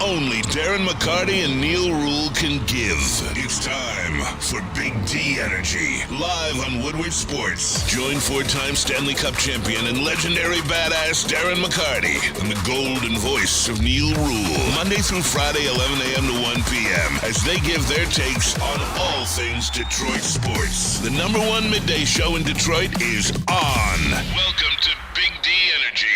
only Darren McCarty and Neil Rule can give. It's time for Big D Energy, live on Woodward Sports. Join four-time Stanley Cup champion and legendary badass Darren McCarty and the golden voice of Neil Rule, Monday through Friday, 11 a.m. to 1 p.m., as they give their takes on all things Detroit sports. The number one midday show in Detroit is on. Welcome to Big D Energy.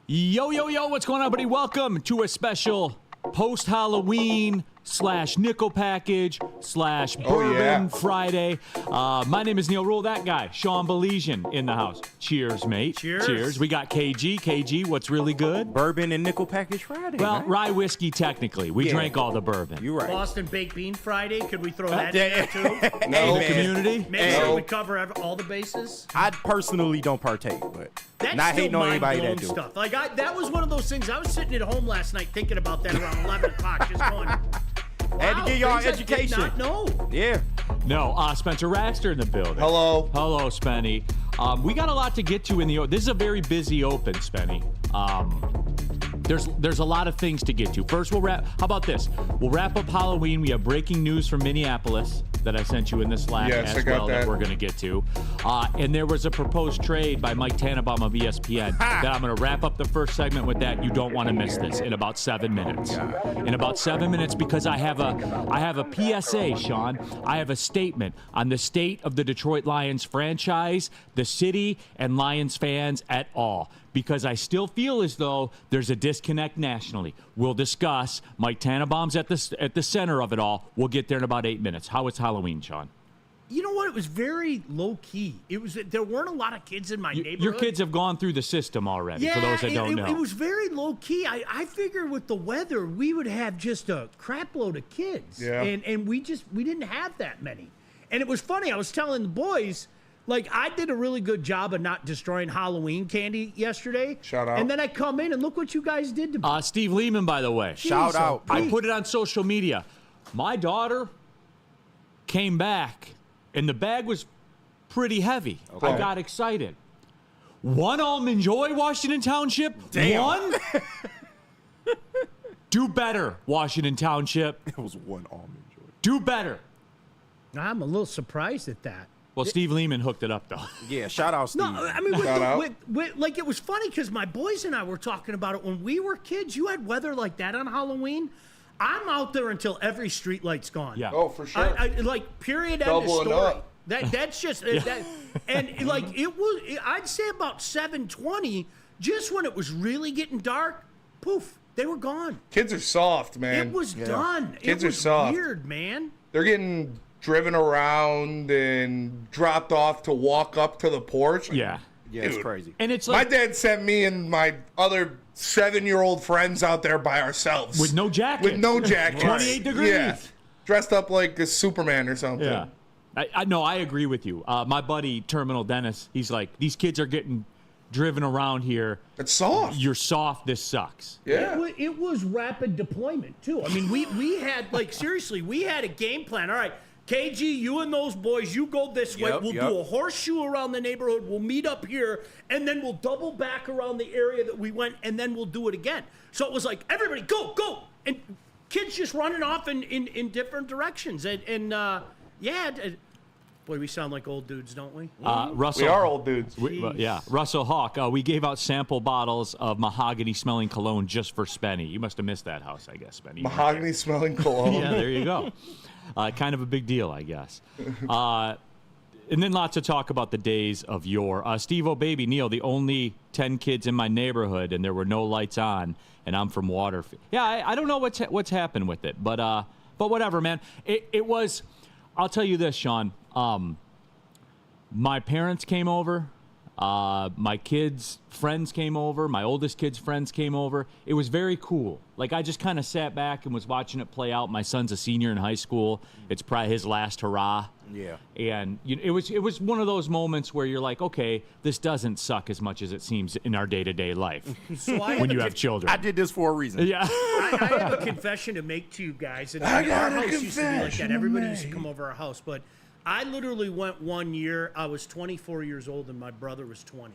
Yo, what's going on, everybody? Welcome to a special post-Halloween / nickel package / Bourbon Friday. My name is Neil Rule, that guy, Sean Belizean in the house. Cheers, mate. Cheers. We got KG. KG, what's really good? Bourbon and nickel package Friday. Well, man. rye whiskey, technically. We drank all the bourbon. You're right. Boston Baked Bean Friday. Could we throw that in there, too? No, man. community? Make sure we cover all the bases. I personally don't partake, but That's not still hating on anybody that mind-blown do. stuff. Like, that was one of those things. I was sitting at home last night thinking about that around 11 o'clock, just going, Had to get y'all things I did education. not know. Yeah. No, Spencer Raster in the building. Hello. Hello, Spenny. We got a lot to get to in the. This is a very busy open, Spenny. There's a lot of things to get to. First, we'll wrap. How about this? We'll wrap up Halloween. We have breaking news from Minneapolis that I sent you in the Slack Yes, as I got well that that. we're going to get to. And there was a proposed trade by Mike Tannenbaum of ESPN that I'm going to wrap up the first segment with that. You don't want to miss this in about 7 minutes. In about 7 minutes, because I have a PSA, Sean. I have a statement on the state of the Detroit Lions franchise, the city, and Lions fans at all. Because I still feel as though there's a disconnect nationally. We'll discuss. Mike Tannenbaum's at the center of it all. We'll get there in about 8 minutes. How was Halloween, Sean? You know what? It was very low-key. There weren't a lot of kids in my neighborhood. Your kids have gone through the system already, for those that don't know. It was very low-key. I figured with the weather, we would have just a crap load of kids. Yeah. And we didn't have that many. And it was funny. I was telling the boys, like, I did a really good job of not destroying Halloween candy yesterday. Shout out. And then I come in, and look what you guys did to me. Steve Lehman, by the way. Shout out. I put it on social media. My daughter came back, and the bag was pretty heavy. Okay. I got excited. One Almond Joy, Washington Township. Damn. One? Do better, Washington Township. It was one almond joy. Do better. I'm a little surprised at that. Well, Steve Lehman hooked it up, though. Yeah, shout out Steve. No, I mean, Shout out. like, it was funny because my boys and I were talking about it when we were kids. You had weather like that on Halloween. I'm out there until every street light's gone. Yeah. Oh, for sure. I like, period, end of Doubling story. up. That's just that, and like it was. I'd say about 7:20, just when it was really getting dark. Poof, they were gone. Kids are soft, man. It was done. Kids it are was soft. weird, man. They're getting driven around and dropped off to walk up to the porch. Yeah. Yeah, it's Dude. crazy. And it's My like, dad sent me and my other 7-year-old friends out there by ourselves. with no jacket. With no jackets. 28 degrees. Yeah. Dressed up like a Superman or something. Yeah. I agree with you. My buddy, Terminal Dennis, he's like, these kids are getting driven around here. It's soft. You're soft. This sucks. Yeah. It was rapid deployment too. I mean, we had like seriously, we had a game plan. All right, KG, you and those boys, you go this way. Yep, We'll do a horseshoe around the neighborhood. We'll meet up here, and then we'll double back around the area that we went, and then we'll do it again. So it was like, everybody, go, and kids just running off in different directions. Boy, we sound like old dudes, don't we? Russell, We are old dudes. Russell Hawk, we gave out sample bottles of mahogany-smelling cologne just for Spenny. You must have missed that house, I guess, Spenny. Mahogany smelling cologne. Yeah, there you go. Kind of a big deal, I guess. And then lots of talk about the days of yore. Steve O'Baby, Neil, the only 10 kids in my neighborhood, and there were no lights on, and I'm from Waterfield. Yeah, I don't know what's happened with it, but whatever, man. It was. I'll tell you this, Sean. My parents came over. My kids' friends came over. My oldest kid's friends came over. It was very cool. Like, I just kind of sat back and was watching it play out. My son's a senior in high school. It's probably his last hurrah. Yeah. And it was one of those moments where you're like, okay, this doesn't suck as much as it seems in our day-to-day life So I when have you a have children. I did this for a reason. Yeah. I have a confession to make to you guys. And I got our a house used to be like confession that. Everybody to used to come over our house. But I literally went 1 year. I was 24 years old, and my brother was 20.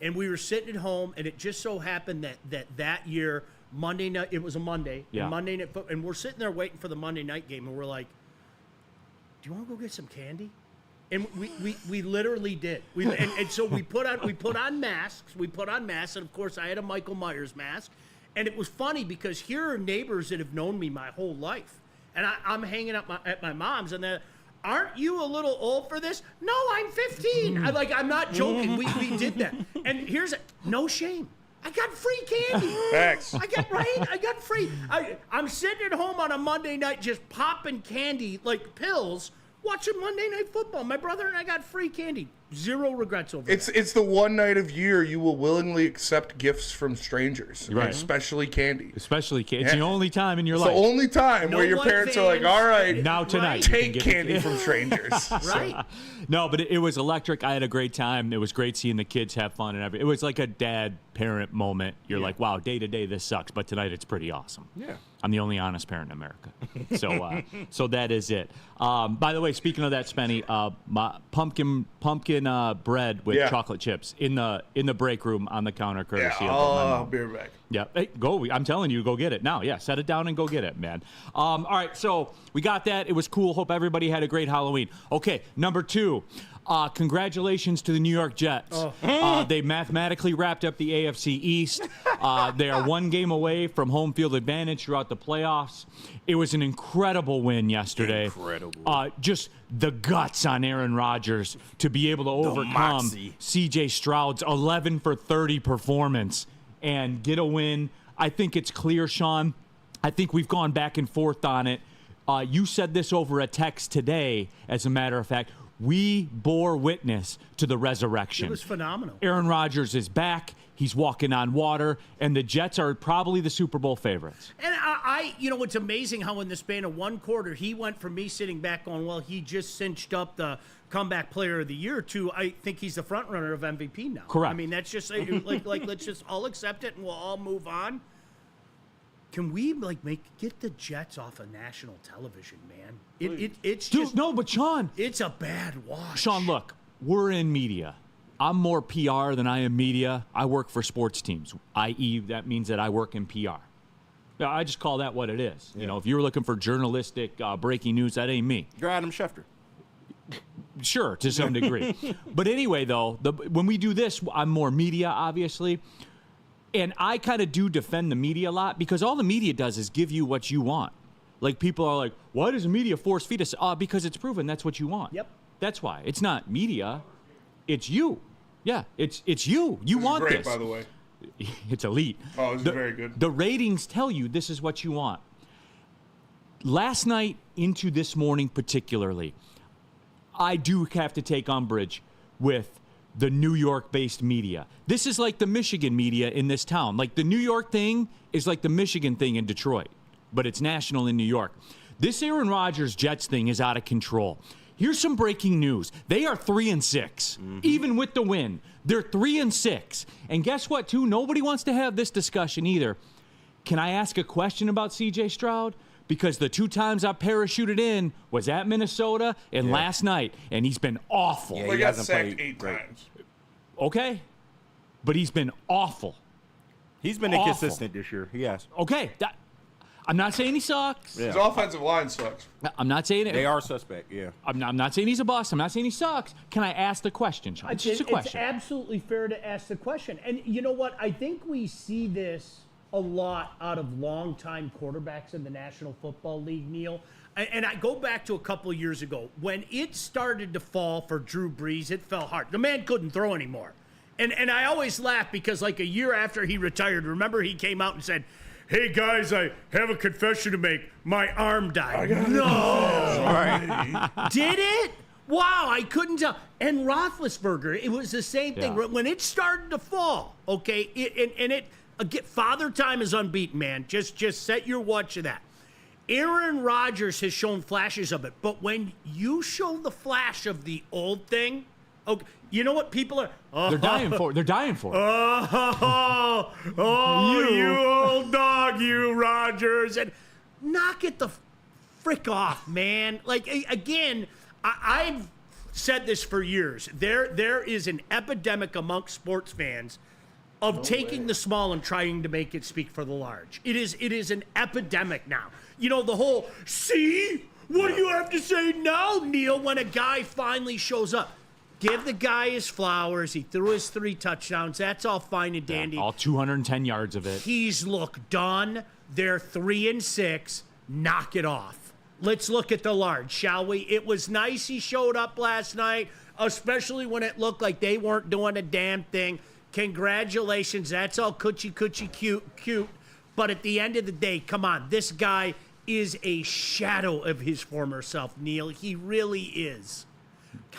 And we were sitting at home, and it just so happened that year Monday night. It was a Monday. Yeah. And Monday night, and we're sitting there waiting for the Monday night game, and we're like, "Do you want to go get some candy?" And we literally did. And so we put on masks. We put on masks, and of course I had a Michael Myers mask. And it was funny because here are neighbors that have known me my whole life, and I'm hanging out at my mom's, and they're, "Aren't you a little old for this?" "No, I'm 15. I'm not joking. We did that. And no shame. I got free candy. Facts. I got free. I'm sitting at home on a Monday night just popping candy like pills, watching Monday Night Football. My brother and I got free candy. Zero regrets over that. It's the one night of year you will willingly accept gifts from strangers, Right. especially candy. Especially kids. It's the only time in your It's life. the only time No where your one parents are like, fans. "All right, Now tonight, you can take get candy from strangers." Right? No, but it was electric. I had a great time. It was great seeing the kids have fun and everything. It was like a dad-parent moment. You're like, wow, day to day this sucks, but tonight it's pretty awesome. Yeah. I'm the only honest parent in America. So that is it. By the way, speaking of that, Spenny, my pumpkin bread with Yeah. chocolate chips in the break room on the counter, Yeah, courtesy of my I'll mom. be right back. Yeah, hey, go. I'm telling you, go get it now. Yeah, set it down and go get it, man. All right, so we got that. It was cool. Hope everybody had a great Halloween. Okay, number 2. Congratulations to the New York Jets. They mathematically wrapped up the AFC East. They are one game away from home field advantage throughout the playoffs. It was an incredible win yesterday. Incredible. Just the guts on Aaron Rodgers to be able to overcome moxie. C.J. Stroud's 11 for 30 performance and get a win. I think it's clear, Sean. I think we've gone back and forth on it. You said this over a text today, as a matter of fact. We bore witness to the resurrection. It was phenomenal. Aaron Rodgers is back. He's walking on water, and the Jets are probably the Super Bowl favorites. And it's amazing how in the span of one quarter, he went from me sitting back going, well, he just cinched up the comeback player of the year to, I think he's the front runner of MVP now. Correct. I mean, that's just like let's just all accept it and we'll all move on. Can we get the Jets off of national television, man? It's Dude, just no, but Sean. it's a bad watch. Sean, look, we're in media. I'm more PR than I am media. I work for sports teams, i.e., that means that I work in PR. Yeah, I just call that what it is. You know, if you're looking for journalistic breaking news, that ain't me. You're Adam Schefter. Sure, to some degree. But anyway, though, when we do this, I'm more media, obviously. And I kind of do defend the media a lot because all the media does is give you what you want. Like, people are like, why does the media force feed us? Because it's proven that's what you want. Yep. That's why. It's not media. It's you. Yeah, it's you. You This want is great, this. by the way. It's elite. Oh, this is very good. The ratings tell you this is what you want. Last night into this morning particularly, I do have to take umbrage with the New York-based media. This is like the Michigan media in this town. Like, the New York thing is like the Michigan thing in Detroit, but it's national in New York. This Aaron Rodgers Jets thing is out of control. Here's some breaking news. They are 3-6, even with the win. They're 3-6. And guess what, too? Nobody wants to have this discussion either. Can I ask a question about C.J. Stroud? Because the 2 times I parachuted in was at Minnesota and last night, and he's been awful. Yeah, Well, he he got hasn't sacked played 8 great. times. Okay. But he's been awful. He's been Awful. inconsistent this year. He has. Okay. I'm not saying he sucks. Yeah. His offensive line sucks. I'm not saying it. They are suspect, yeah. I'm not saying he's a bust. I'm not saying he sucks. Can I ask the question, Sean? It's just a question. It's absolutely fair to ask the question. And you know what? I think we see this a lot out of longtime quarterbacks in the National Football League, Neil. And I go back to a couple of years ago. When it started to fall for Drew Brees, it fell hard. The man couldn't throw anymore. And I always laugh because, like, a year after he retired, remember he came out and said, hey, guys, I have a confession to make. My arm died. No. All right. Did it? Wow, I couldn't tell. And Roethlisberger, it was the same thing. Yeah. When it started to fall, okay, Father Time is unbeaten, man. Just set your watch to that. Aaron Rodgers has shown flashes of it, but when you show the flash of the old thing, okay, you know what people are? They're dying for it. They're dying for it. You old dog, you Rodgers, and knock it the frick off, man. Like, again, I've said this for years. There is an epidemic amongst sports fans of taking the small and trying to make it speak for the large. It is an epidemic now. You know, the whole, see? What do you have to say now, Neil, when a guy finally shows up? Give the guy his flowers. He threw his 3 touchdowns. That's all fine and dandy. All 210 yards of it. He's looked done. They're 3-6. Knock it off. Let's look at the large, shall we? It was nice he showed up last night, especially when it looked like they weren't doing a damn thing. Congratulations. That's all coochie cute. But at the end of the day, come on. This guy is a shadow of his former self, Neil. He really is.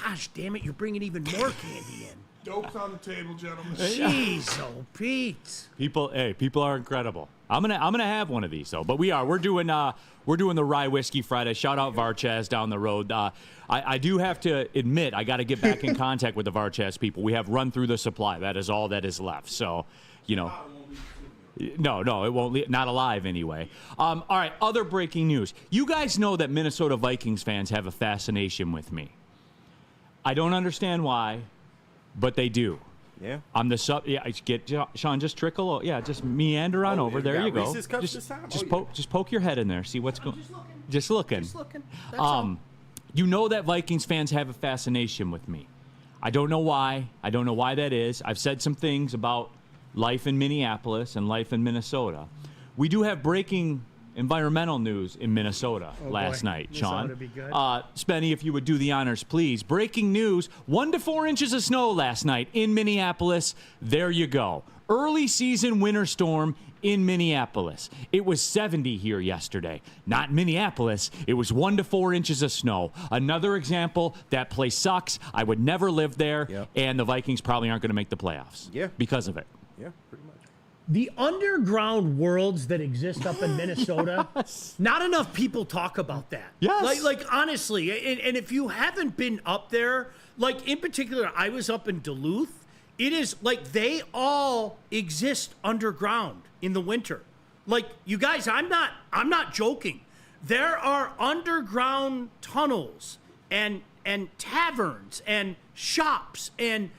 Gosh damn it, you're bringing even more candy in. Dope's on the table, gentlemen. Jeez, oh Pete. People are incredible. I'm gonna have one of these though. But we're doing the Rye Whiskey Friday. Shout out Varchaz down the road. I do have to admit I got to get back in contact with the Varchaz people. We have run through the supply. That is all that is left. So, you know. No, it won't. Not alive anyway. All right. Other breaking news. You guys know that Minnesota Vikings fans have a fascination with me. I don't understand why, but they do. Yeah. I'm the sub. Yeah, get Sean. Just trickle. Yeah, just meander on over. There you go. Just poke your head in there. See what's going. Just looking. That's all. You know that Vikings fans have a fascination with me. I don't know why. I don't know why that is. I've said some things about life in Minneapolis and life in Minnesota. We do have breaking environmental news in Minnesota last night, Sean. This ought to be good. Spenny, if you would do the honors, please. Breaking news, 1 to 4 inches of snow last night in Minneapolis. There you go. Early season winter storm in Minneapolis. It was 70 here yesterday. Not Minneapolis. It was 1 to 4 inches of snow. Another example, that place sucks. I would never live there, Yep. and the Vikings probably aren't going to make the playoffs because of it. Yeah, pretty much. The underground worlds that exist up in Minnesota, not enough people talk about that. Yes. Like honestly, and if you haven't been up there, like in particular, I was up in Duluth. It is like they all exist underground in the winter. Like, you guys, I'm not joking. There are underground tunnels and taverns and shops, and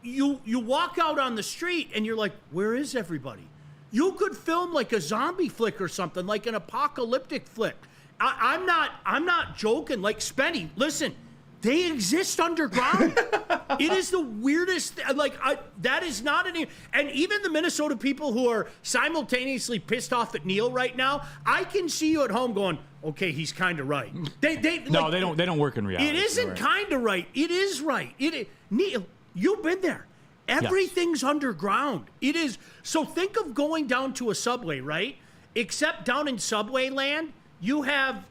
you walk out on the street and you're like, where is everybody? You could film like a zombie flick or something, like an apocalyptic flick. I'm not joking. Like, Spenny, listen, they exist underground. It is the weirdest. That is not any. And even the Minnesota people who are simultaneously pissed off at Neil right now, I can see you at home going, okay, he's kind of right. They don't work in reality. It isn't kind of right. It is right. Neil, you've been there. Everything's underground. It is. So think of going down to a subway, right? Except down in subway land, you have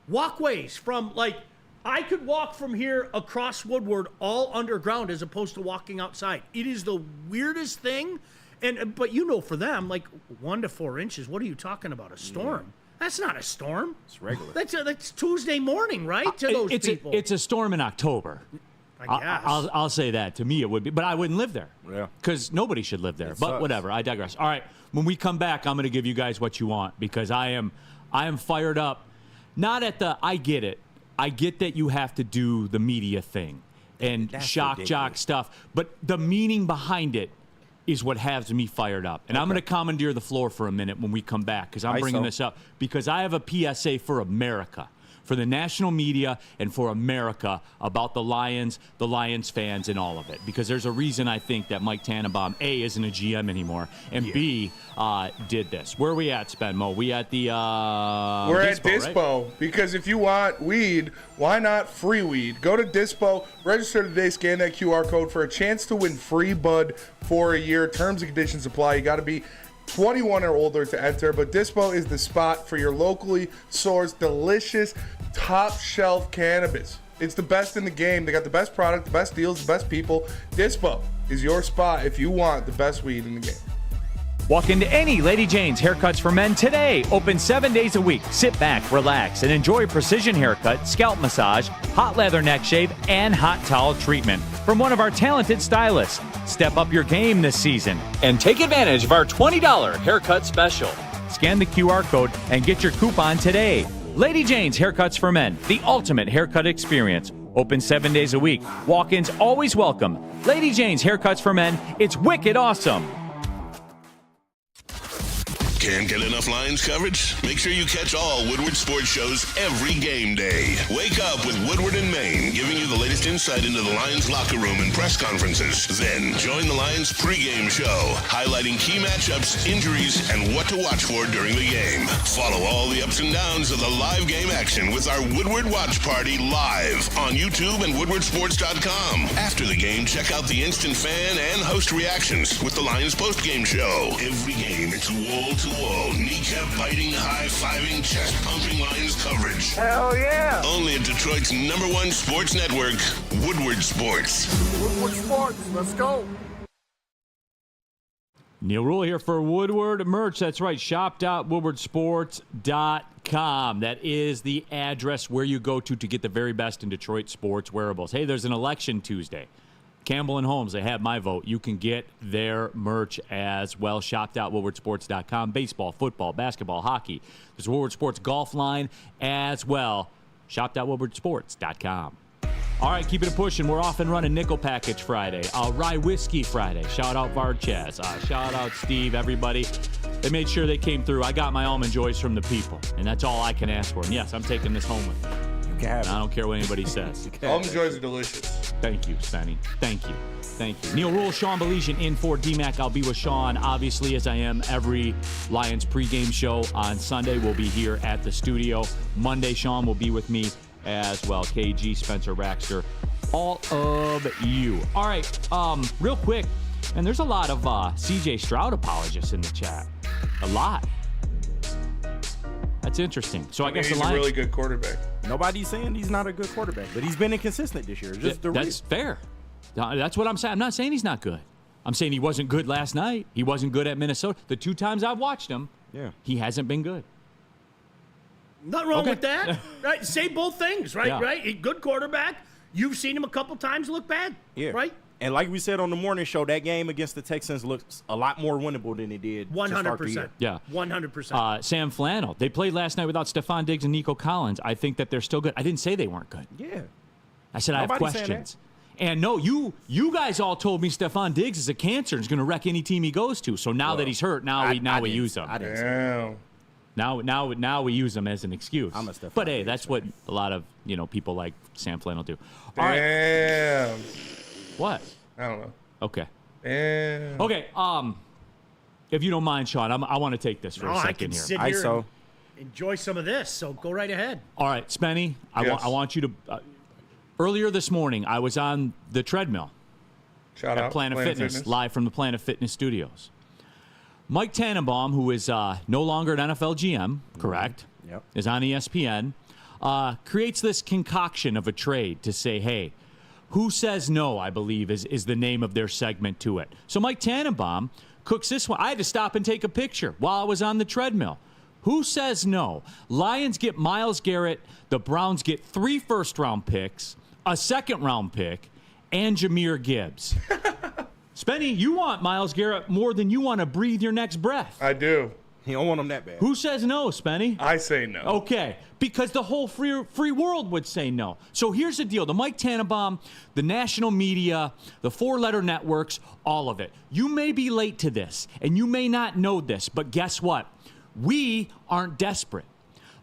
walkways from I could walk from here across Woodward all underground as opposed to walking outside. It is the weirdest thing. But for them, 1 to 4 inches, what are you talking about? A storm? Yeah. That's not a storm. It's regular. That's Tuesday morning, right? To those people. It's a storm in October. I guess. I'll say that. To me, it would be. But I wouldn't live there. Yeah. Because nobody should live there. It But sucks. whatever. I digress. All right. When we come back, I'm going to give you guys what you want because I am fired up. Not at the, I get it. I get that you have to do the media thing and That's shock ridiculous. jock stuff. But the meaning behind it is what has me fired up. And I'm going to commandeer the floor for a minute when we come back because I'm bringing this up because I have a PSA for America, for the national media and for America about the Lions fans, and all of it. Because there's a reason I think that Mike Tannenbaum, A, isn't a GM anymore, and B, did this. Where are we at, Spenmo? We at the We're at Dispo, right? Because if you want weed, why not free weed? Go to Dispo, register today, scan that QR code for a chance to win free bud for a year. Terms and conditions apply. You got to be 21 or older to enter, but Dispo is the spot for your locally sourced, delicious, top shelf cannabis. It's the best in the game. They got the best product, the best deals, the best people. Dispo is your spot if you want the best weed in the game. Walk into any Lady Jane's Haircuts for Men today. Open 7 days a week. Sit back, relax, and enjoy precision haircut, scalp massage, hot leather neck shave, and hot towel treatment from one of our talented stylists. Step up your game this season and take advantage of our $20 haircut special. Scan the QR code and get your coupon today. Lady Jane's Haircuts for Men, the ultimate haircut experience. Open 7 days a week. Walk-ins always welcome. Lady Jane's Haircuts for Men, it's wicked awesome. Can't get enough Lions coverage? Make sure you catch all Woodward sports shows every game day. Wake up with Woodward and Maine, giving you the latest insight into the Lions locker room and press conferences. Then join the Lions pregame show, highlighting key matchups, injuries, and what to watch for during the game. Follow all the ups and downs of the live game action with our Woodward Watch Party live on YouTube and woodwardsports.com. After the game, check out the instant fan and host reactions with the Lions postgame show. Every game, it's wall-to-wall, kneecap-biting, high-fiving, chest-pumping Lions coverage. Hell yeah! Only at Detroit's #1 sports network, Woodward Sports. Woodward Sports, let's go. Neil Rule here for Woodward merch. That's right, shop.woodwardsports.com. That is the address where you go to get the very best in Detroit sports wearables. Hey, there's an election Tuesday. Campbell and Holmes, they have my vote. You can get their merch as well. Shop.woodwardsports.com. Baseball, football, basketball, hockey. There's a Woodward Sports golf line as well. Shop.woodwardsports.com. All right, keeping it pushing. We're off and running Nickel Package Friday. Rye Whiskey Friday. Shout out Varchaz. Shout out Steve, everybody. They made sure they came through. I got my Almond Joys from the people, and that's all I can ask for. And yes, I'm taking this home with me. I don't care what anybody says. Almond Joys are delicious. Thank you, Spenny. Thank you. Thank you. Neil Rule, Sean Belizian in for DMAC. I'll be with Sean, obviously, as I am every Lions pregame show on Sunday. We'll be here at the studio. Monday, Sean will be with me as well. KG, Spencer Raxter, all of you. All right, real quick, and there's a lot of C.J. Stroud apologists in the chat. A lot. That's interesting. So I guess he's the Lions, a really good quarterback. Nobody's saying he's not a good quarterback, but he's been inconsistent this year. That's fair. That's what I'm saying. I'm not saying he's not good. I'm saying he wasn't good last night. He wasn't good at Minnesota. The 2 times I've watched him, he hasn't been good. Nothing wrong with that. Right? Say both things, right? Yeah. Right? Good quarterback. You've seen him a couple times look bad. Yeah. Right? And like we said on the morning show, that game against the Texans looks a lot more winnable than it did. 100%. Yeah. 100%. Sam Flannel. They played last night without Stephon Diggs and Nico Collins. I think that they're still good. I didn't say they weren't good. Yeah. I said I have questions. And no, you guys all told me Stephon Diggs is a cancer and is going to wreck any team he goes to. So now that he's hurt, now we use him. Damn. Now we use him as an excuse. I'm a Stephon but hey, Diggs that's what a lot of people like Sam Flannel do. All Damn. right. What? I don't know. Okay. Damn. Okay. If you don't mind, Sean, I want to take this for a I second can here. sit here and enjoy some of this, so go right ahead. All right, Spenny, Yes. I want you to. Earlier this morning, I was on the treadmill Shout at out. Planet Fitness, live from the Planet Fitness studios. Mike Tannenbaum, who is no longer an NFL GM, correct? Yep. Is on ESPN, creates this concoction of a trade to say, hey, who says no, I believe, is the name of their segment to it. So Mike Tannenbaum cooks this one. I had to stop and take a picture while I was on the treadmill. Who says no? Lions get Myles Garrett. The Browns get 3 first-round picks, a 2nd-round pick, and Jahmyr Gibbs. Spenny, you want Myles Garrett more than you want to breathe your next breath. I do. You don't want him that bad. Who says no, Spenny? I say no. Okay, because the whole free world would say no. So here's the deal. The Mike Tannenbaum, the national media, the 4-letter networks, all of it. You may be late to this, and you may not know this, but guess what? We aren't desperate.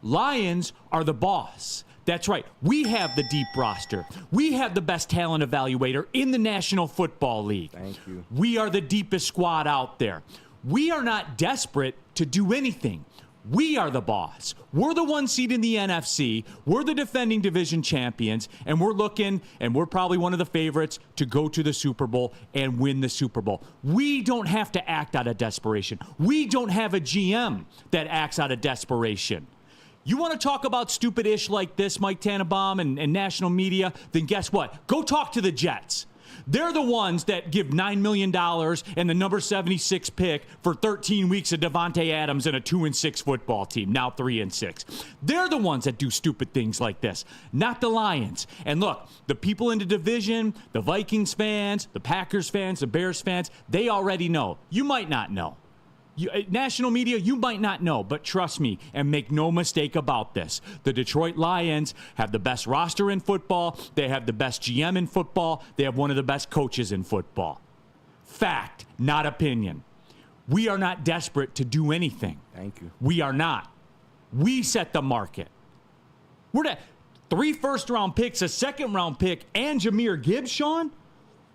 Lions are the boss. That's right. We have the deep roster. We have the best talent evaluator in the National Football League. Thank you. We are the deepest squad out there. We are not desperate to do anything. We are the boss. We're the 1 seed in the NFC. We're the defending division champions, and we're looking, and we're probably one of the favorites to go to the Super Bowl and win the Super Bowl. We don't have to act out of desperation. We don't have a GM that acts out of desperation. You want to talk about stupid-ish like this, Mike Tannenbaum and national media? Then guess what? Go talk to the Jets. They're the ones that give $9 million and the number 76 pick for 13 weeks of Devontae Adams and a 2-6 football team, now 3-6. They're the ones that do stupid things like this, not the Lions. And look, the people in the division, the Vikings fans, the Packers fans, the Bears fans, they already know. You might not know. National media, you might not know, but trust me and make no mistake about this. The Detroit Lions have the best roster in football. They have the best GM in football. They have one of the best coaches in football. Fact, not opinion. We are not desperate to do anything. Thank you. We are not. We set the market. We're at 3 first-round picks, a second-round pick, and Jahmyr Gibbs, Sean?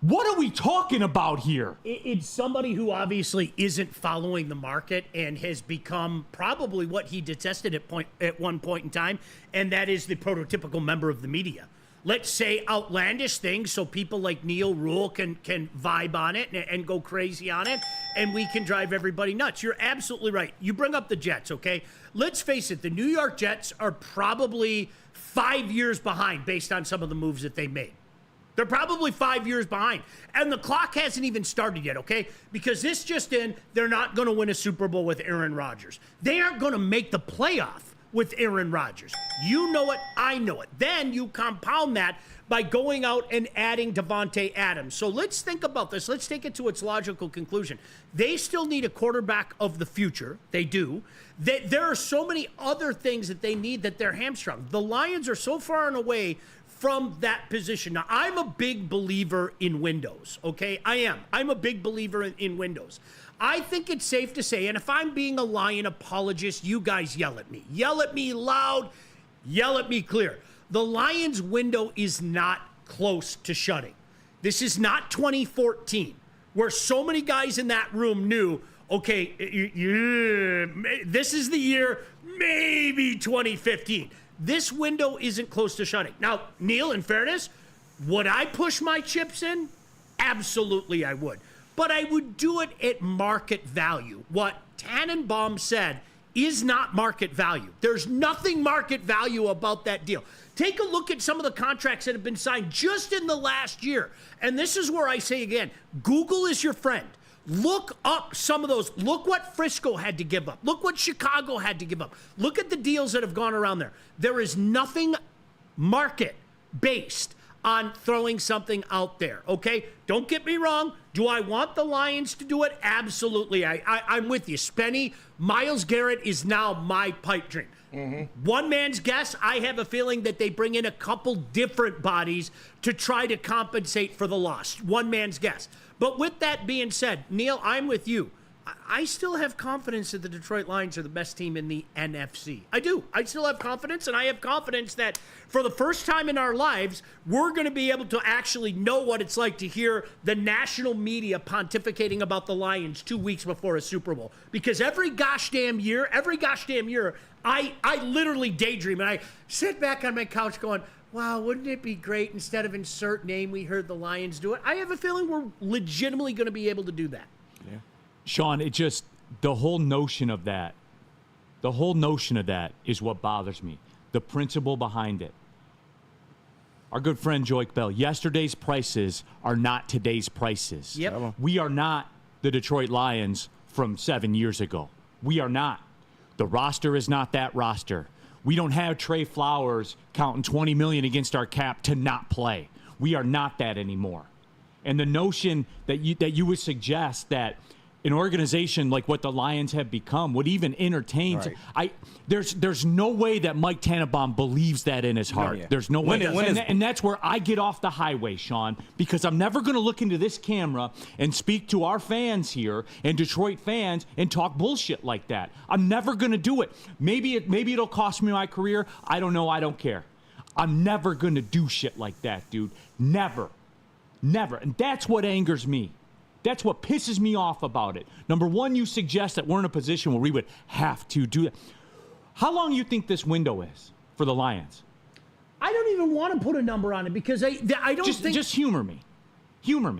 What are we talking about here? It's somebody who obviously isn't following the market and has become probably what he detested at one point in time, and that is the prototypical member of the media. Let's say outlandish things so people like Neil Rule can vibe on it and go crazy on it, and we can drive everybody nuts. You're absolutely right. You bring up the Jets, okay? Let's face it, the New York Jets are probably 5 years behind based on some of the moves that they made. They're probably 5 years behind. And the clock hasn't even started yet, okay? Because this just in, they're not going to win a Super Bowl with Aaron Rodgers. They aren't going to make the playoff with Aaron Rodgers. You know it, I know it. Then you compound that by going out and adding Devontae Adams. So let's think about this. Let's take it to its logical conclusion. They still need a quarterback of the future. They do. There are so many other things that they need that they're hamstrung. The Lions are so far and away from that position. Now, I'm a big believer in windows, okay? I am. I'm a big believer in windows. I think it's safe to say, and if I'm being a Lion apologist, you guys yell at me. Yell at me loud, yell at me clear. The Lions' window is not close to shutting. This is not 2014, where so many guys in that room knew, okay, this is the year, maybe 2015. This window isn't close to shutting. Now, Neil, in fairness, would I push my chips in? Absolutely, I would. But I would do it at market value. What Tannenbaum said is not market value. There's nothing market value about that deal. Take a look at some of the contracts that have been signed just in the last year. And this is where I say again, Google is your friend. Look up some of those. Look what Frisco had to give up. Look what Chicago had to give up. Look at the deals that have gone around there. There is nothing market-based on throwing something out there, okay? Don't get me wrong. Do I want the Lions to do it? Absolutely. I'm with you. Spenny, Myles Garrett is now my pipe dream. Mm-hmm. One man's guess, I have a feeling that they bring in a couple different bodies to try to compensate for the loss. One man's guess. But with that being said, Neil, I'm with you. I still have confidence that the Detroit Lions are the best team in the NFC. I do. I still have confidence, and I have confidence that for the first time in our lives, we're going to be able to actually know what it's like to hear the national media pontificating about the Lions 2 weeks before a Super Bowl. Because every gosh damn year, I literally daydream, and I sit back on my couch going, wow, wouldn't it be great instead of insert name we heard the Lions do it? I have a feeling we're legitimately going to be able to do that. Yeah. Sean, the whole notion of that is what bothers me. The principle behind it. Our good friend Joik Bell, yesterday's prices are not today's prices. Yep. We are not the Detroit Lions from 7 years ago. We are not. The roster is not that roster. We don't have Trey Flowers counting $20 million against our cap to not play. We are not that anymore. And the notion that you would suggest that an organization like what the Lions have become would even entertain. Right. There's no way that Mike Tannenbaum believes that in his heart. No, yeah. There's no way. And that's where I get off the highway, Sean, because I'm never going to look into this camera and speak to our fans here and Detroit fans and talk bullshit like that. I'm never going to do it. Maybe it'll cost me my career. I don't know. I don't care. I'm never going to do shit like that, dude. Never. And that's what angers me. That's what pisses me off about it. Number one, you suggest that we're in a position where we would have to do that. How long do you think this window is for the Lions? I don't even want to put a number on it because I don't think... Just humor me.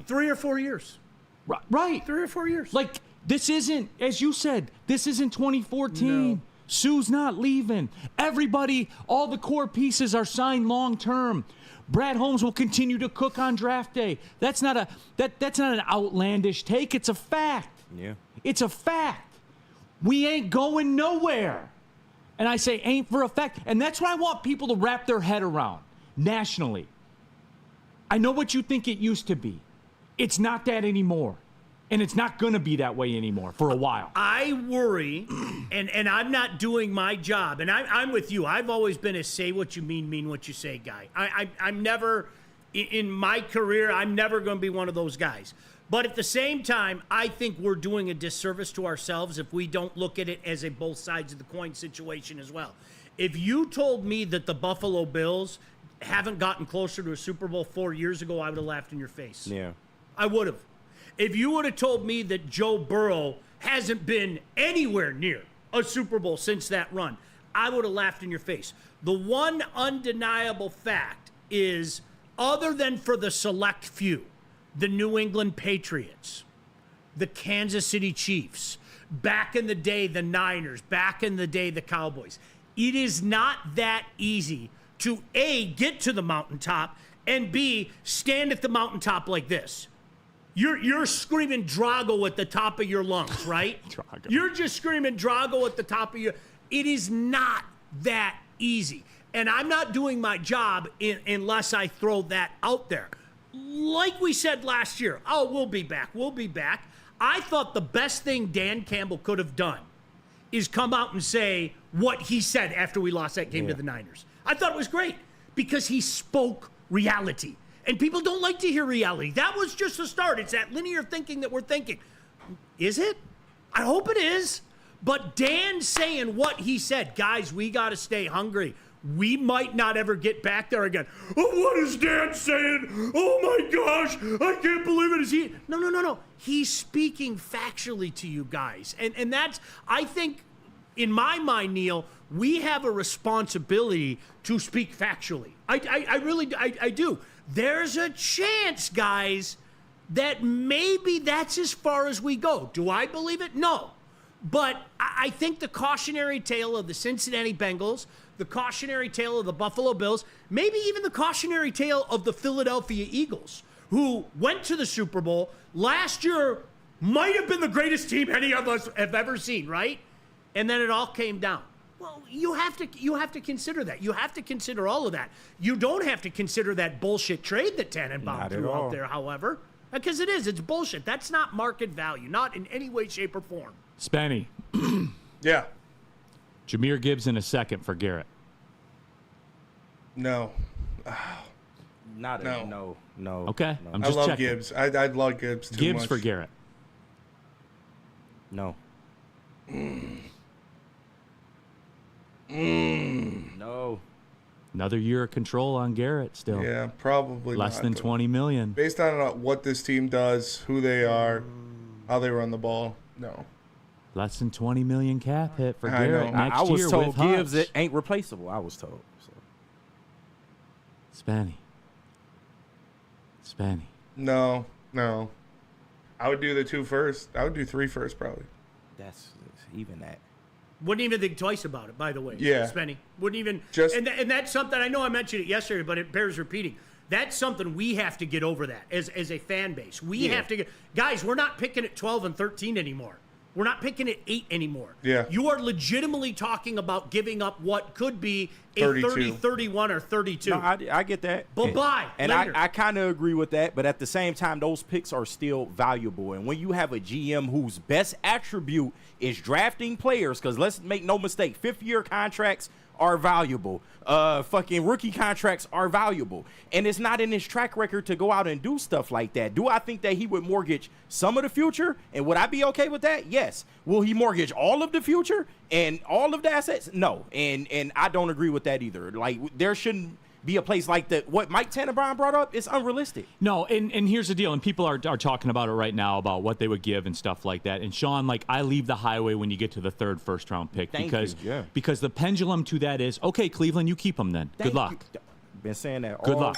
3 or 4 years. Right. 3 or 4 years. Like, this isn't, as you said, this isn't 2014. No. Sue's not leaving. Everybody, all the core pieces are signed long-term. Brad Holmes will continue to cook on draft day. That's not an outlandish take. It's a fact. Yeah. It's a fact. We ain't going nowhere. And I say ain't for a fact. And that's what I want people to wrap their head around nationally. I know what you think it used to be. It's not that anymore. And it's not going to be that way anymore for a while. I worry, and I'm not doing my job, and I'm with you. I've always been a say what you mean what you say guy. I'm never, in my career, I'm never going to be one of those guys. But at the same time, I think we're doing a disservice to ourselves if we don't look at it as a both sides of the coin situation as well. If you told me that the Buffalo Bills haven't gotten closer to a Super Bowl 4 years ago, I would have laughed in your face. Yeah. I would have. If you would have told me that Joe Burrow hasn't been anywhere near a Super Bowl since that run, I would have laughed in your face. The one undeniable fact is, other than for the select few, the New England Patriots, the Kansas City Chiefs, back in the day, the Niners, back in the day, the Cowboys, it is not that easy to A, get to the mountaintop, and B, stand at the mountaintop like this. You're screaming Drago at the top of your lungs, right? Drago. You're just screaming Drago at the top of your... It is not that easy. And I'm not doing my job unless I throw that out there. Like we said last year, we'll be back. We'll be back. I thought the best thing Dan Campbell could have done is come out and say what he said after we lost that game to the Niners. I thought it was great because he spoke reality. And people don't like to hear reality. That was just a start. It's that linear thinking that we're thinking. Is it? I hope it is. But Dan saying what he said, guys, we got to stay hungry. We might not ever get back there again. Oh, what is Dan saying? Oh my gosh, I can't believe it. Is he? No. He's speaking factually to you guys. And that's, I think, in my mind, Neil, we have a responsibility to speak factually. I really do. There's a chance, guys, that maybe that's as far as we go. Do I believe it? No. But I think the cautionary tale of the Cincinnati Bengals, the cautionary tale of the Buffalo Bills, maybe even the cautionary tale of the Philadelphia Eagles, who went to the Super Bowl last year, might have been the greatest team any of us have ever seen, right? And then it all came down. Well, you have to consider that. You have to consider all of that. You don't have to consider that bullshit trade that Tannenbaum threw out there, however, because it's bullshit. That's not market value, not in any way, shape, or form. Spenny. Yeah. Jahmyr Gibbs in a second for Garrett. No. No. Okay. No. I'm I just love checking. Gibbs. I love Gibbs too Gibbs much. for Garrett. No. No. Another year of control on Garrett still. Yeah, probably Less not, than though. 20 million. Based on what this team does, who they are, how they run the ball, no. Less than 20 million cap hit for I Garrett know. next I was year told with Gibbs Hutch. it ain't replaceable. I was told. So. Spenny. No. I would do the 2 first. I would do 3 first, probably. That's even that. Wouldn't even think twice about it, by the way. Yeah. Spenny. Wouldn't even. Just- and that's something, I know I mentioned it yesterday, but it bears repeating. That's something we have to get over that as a fan base. We have to get. Guys, we're not picking at 12 and 13 anymore. We're not picking at 8 anymore. Yeah. You are legitimately talking about giving up what could be a 32. 30, 31, or 32. No, I get that. Bye-bye, And later. I kind of agree with that, but at the same time, those picks are still valuable. And when you have a GM whose best attribute is drafting players, because let's make no mistake, fifth-year contracts are valuable. Fucking rookie contracts are valuable. And it's not in his track record to go out and do stuff like that. Do I think that he would mortgage some of the future? And would I be okay with that? Yes. Will he mortgage all of the future and all of the assets? No. And I don't agree with that either. Like, there shouldn't be a place like that. What Mike Tannenbaum brought up is unrealistic. No, and here's the deal, and people are talking about it right now about what they would give and stuff like that. And Sean, like, I leave the highway when you get to the 3rd first-round pick because the pendulum to that is, okay, Cleveland, you keep them then. Good luck. Been saying that. Good luck.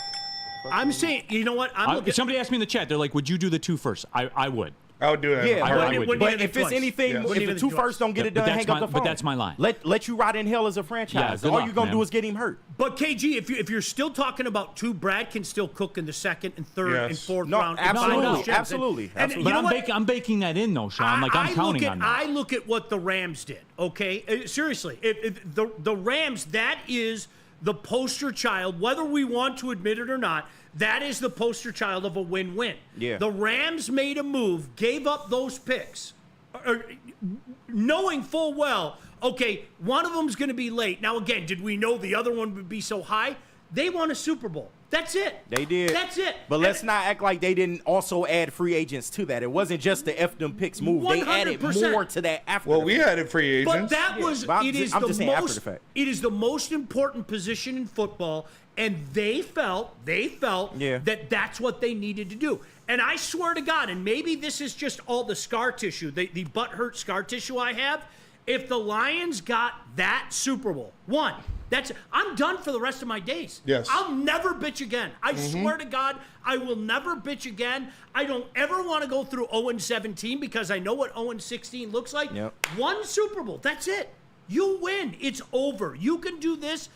I'm saying, you know what? Somebody asked me in the chat, they're like, would you do the 2 first? I would. I would do that. Yeah, I would. but if it's anything, Yeah. if Wouldn't the even 2 do first don't get it But done, that's hang up the my- phone. but that's my line. Let you ride in hell as a franchise. good All luck, you're gonna man. do is get him hurt. But KG, if you're still talking about 2, Brad can still cook in the 2nd and 3rd and Yes. 4th No, round. absolutely, And find out. absolutely. And But you know what? I'm baking that in, though, Sean. Like, I'm counting on that. I look at what the Rams did, okay? Seriously, if the Rams, that is the poster child, whether we want to admit it or not, that is the poster child of a win-win. Yeah. The Rams made a move, gave up those picks, knowing full well, okay, one of them's going to be late. Now, again, did we know the other one would be so high? They won a Super Bowl. That's it. They did. That's it. But let's not act like they didn't also add free agents to that. It wasn't just the F them picks move. 100%. They added more to that after. Well, we added free agents. But that was I'm just saying after the fact. It is the most important position in football, and they felt that that's what they needed to do. And I swear to God, and maybe this is just all the scar tissue, the butthurt scar tissue I have. If the Lions got that Super Bowl, I'm done for the rest of my days. Yes. I'll never bitch again. I swear to God, I will never bitch again. I don't ever want to go through 0-17 because I know what 0-16 looks like. Yep. One Super Bowl, that's it. You win. It's over. You can do this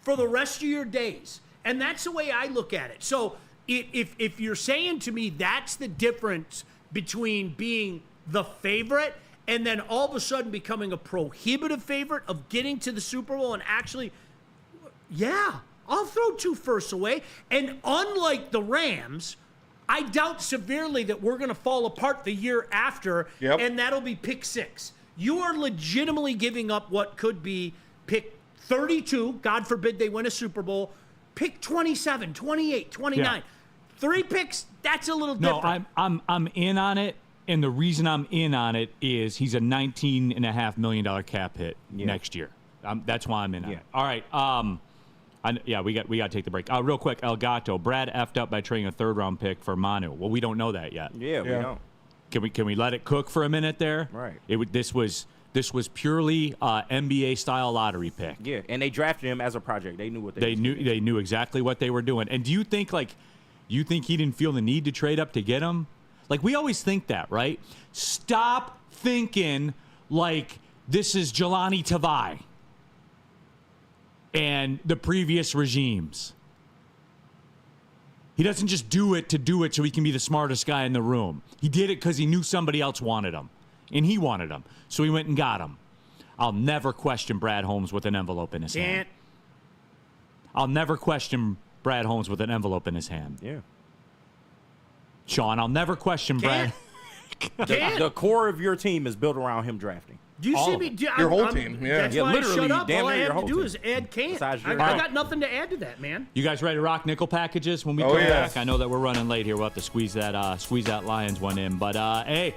for the rest of your days. And that's the way I look at it. So if you're saying to me that's the difference between being the favorite and then all of a sudden becoming a prohibitive favorite of getting to the Super Bowl and actually, I'll throw 2 firsts away. And unlike the Rams, I doubt severely that we're going to fall apart the year after, and that'll be pick 6. You are legitimately giving up what could be pick 32, God forbid they win a Super Bowl, pick 27, 28, 29. Yeah. 3 picks, that's a little different. No, I'm in on it. And the reason I'm in on it is he's a $19.5 million cap hit next year. That's why I'm in on it. All right. We got to take the break. Real quick, Elgato. Brad effed up by trading a 3rd-round pick for Manu. Well, we don't know that yet. Yeah, we don't. Can we let it cook for a minute there? Right. This was purely NBA style lottery pick. Yeah, and they drafted him as a project. They knew what they knew exactly what they were doing. And do you think he didn't feel the need to trade up to get him? Like, we always think that, right? Stop thinking like this is Jelani Tavai and the previous regimes. He doesn't just do it to do it so he can be the smartest guy in the room. He did it because he knew somebody else wanted him, and he wanted him, so he went and got him. I'll never question Brad Holmes with an envelope in his hand. I'll never question Brad Holmes with an envelope in his hand. Yeah. Sean, I'll never question Brad. The core of your team is built around him drafting. Do you see me? Your whole team, That's why I shut up. All I have to do is add Kant. I got nothing to add to that, man. You guys ready to rock nickel packages when we come back? I know that we're running late here. We'll have to squeeze that Lions one in. But, hey,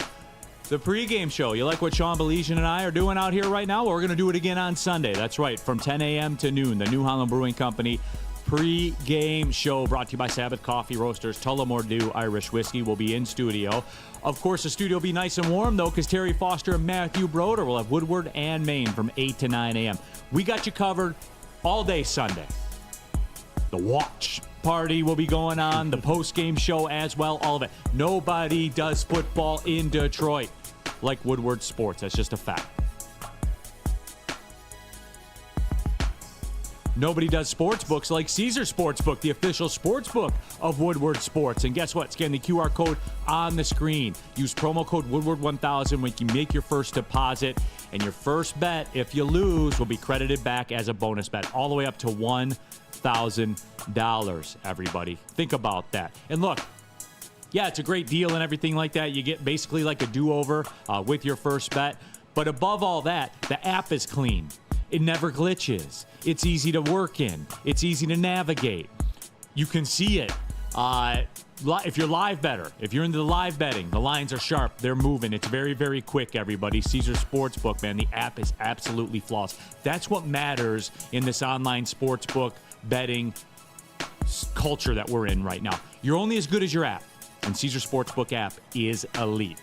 the pregame show. You like what Sean Belizian and I are doing out here right now? Well, we're going to do it again on Sunday. That's right, from 10 a.m. to noon. The New Holland Brewing Company pre-game show brought to you by Sabbath Coffee Roasters. Tullamore Dew Irish Whiskey will be in studio. Of course, the studio will be nice and warm, though, because Terry Foster and Matthew Broder will have Woodward and Maine from 8 to 9 a.m. We got you covered all day Sunday. The watch party will be going on, the post-game show as well, all of it. Nobody does football in Detroit like Woodward Sports. That's just a fact. Nobody does sports books like Caesar Sportsbook, the official sports book of Woodward Sports. And guess what? Scan the QR code on the screen. Use promo code Woodward1000 when you make your first deposit. And your first bet, if you lose, will be credited back as a bonus bet, all the way up to $1,000, everybody. Think about that. And look, yeah, it's a great deal and everything like that. You get basically like a do-over with your first bet. But above all that, the app is clean. It never glitches. It's easy to work in. It's easy to navigate. You can see it. If you're live better, if you're into the live betting, the lines are sharp. They're moving. It's very, very quick, everybody. Caesar Sportsbook, man, the app is absolutely flawless. That's what matters in this online sportsbook betting culture that we're in right now. You're only as good as your app, and Caesar Sportsbook app is elite.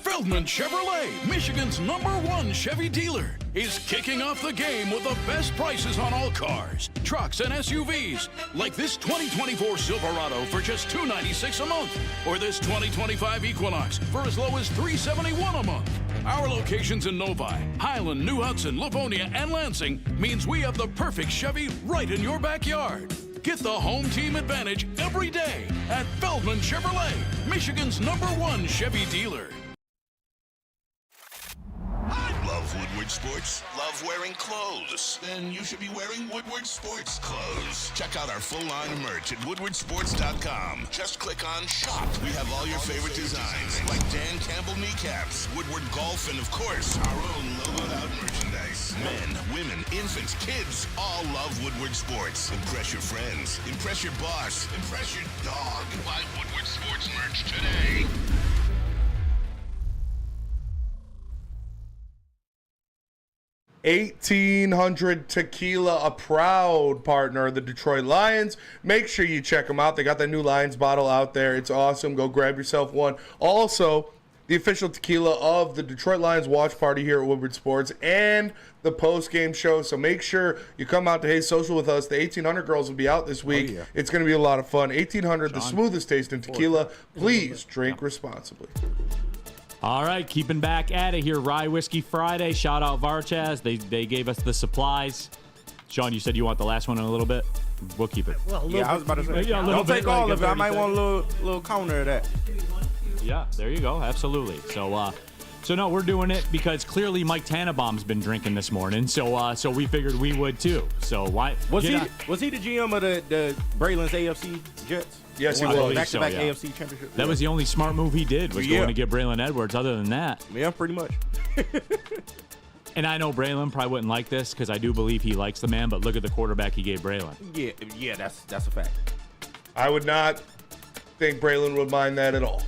Feldman Chevrolet, Michigan's #1 Chevy dealer, is kicking off the game with the best prices on all cars, trucks, and SUVs, like this 2024 Silverado for just $296 a month, or this 2025 Equinox for as low as $371 a month. Our locations in Novi, Highland, New Hudson, Livonia, and Lansing means we have the perfect Chevy right in your backyard. Get the home team advantage every day at Feldman Chevrolet, Michigan's #1 Chevy dealer. Love Woodward Sports? Love wearing clothes? Then you should be wearing Woodward Sports clothes. Check out our full line of merch at woodwardsports.com. Just click on shop. We have all your favorite designs, like Dan Campbell kneecaps, Woodward golf, and of course, our own logoed out merchandise. Men, women, women, infants, kids all love Woodward Sports. Impress your friends. Impress your boss. Impress your dog. Buy Woodward Sports merch today. $1,800 Tequila, a proud partner of the Detroit Lions. Make sure you check them out. They got that new Lions bottle out there. It's awesome. Go grab yourself one. Also, the official tequila of the Detroit Lions watch party here at Woodward Sports and the post-game show. So make sure you come out to Hayes Social with us. The 1,800 girls will be out this week. Yeah. It's going to be a lot of fun. 1,800, the smoothest taste in tequila. Please drink responsibly. All right, keeping back at it here. Rye Whiskey Friday. Shout out Varchaz. They gave us the supplies. Sean, you said you want the last one in a little bit. We'll keep it. Well, I was about to say. Yeah, don't take all of it. I might want a little counter of that. Yeah, there you go. Absolutely. So no, we're doing it because clearly Mike Tannenbaum's been drinking this morning. So we figured we would too. So why was he the GM of the Braylon's AFC Jets? Yes, he was. Back-to-back AFC championship. That was the only smart move he did, was going to get Braylon Edwards. Other than that. Yeah, pretty much. And I know Braylon probably wouldn't like this because I do believe he likes the man, but look at the quarterback he gave Braylon. Yeah, that's a fact. I would not think Braylon would mind that at all.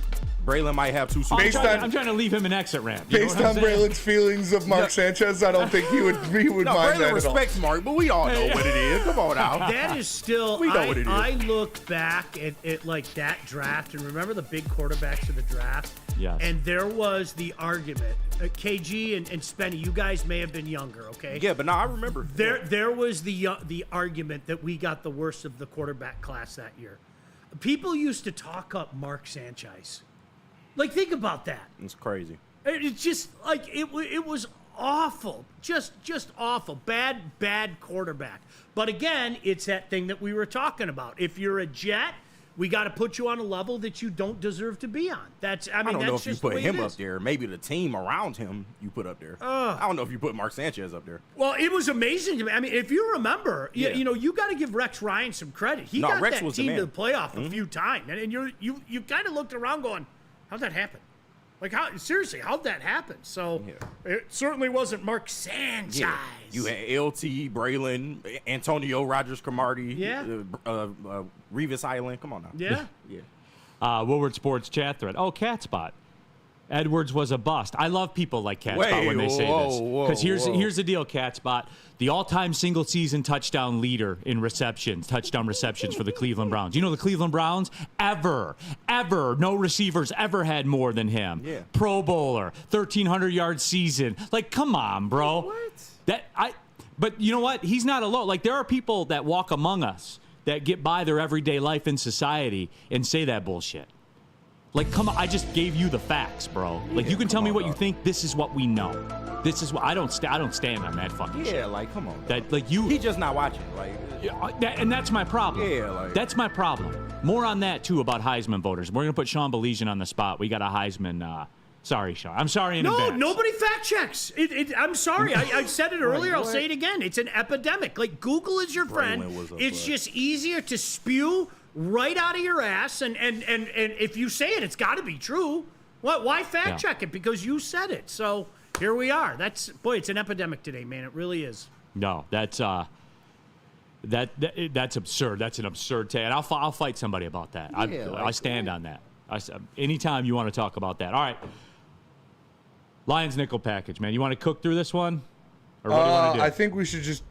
Braylon might have two I'm trying to leave him an exit ramp. Based on Braylon's feelings of Mark Sanchez, I don't think he would mind Braylon that at all. respects Mark, but we all know what it is. Come on now. That is still, we know what it is. I look back at like that draft, and remember the big quarterbacks of the draft? Yes. And there was the argument. KG and Spenny, you guys may have been younger, okay? Yeah, but no, I remember. There was the argument that we got the worst of the quarterback class that year. People used to talk up Mark Sanchez. Like, think about that. It's crazy. It's just like it was awful, just awful, bad quarterback. But again, it's that thing that we were talking about. If you're a Jet, we got to put you on a level that you don't deserve to be on. I don't know if you put him up there. Maybe the team around him you put up there. I don't know if you put Mark Sanchez up there. Well, it was amazing to me. I mean, if you remember, you got to give Rex Ryan some credit. He got Rex that was team to the playoff a few times, and you kind of looked around going, how'd that happen? Like, how'd that happen? So it certainly wasn't Mark Sanchez. Yeah. You had LT, Braylon, Antonio, Rogers Cromartie, Revis Island. Come on now. Yeah. Woodward Sports chat thread. Oh, Catspot. Edwards was a bust. I love people like Catspot when they say this. Because here's the deal, Catspot. The all-time single-season touchdown leader in touchdown receptions for the Cleveland Browns. You know the Cleveland Browns? Ever, no receivers ever had more than him. Yeah. Pro Bowler, 1,300-yard season. Like, come on, bro. What? But you know what? He's not alone. Like, there are people that walk among us that get by their everyday life in society and say that bullshit. Like, come on, I just gave you the facts, bro. Like, you can tell me what you think. This is what we know. This is what I don't stand on that fucking shit. Yeah, like, come on. That, like, you. He just not watching. Like, and that's my problem. Yeah, like. That's my problem. More on that too about Heisman voters. We're gonna put Sean Belizean on the spot. We got a Heisman. Sorry, Sean. I'm sorry in advance. No, nobody fact checks. I'm sorry. I said it earlier. I'll say it again. It's an epidemic. Like, Google is your friend. It's just easier to spew right out of your ass, and if you say it, it's got to be true. What? Why fact check it? Because you said it. So here we are. It's an epidemic today, man. It really is. No, that's that's absurd. That's an absurd take. And I'll fight somebody about that. I stand on that. Anytime you want to talk about that. All right. Lions nickel package, man. You want to cook through this one, or what do you want to do? I think we should just.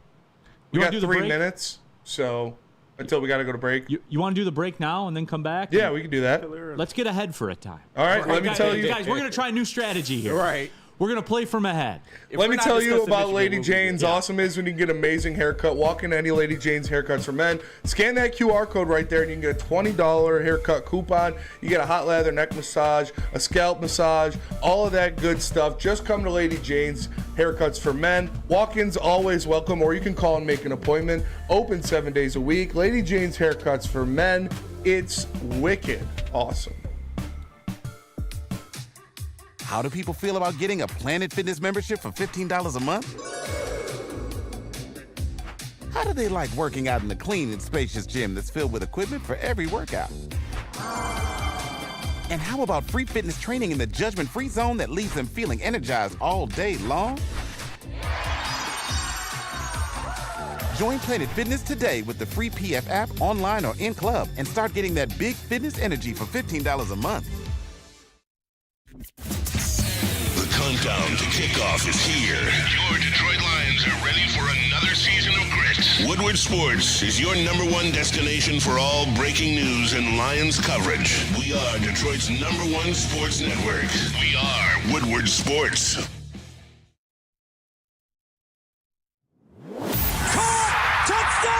We got 3 minutes, so. Until we got to go to break. You want to do the break now and then come back? Yeah, we can do that. Let's get ahead for a time. All right, let me tell you. Guys, we're going to try a new strategy here. Right. We're going to play from ahead. Let me tell you about Lady Jane's. Awesome is when you can get an amazing haircut. Walk into any Lady Jane's haircuts for men. Scan that QR code right there, and you can get a $20 haircut coupon. You get a hot lather neck massage, a scalp massage, all of that good stuff. Just come to Lady Jane's haircuts for men. Walk-ins always welcome, or you can call and make an appointment. Open 7 days a week. Lady Jane's haircuts for men. It's wicked awesome. How do people feel about getting a Planet Fitness membership for $15 a month? How do they like working out in a clean and spacious gym that's filled with equipment for every workout? And how about free fitness training in the judgment-free zone that leaves them feeling energized all day long? Join Planet Fitness today with the free PF app, online or in club, and start getting that big fitness energy for $15 a month. The countdown to kickoff is here. Your Detroit Lions are ready for another season of grit. Woodward Sports is your #1 destination for all breaking news and Lions coverage. We are Detroit's #1 sports network. We are Woodward Sports.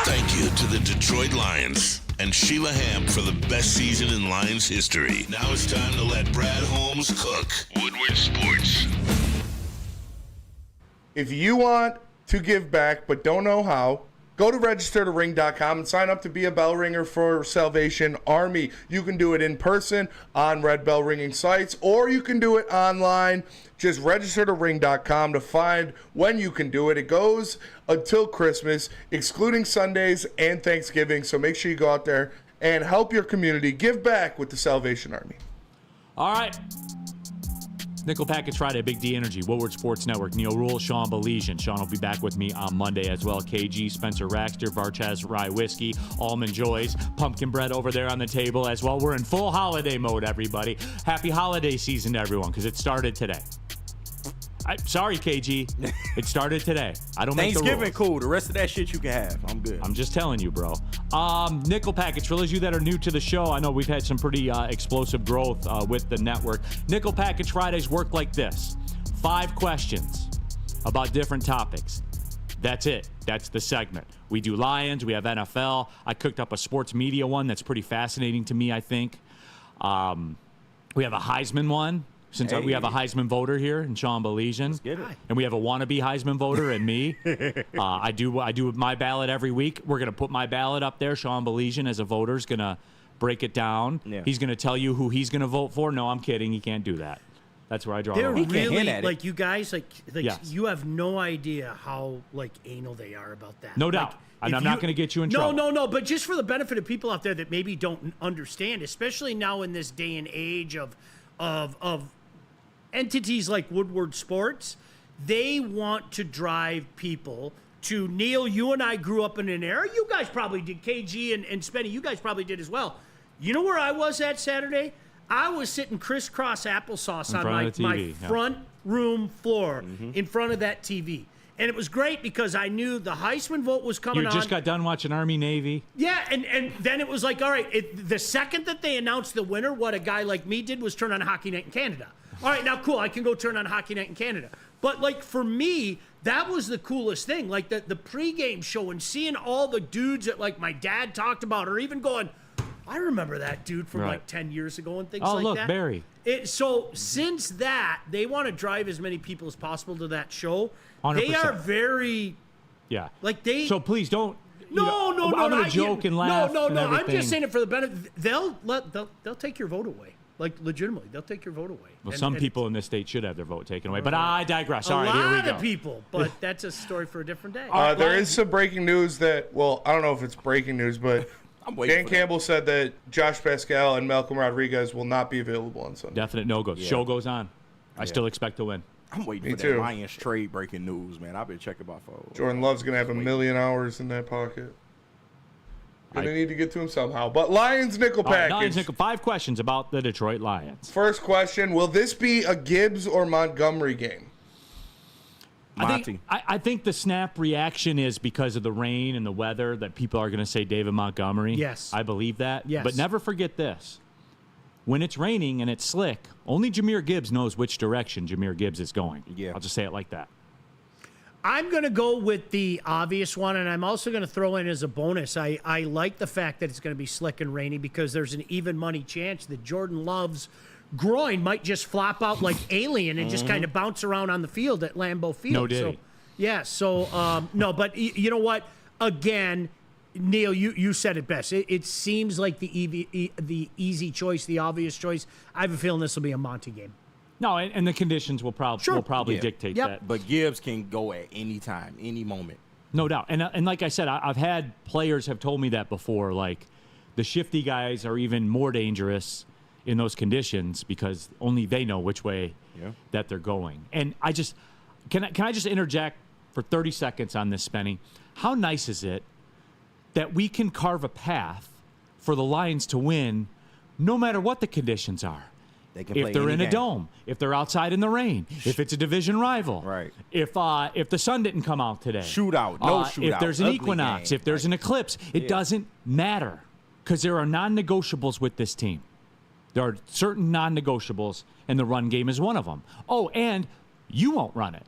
Thank you to the Detroit Lions and Sheila Hamp for the best season in Lions history. Now it's time to let Brad Holmes cook. Woodward Sports. If you want to give back but don't know how, go to registertoring.com and sign up to be a bell ringer for Salvation Army. You can do it in person on Red Bell Ringing sites, or you can do it online. Just registertoring.com to find when you can do it. It goes until Christmas, excluding Sundays and Thanksgiving. So make sure you go out there and help your community. Give back with the Salvation Army. All right. Nickel Package Friday, Big D Energy, Woodward Sports Network, Neil Rule, Sean Belesian. Sean will be back with me on Monday as well. KG, Spencer Raxter, Varchaz Rye Whiskey, Almond Joys, pumpkin bread over there on the table as well. We're in full holiday mode, everybody. Happy holiday season to everyone, because it started today. Sorry, KG. It started today. I don't make the rules. Thanksgiving, cool. The rest of that shit you can have. I'm good. I'm just telling you, bro. Nickel Package, for those of you that are new to the show, I know we've had some pretty explosive growth with the network. Nickel Package Fridays work like this. 5 questions about different topics. That's it. That's the segment. We do Lions. We have NFL. I cooked up a sports media one that's pretty fascinating to me, I think. We have a Heisman one. Since we have a Heisman voter here in Sean Belesian. Let's get it. And we have a wannabe Heisman voter in me. I do my ballot every week. We're going to put my ballot up there. Sean Belesian as a voter is going to break it down. Yeah. He's going to tell you who he's going to vote for. No, I'm kidding. He can't do that. That's where I draw the line. They're really, like, you guys, like yes. You have no idea how, like, anal they are about that. No doubt. And I'm not going to get you in trouble. No. But just for the benefit of people out there that maybe don't understand, especially now in this day and age of entities like Woodward Sports, they want to drive people to, Neil, you and I grew up in an era, you guys probably did, KG and Spenny, you guys probably did as well. You know where I was at Saturday? I was sitting crisscross applesauce on my front room floor in front of that TV. And it was great because I knew the Heisman vote was coming on. You just got done watching Army-Navy. Yeah, and then it was like, all right, the second that they announced the winner, what a guy like me did was turn on Hockey Night in Canada. All right, now cool, I can go turn on Hockey Night in Canada. But, like, for me, that was the coolest thing. Like, the pregame show and seeing all the dudes that, like, my dad talked about, or even going, I remember that dude from, like, 10 years ago and things like that. Oh, look, Barry. So, since that, they want to drive as many people as possible to that show. 100%. They are very... Yeah. Like, they... So, please, don't... No. I'm going to joke and laugh. No. And I'm just saying it for the benefit. They'll take your vote away. Like, legitimately, they'll take your vote away. Well, some people in this state should have their vote taken away, but I digress. All right, here we go. A lot of people, but that's a story for a different day. There is some breaking news that, well, I don't know if it's breaking news, but Dan Campbell said that Josh Pascal and Malcolm Rodriguez will not be available on Sunday. Definite no-go. Yeah. Show goes on. I still expect to win. I'm waiting for that Lions trade breaking news, man. I've been checking my phone. Jordan Love's going to have 1 million hours in that pocket. Going to need to get to him somehow. But Lions Nickel Package. Lions Nickel. 5 questions about the Detroit Lions. First question, will this be a Gibbs or Montgomery game? I think the snap reaction is because of the rain and the weather that people are going to say David Montgomery. Yes. I believe that. Yes. But never forget this. When it's raining and it's slick, only Jahmyr Gibbs knows which direction Jahmyr Gibbs is going. Yeah. I'll just say it like that. I'm going to go with the obvious one, and I'm also going to throw in as a bonus. I like the fact that it's going to be slick and rainy because there's an even money chance that Jordan Love's groin might just flop out like Alien and just kind of bounce around on the field at Lambeau Field. No diddy. No, but you know what? Again, Neil, you said it best. It seems like the easy choice, the obvious choice. I have a feeling this will be a Monty game. No, and the conditions will probably dictate that. But Gibbs can go at any time, any moment. No doubt. And like I said, I've had players have told me that before. Like, the shifty guys are even more dangerous in those conditions because only they know which way that they're going. And can I just interject for 30 seconds on this, Spenny. How nice is it that we can carve a path for the Lions to win no matter what the conditions are? They can if play they're any in a game. dome, if they're outside in the rain, if it's a division rival, Right. If the sun didn't come out today, Shootout, no shootout, if there's an ugly equinox, game. if there's an eclipse, it doesn't matter because there are non-negotiables with this team. There are certain non-negotiables, and the run game is one of them. Oh, and you won't run it.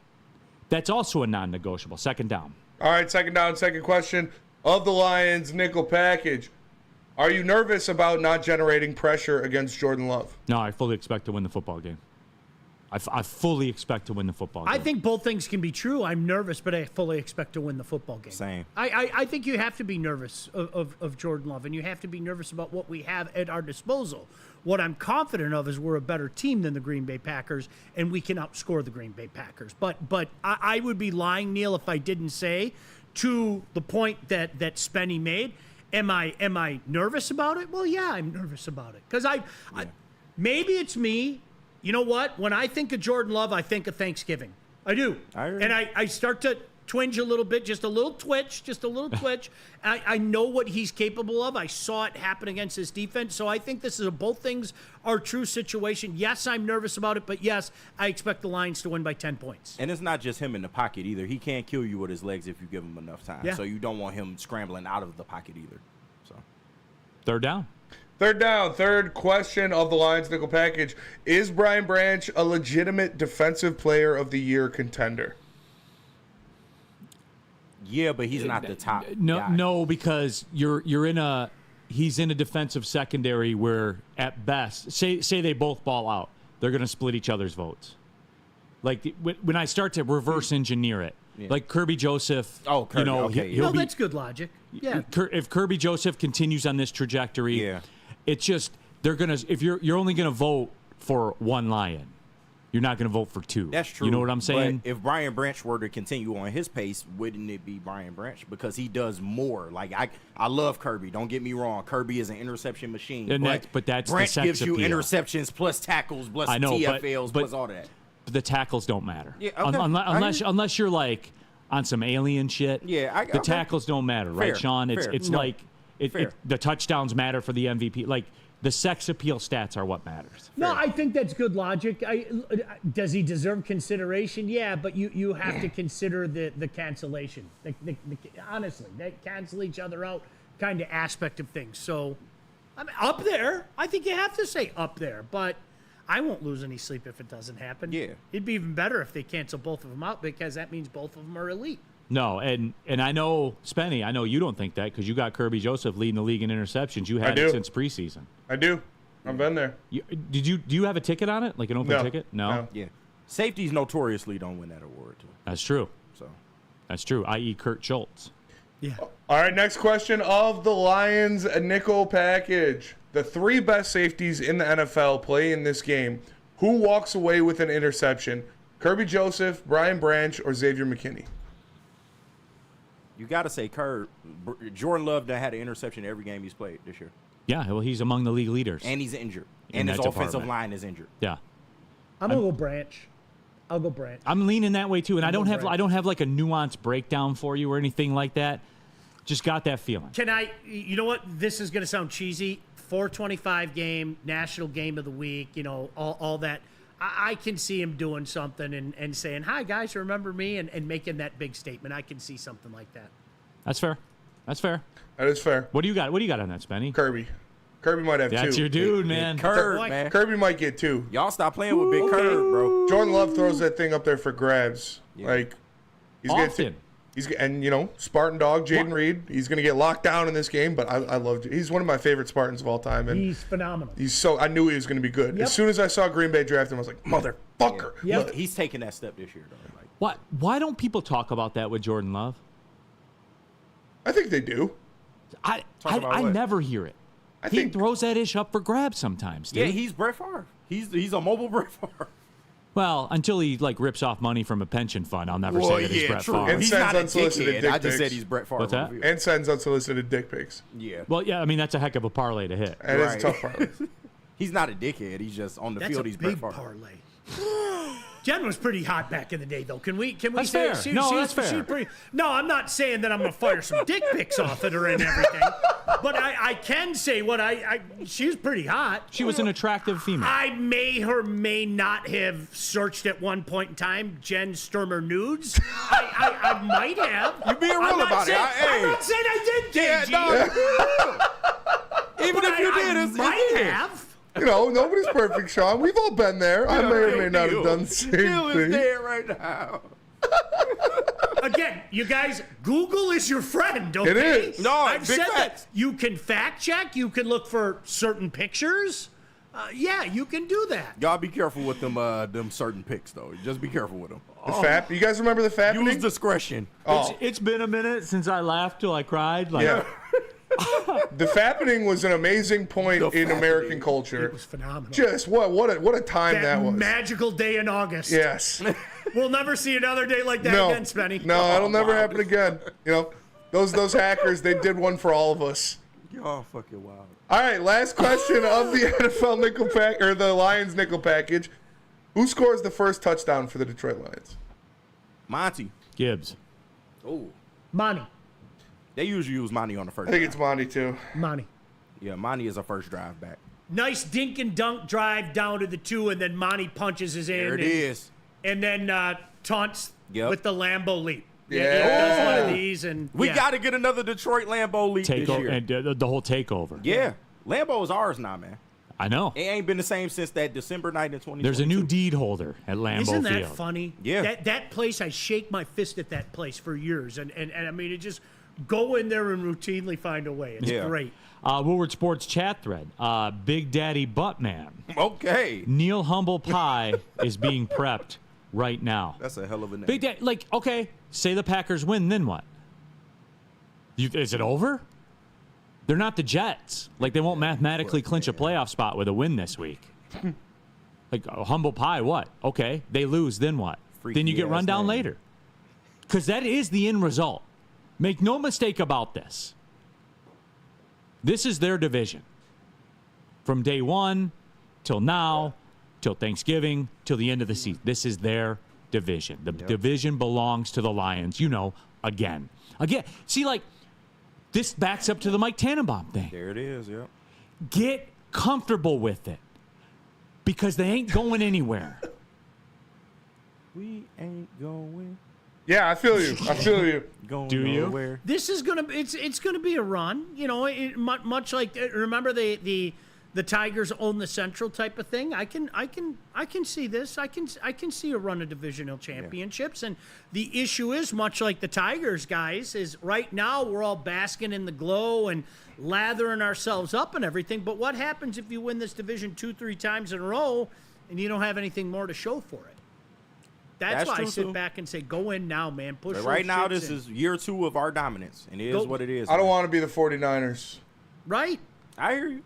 That's also a non-negotiable. Second down. All right, second down, second question of the Lions nickel package. Are you nervous about not generating pressure against Jordan Love? No, I fully expect to win the football game. I fully expect to win the football game. I think both things can be true. I'm nervous, but I fully expect to win the football game. Same. I think you have to be nervous of Jordan Love, and you have to be nervous about what we have at our disposal. What I'm confident of is we're a better team than the Green Bay Packers, and we can outscore the Green Bay Packers. But I would be lying, Neil, if I didn't say, to the point that Spenny made, am I nervous about it? Well, yeah, I'm nervous about it. Because maybe it's me. You know what? When I think of Jordan Love, I think of Thanksgiving. I do. And I start to twinge a little bit, just a little twitch. I know what he's capable of. I saw it happen against his defense. So I think this is both things are true situation. Yes, I'm nervous about it, but yes, I expect the Lions to win by 10 points. And it's not just him in the pocket either. He can't kill you with his legs if you give him enough time. Yeah. So you don't want him scrambling out of the pocket either. So third down. Third down, third question of the Lions nickel package. Is Brian Branch a legitimate defensive player of the year contender? Yeah, but he's not the top guy. No, because he's in a defensive secondary where at best, say they both ball out, they're going to split each other's votes. Like when I start to reverse engineer it, like Kirby Joseph. Oh, Kirby, okay. That's good logic. Yeah. If Kirby Joseph continues on this trajectory, it's just they're gonna. If you're only gonna vote for one Lion, you're not gonna vote for two. That's true. You know what I'm saying? But if Brian Branch were to continue on his pace, wouldn't it be Brian Branch? Because he does more. Like I love Kirby. Don't get me wrong. Kirby is an interception machine. But that's Branch the sex gives you appeal. interceptions plus tackles plus TFLs plus all that. But the tackles don't matter. Yeah, okay. Unless you're like on some alien shit. Yeah, the tackles don't matter, right, Sean? It's like the touchdowns matter for the MVP. Like the sex appeal stats are what matters. No, I think that's good logic. Does he deserve consideration? Yeah, but you have to consider the cancellation. Honestly, they cancel each other out kind of aspect of things. So, I mean, up there, I think you have to say up there, but I won't lose any sleep if it doesn't happen. Yeah. It'd be even better if they cancel both of them out because that means both of them are elite. No, and I know, Spenny, I know you don't think that because you got Kirby Joseph leading the league in interceptions. You had it since preseason. I do. I've been there. Do you have a ticket on it? Like an open ticket? No. Yeah. Safeties notoriously don't win that award, too. That's true. So that's true, i.e. Kurt Schultz. Yeah. All right, next question of the Lions nickel package. The three best safeties in the NFL play in this game. Who walks away with an interception? Kirby Joseph, Brian Branch, or Xavier McKinney? You got to say Jordan Love had an interception every game he's played this year. Yeah, well, he's among the league leaders. And he's injured. And his offensive line is injured. Yeah. I'm going to go Branch. I'll go Branch. I'm leaning that way, too. And I don't have like a nuanced breakdown for you or anything like that. Just got that feeling. You know what? This is going to sound cheesy. 425 game, national game of the week, all that. I can see him doing something and saying, hi, guys, remember me, and making that big statement. I can see something like that. That's fair. That is fair. What do you got? What do you got on that, Spenny? Kirby might have two. That's your dude, man. Man. Kirby might get two. Y'all stop playing with Big Curb, bro. Jordan Love throws that thing up there for grabs. Yeah. Like he's Often. Spartan dog Jaden Reed. He's gonna get locked down in this game, but I love. He's one of my favorite Spartans of all time, and he's phenomenal. I knew he was gonna be good. Yep. As soon as I saw Green Bay draft him, I was like, motherfucker. Yeah. Look, he's taking that step this year, though. Like, Why don't people talk about that with Jordan Love? I think they do. I about what? never hear it. He throws that ish up for grabs sometimes, dude. yeah, he's Brett Favre. He's a mobile Brett Favre. Well, until he rips off money from a pension fund, I'll never say that he's Brett Favre. And He's sends not a unsolicited dickhead. dick I just pics. said he's Brett Favre. What's that? And sends unsolicited dick pics. Yeah. Well, yeah, I mean that's a heck of a parlay to hit. And it's a tough parlay. He's not a dickhead. He's just on the That's field. a He's Brett big Favre. parlay. Jen was pretty hot back in the day, though. Can we That's say fair. That's fair. She's pretty, no, I'm not saying that I'm going to fire some dick pics off at her and everything. But I can say she was pretty hot. She was an attractive female. I may or may not have searched at one point in time Jen Sturmer nudes. I might have. You being real about it. I'm not saying I did, Yeah, KG. no. Even if you did, I might have. Nobody's perfect, Sean. We've all been there. I may or may not have done the same Neil is thing. dead right now. Again, you guys, Google is your friend, okay? It is. No, I've big said facts. that. You can fact check. You can look for certain pictures. Yeah, you can do that. Y'all be careful with them certain picks, though. Just be careful with them. You guys remember the fapping? Use discretion. It's been a minute since I laughed till I cried. Yeah. The fappening was an amazing point in American culture. It was phenomenal. Just what a time that was. Magical day in August. Yes. We'll never see another day like that again, Spenny. No, that'll never happen again. Those hackers, they did one for all of us. Y'all fucking wild. All right, last question of the NFL nickel pack or the Lions nickel package. Who scores the first touchdown for the Detroit Lions? Monty. Gibbs. Oh. Monty. They usually use Monty on the first I think drive. it's Monty too. Monty. Yeah, Monty is a first drive back. Nice dink and dunk drive down to the 2, and then Monty punches his in. There it is. And then taunts with the Lambeau leap. Yeah. He does one of these, and We got to get another Detroit Lambeau leap this year. And the whole takeover. Yeah. Lambeau is ours now, man. I know. It ain't been the same since that December night in 2022. There's a new deed holder at Lambeau Isn't that Field. funny? Yeah. That place, I shake my fist at that place for years. And I mean, it just go in there and routinely find a way. It's great. Woodward Sports chat thread. Big Daddy Buttman. Okay. Neil Humble Pie is being prepped right now. That's a hell of a name. Big Daddy, okay, say the Packers win, then what? Is it over? They're not the Jets. They won't mathematically clinch a playoff spot with a win this week. Humble Pie, what? Okay, they lose, then what? Then you get run down later. Because that is the end result. Make no mistake about this. This is their division. From day one till now, till Thanksgiving, till the end of the season. This is their division. The division belongs to the Lions, again. See, this backs up to the Mike Tannenbaum thing. There it is, yep. Get comfortable with it because they ain't going anywhere. We ain't going. Yeah, I feel you. Going Do you? nowhere. This is gonna it's gonna be a run. Much like remember the Tigers own the Central type of thing. I can see this. I can see a run of divisional championships. And the issue is much like the Tigers guys is right now we're all basking in the glow and lathering ourselves up and everything. But what happens if you win this division 2-3 times in a row and you don't have anything more to show for it? That's why I sit back and say, go in now, man. Push. Right now, this is year 2 of our dominance, and it is what it is. I don't want to be the 49ers. Right. I hear you.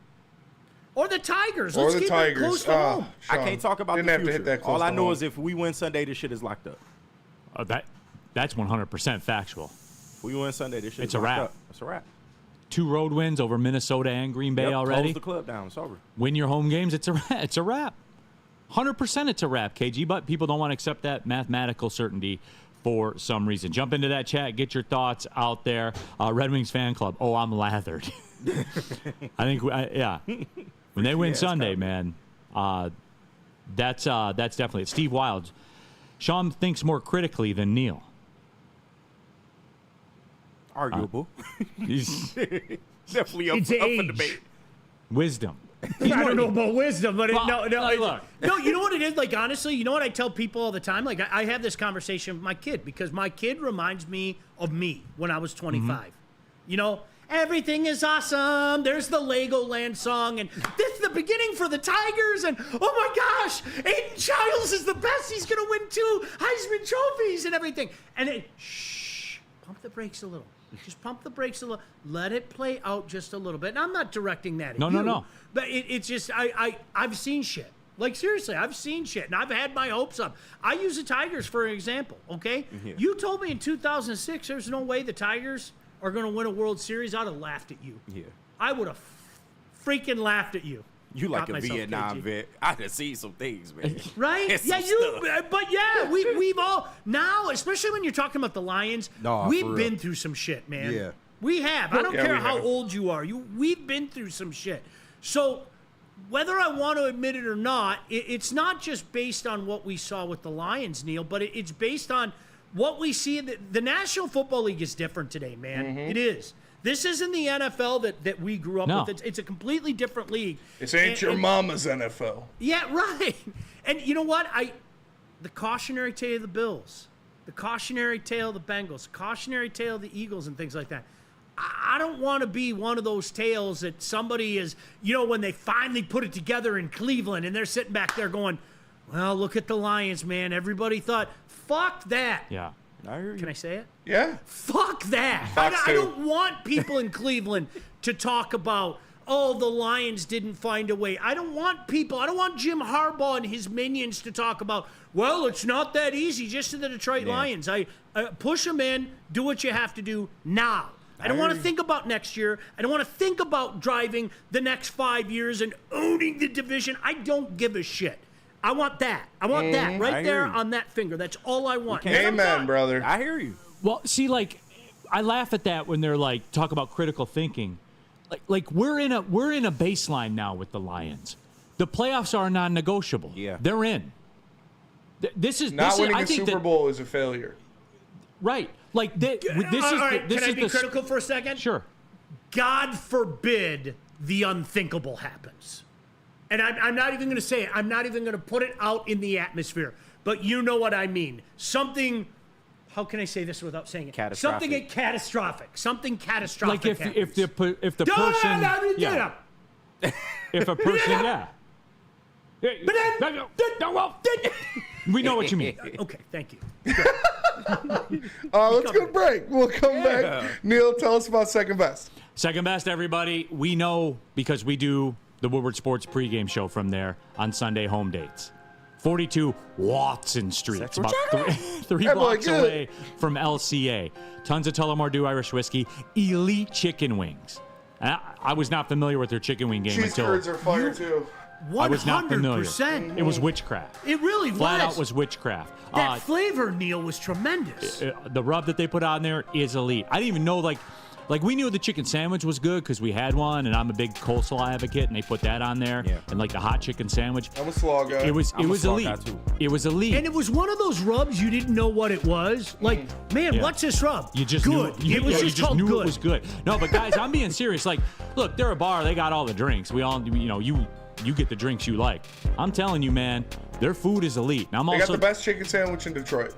Or the Tigers. Or Let's the keep Tigers. it close to home. I can't talk about Didn't the have future. to hit that close All I to know home. is if we win Sunday, this shit is locked up. That's 100% factual. If we win Sunday, this shit It's is a locked wrap. up. It's a wrap. 2 road wins over Minnesota and Green Bay already. Close the club down. It's over. Win your home games. It's a wrap. 100% it's a wrap, KG, but people don't want to accept that mathematical certainty for some reason. Jump into that chat. Get your thoughts out there. Red Wings fan club. Oh, I'm lathered. I think, when they win Sunday, man, that's definitely it. Steve Wilds. Sean thinks more critically than Neil. Arguable. He's Definitely up for debate. wisdom. I don't know about wisdom, but Well, no, look. you know what it is? Honestly, you know what I tell people all the time? I have this conversation with my kid because my kid reminds me of me when I was 25. Everything is awesome. There's the Legoland song, and this is the beginning for the Tigers, and oh my gosh, Aiden Childs is the best. He's going to win 2 Heisman trophies and everything. And pump the brakes a little. Just pump the brakes a little. Let it play out just a little bit. And I'm not directing that at you. No. But it's just, I've seen shit. Seriously, I've seen shit, and I've had my hopes up. I use the Tigers for an example, okay? Yeah. You told me in 2006 there's no way the Tigers are going to win a World Series. I'd have laughed at you. Yeah. I would have freaking laughed at you. You like Got a myself, Vietnam KG. vet. I done seen some things, man. Right? It's Yeah, some stuff. but yeah, we've all, now, especially when you're talking about the Lions, No, we've for been real. through some shit, man. Yeah. We have. I don't Yeah, care we how have. old you are. We've been through some shit. So whether I want to admit it or not, it's not just based on what we saw with the Lions, Neil, but it's based on what we see. The National Football League is different today, man. Mm-hmm. It is. This isn't the NFL that we grew up No. with. It's a completely different league. This ain't And- your and- mama's NFL. Yeah, right. And you know what? The cautionary tale of the Bills, the cautionary tale of the Bengals, the cautionary tale of the Eagles, and things like that. I don't want to be one of those tales that somebody is, when they finally put it together in Cleveland and they're sitting back there going, well, look at the Lions, man. Everybody thought, fuck that. Yeah. I hear you. Can I say it? Yeah. Fuck that. Fox I too. don't want people in Cleveland to talk about, oh, the Lions didn't find a way. I don't want Jim Harbaugh and his minions to talk about, well, it's not that easy just to the Detroit Lions. I push them in, do what you have to do now. I don't want to think about next year. I don't want to think about driving the next 5 years and owning the division. I don't give a shit. I want that. I want that right I there hear you. on that finger. That's all I want. And I'm Amen, done. brother. I hear you. Well, see, like, I laugh at that when they're like talk about critical thinking. Like we're in a baseline now with the Lions. The playoffs are non-negotiable. Yeah. They're in. This is Not winning I a think Super that- Bowl is a failure. Right. Like this All right, this can I is be the critical for a second? Sure. God forbid the unthinkable happens. And I'm not even going to say it. I'm not even going to put it out in the atmosphere. But you know what I mean. Something, how can I say this without saying it? Catastrophic. Something catastrophic. Something catastrophic Like if happens. the person yeah. If a person yeah. We know what you mean. Okay, thank you. Let's go to break. We'll come back. Neil, tell us about second best. Second best, everybody. We know because we do the Woodward Sports pregame show from there on Sunday home dates. 42 Watson Street. It's about three That boy blocks good. away from LCA. Tons of Tullamore Dew Irish whiskey. Elite chicken wings. And I was not familiar with their chicken wing game Cheese until curds are fire, too. 100%. I was not familiar. It was witchcraft. It really Flat was. out was witchcraft. That flavor, Neil, was tremendous. The rub that they put on there is elite. I didn't even know, like we knew the chicken sandwich was good because we had one, and I'm a big coleslaw advocate, and they put that on there, and like the hot chicken sandwich. I'm a slaw guy. It was I'm a slaw elite. guy, too. It was elite. And it was one of those rubs you didn't know what it was. Like, man, Yeah. what's this rub? You just good. knew. It was you just called knew good. it was good. No, but guys, I'm being serious. Like, look, they're a bar. They got all the drinks. We all, you get the drinks you like. I'm telling you, man, their food is elite. And I'm They also got the best chicken sandwich in Detroit.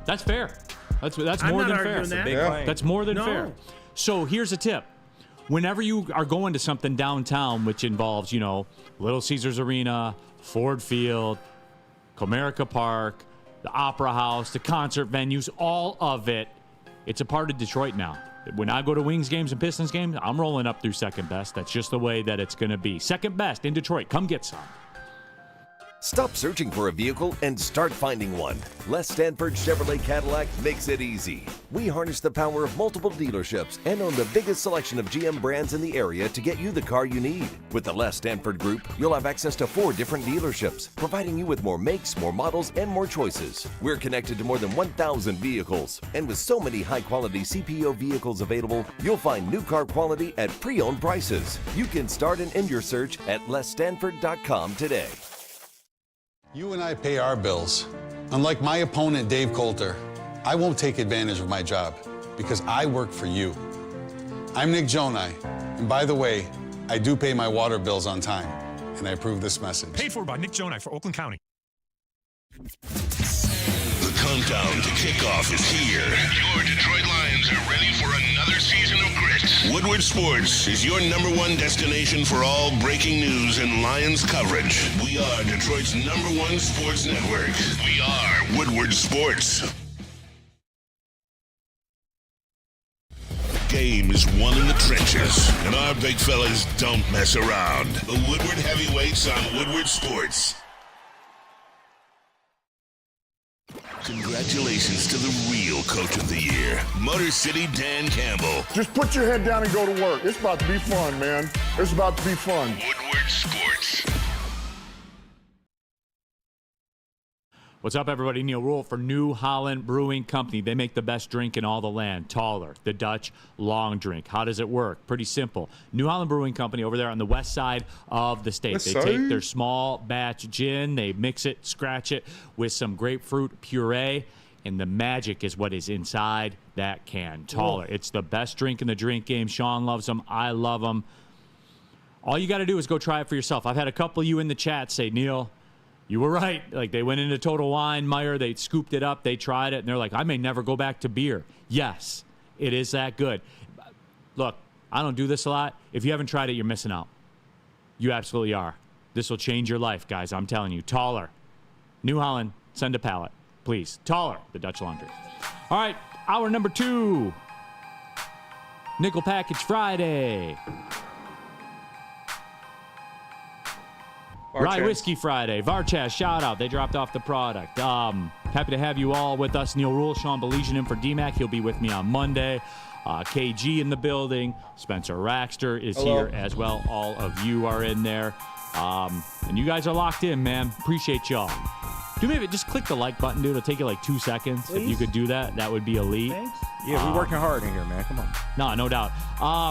That's fair. That's I'm more not than arguing fair. that. Big Yeah. claim. That's more than No. fair. So here's a tip. Whenever you are going to something downtown, which involves, Little Caesars Arena, Ford Field, Comerica Park, the Opera House, the concert venues, all of it, it's a part of Detroit now. When I go to Wings games and Pistons games, I'm rolling up through second best. That's just the way that it's going to be. Second best in Detroit. Come get some. Stop searching for a vehicle and start finding one. Les Stanford Chevrolet Cadillac makes it easy. We harness the power of multiple dealerships and own the biggest selection of GM brands in the area to get you the car you need. With the Les Stanford Group, you'll have access to 4 different dealerships, providing you with more makes, more models, and more choices. We're connected to more than 1,000 vehicles, and with so many high-quality CPO vehicles available, you'll find new car quality at pre-owned prices. You can start and end your search at lesstanford.com today. You and I pay our bills. Unlike my opponent, Dave Coulter, I won't take advantage of my job because I work for you. I'm Nick Jonai, and by the way, I do pay my water bills on time, and I approve this message. Paid for by Nick Jonai for Oakland County. The countdown to kickoff is here. Your Detroit Lions are ready for another season of grit. Woodward Sports is your #1 destination for all breaking news and Lions coverage. We are Detroit's #1 sports network. We are Woodward Sports. Game is won in the trenches, and our big fellas don't mess around. The Woodward Heavyweights on Woodward Sports. Congratulations to the real Coach of the Year, Motor City Dan Campbell. Just put your head down and go to work. It's about to be fun, man. It's about to be fun. Woodward Sports. What's up, everybody? Neil Rule for New Holland Brewing Company. They make the best drink in all the land, Taller, the Dutch long drink. How does it work? Pretty simple. New Holland Brewing Company over there on the west side of the state. They take their small batch gin, they mix it, scratch it with some grapefruit puree, and the magic is what is inside that can. Taller. It's the best drink in the drink game. Sean loves them. I love them. All you got to do is go try it for yourself. I've had a couple of you in the chat say, Neil, you were right. Like, they went into Total Wine, Meyer, they scooped it up, they tried it, and they're like, I may never go back to beer. Yes, it is that good. Look, I don't do this a lot. If you haven't tried it, you're missing out. You absolutely are. This will change your life, guys. I'm telling you. Taller. New Holland, send a pallet, please. Taller, the Dutch laundry. All right, hour number 2. Nickel Package Friday. Rye Whiskey Friday. Varchas, shout out. They dropped off the product. Happy to have you all with us. Neil Rule, Sean Belesian in for DMAC. He'll be with me on Monday. KG in the building. Spencer Raxter is here as well. All of you are in there. And you guys are locked in, man. Appreciate y'all. Do maybe just click the like button, dude. It'll take you like 2 seconds. Please? If you could do that, that would be elite. Thanks. Yeah, we're working hard in here, man. Come on. No doubt.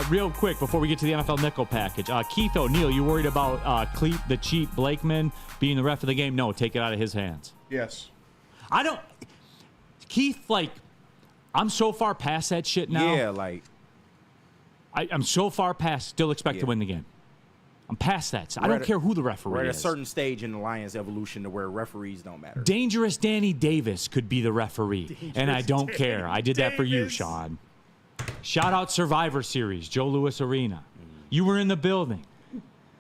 Real quick, before we get to the NFL Nickel Package, Keith O'Neill, you worried about Cleet the Cheat Blakeman being the ref of the game? No, take it out of his hands. Yes. I don't. Keith, like, I'm so far past that shit now. Yeah, like. I'm so far past, still expect to win the game. I'm past that. So I don't care who the referee is. We're at a certain stage in the Lions' evolution to where referees don't matter. Dangerous Danny Davis could be the referee, and I don't care. I did that for you, Sean. Shout out Survivor Series, Joe Louis Arena. You were in the building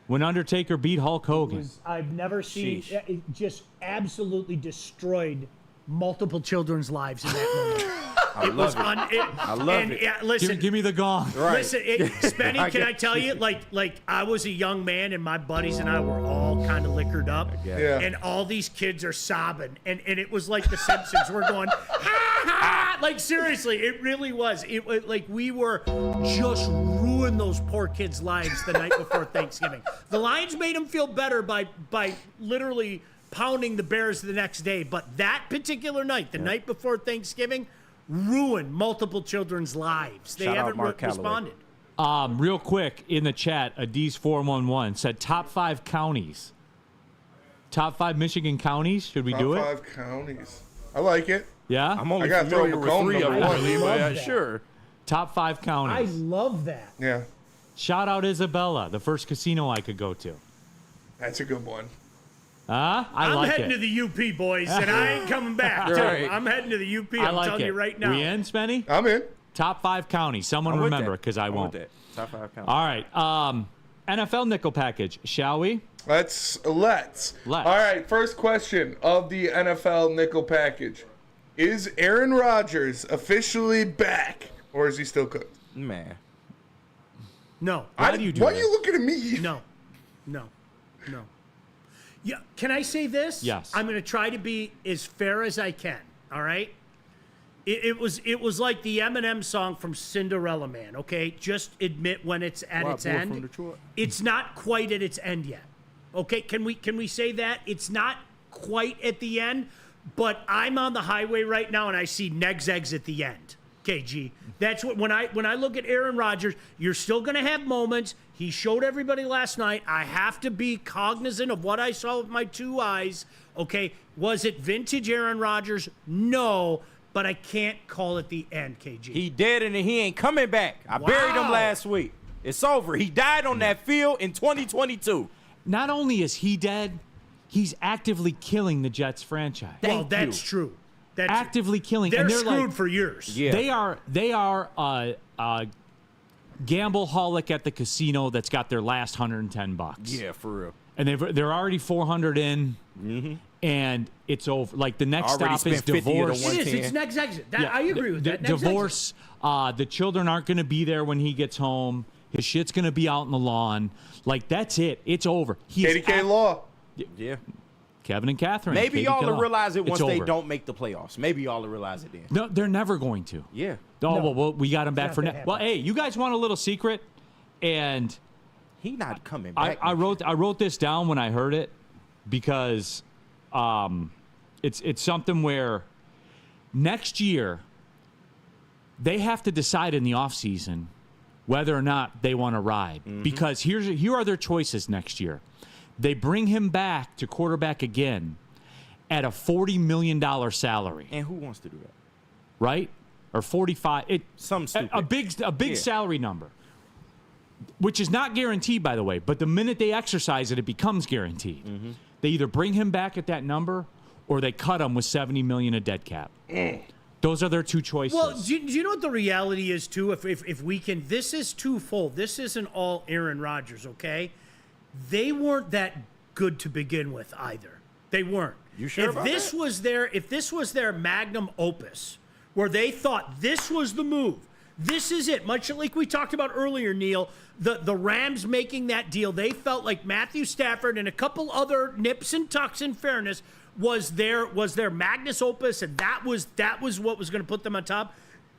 when Undertaker beat Hulk Hogan. I've never seen it just absolutely destroyed multiple children's lives in that moment. I love it. Yeah, listen, give me the gong. Right. Listen, Spenny, can I tell you, like I was a young man and my buddies and I were all kind of liquored up, and all these kids are sobbing, and it was like The Simpsons. We're going, ha ha! Like seriously, it really was. It like we were just ruining those poor kids' lives the night before Thanksgiving. The Lions made them feel better by literally pounding the Bears the next day, but that particular night, the night before Thanksgiving, ruined multiple children's lives. They haven't responded. Real quick, in the chat, Adiz411 said top 5 counties. Top 5 Michigan counties. Should we do it? Top 5 counties. I like it. Yeah? I'm only familiar with 3 of them, but sure. Top 5 counties. I love that. Yeah. Shout out Isabella, the first casino I could go to. That's a good one. I'm heading to the UP, boys, and I ain't coming back. Right. I'm heading to the UP. I'm telling you right now. We in, Spenny? I'm in. Top 5 counties. Someone remember, because I won't. Top 5 counties. All right. NFL Nickel Package, shall we? Let's. All right, first question of the NFL Nickel Package. Is Aaron Rodgers officially back, or is he still cooked? Man. No. Why are you looking at me? No. Yeah, can I say this? Yes. I'm going to try to be as fair as I can. All right. It was like the Eminem song from Cinderella Man. Okay, just admit when it's at its end. It's not quite at its end yet. Okay, can we say that it's not quite at the end? But I'm on the highway right now and I see negs eggs at the end. KG. That's what when I look at Aaron Rodgers, you're still going to have moments. He showed everybody last night. I have to be cognizant of what I saw with my 2 eyes. Okay, was it vintage Aaron Rodgers? No, but I can't call it the end, KG. He dead and he ain't coming back. I buried him last week. It's over. He died on that field in 2022. Not only is he dead, he's actively killing the Jets franchise. That's true. That's actively killing. They're and they're screwed like, for years. Yeah. They are gamble-holic at the casino that's got their last $110. Yeah, for real. And they're already 400 in, and it's over. Like the next stop is divorce. It is. It's next exit. I agree with that. Next divorce. The children aren't going to be there when he gets home. His shit's going to be out in the lawn. Like that's it. It's over. KDK Law. Yeah. Kevin and Catherine. Maybe y'all will realize it once they don't make the playoffs. Maybe y'all will realize it then. No, they're never going to. Yeah. Oh, well, we got him back for now. Well, hey, you guys want a little secret? And he not coming back. I wrote this down when I heard it because It's something where next year they have to decide in the offseason whether or not they want to ride. Because here are their choices next year. They bring him back to quarterback again at a $40 million salary. And who wants to do that? Right? Or 45. Some stupid. A big salary number, which is not guaranteed, by the way. But the minute they exercise it, it becomes guaranteed. They either bring him back at that number or they cut him with $70 million of dead cap. Those are their two choices. Well, do you know what the reality is, too? If we can, this is twofold. This isn't all Aaron Rodgers, okay? They weren't that good to begin with either. They weren't. You sure about that? If this was their magnum opus, where they thought this was the move, this is it, much like we talked about earlier, Neil, the Rams making that deal, they felt like Matthew Stafford and a couple other nips and tucks, in fairness, was their magnus opus, and that was what was going to put them on top.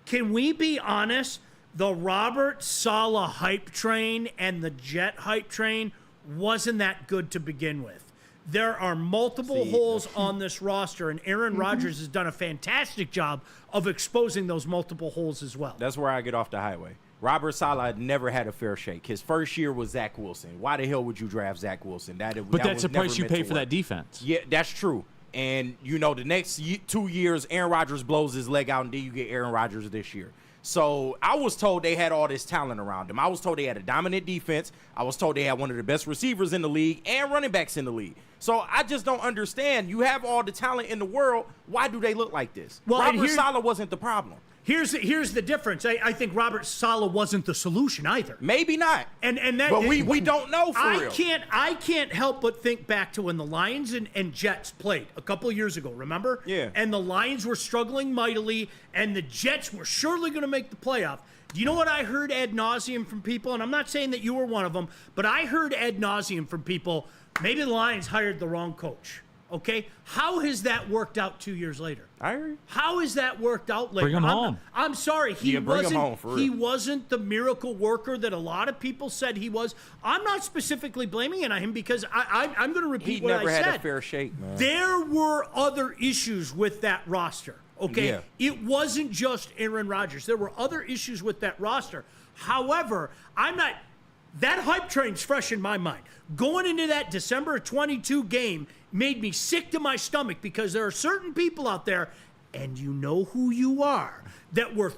Can we be honest? The Robert Saleh hype train and the Jet hype train wasn't that good to begin with. There are multiple holes on this roster, and Aaron Rodgers has done a fantastic job of exposing those multiple holes as well. That's where I get off the highway. Robert Saleh never had a fair shake. His first year was Zach Wilson. Why the hell would you draft Zach Wilson? But that's the price you pay for that defense. Yeah, that's true. And, the next 2 years, Aaron Rodgers blows his leg out, and then you get Aaron Rodgers this year. So I was told they had all this talent around them. I was told they had a dominant defense. I was told they had one of the best receivers in the league and running backs in the league. So I just don't understand. You have all the talent in the world. Why do they look like this? Well, Robert Saleh wasn't the problem. Here's the difference. I think Robert Saleh wasn't the solution either. Maybe not. But we don't know for real. I can't help but think back to when the Lions and Jets played a couple years ago, remember? Yeah. And the Lions were struggling mightily, and the Jets were surely going to make the playoff. Do you know what I heard ad nauseum from people? And I'm not saying that you were one of them, but I heard ad nauseum from people, maybe the Lions hired the wrong coach. Okay, how has that worked out 2 years later? I agree. How has that worked out later? Bring him home. I'm sorry, bring him home for real. He wasn't the miracle worker that a lot of people said he was. I'm not specifically blaming it on him because I'm going to repeat what I said. He never had a fair shake, man. There were other issues with that roster. Okay, Yeah. It wasn't just Aaron Rodgers. There were other issues with that roster. However, that hype train's fresh in my mind. Going into that December 22 game made me sick to my stomach because there are certain people out there, and you know who you are, that were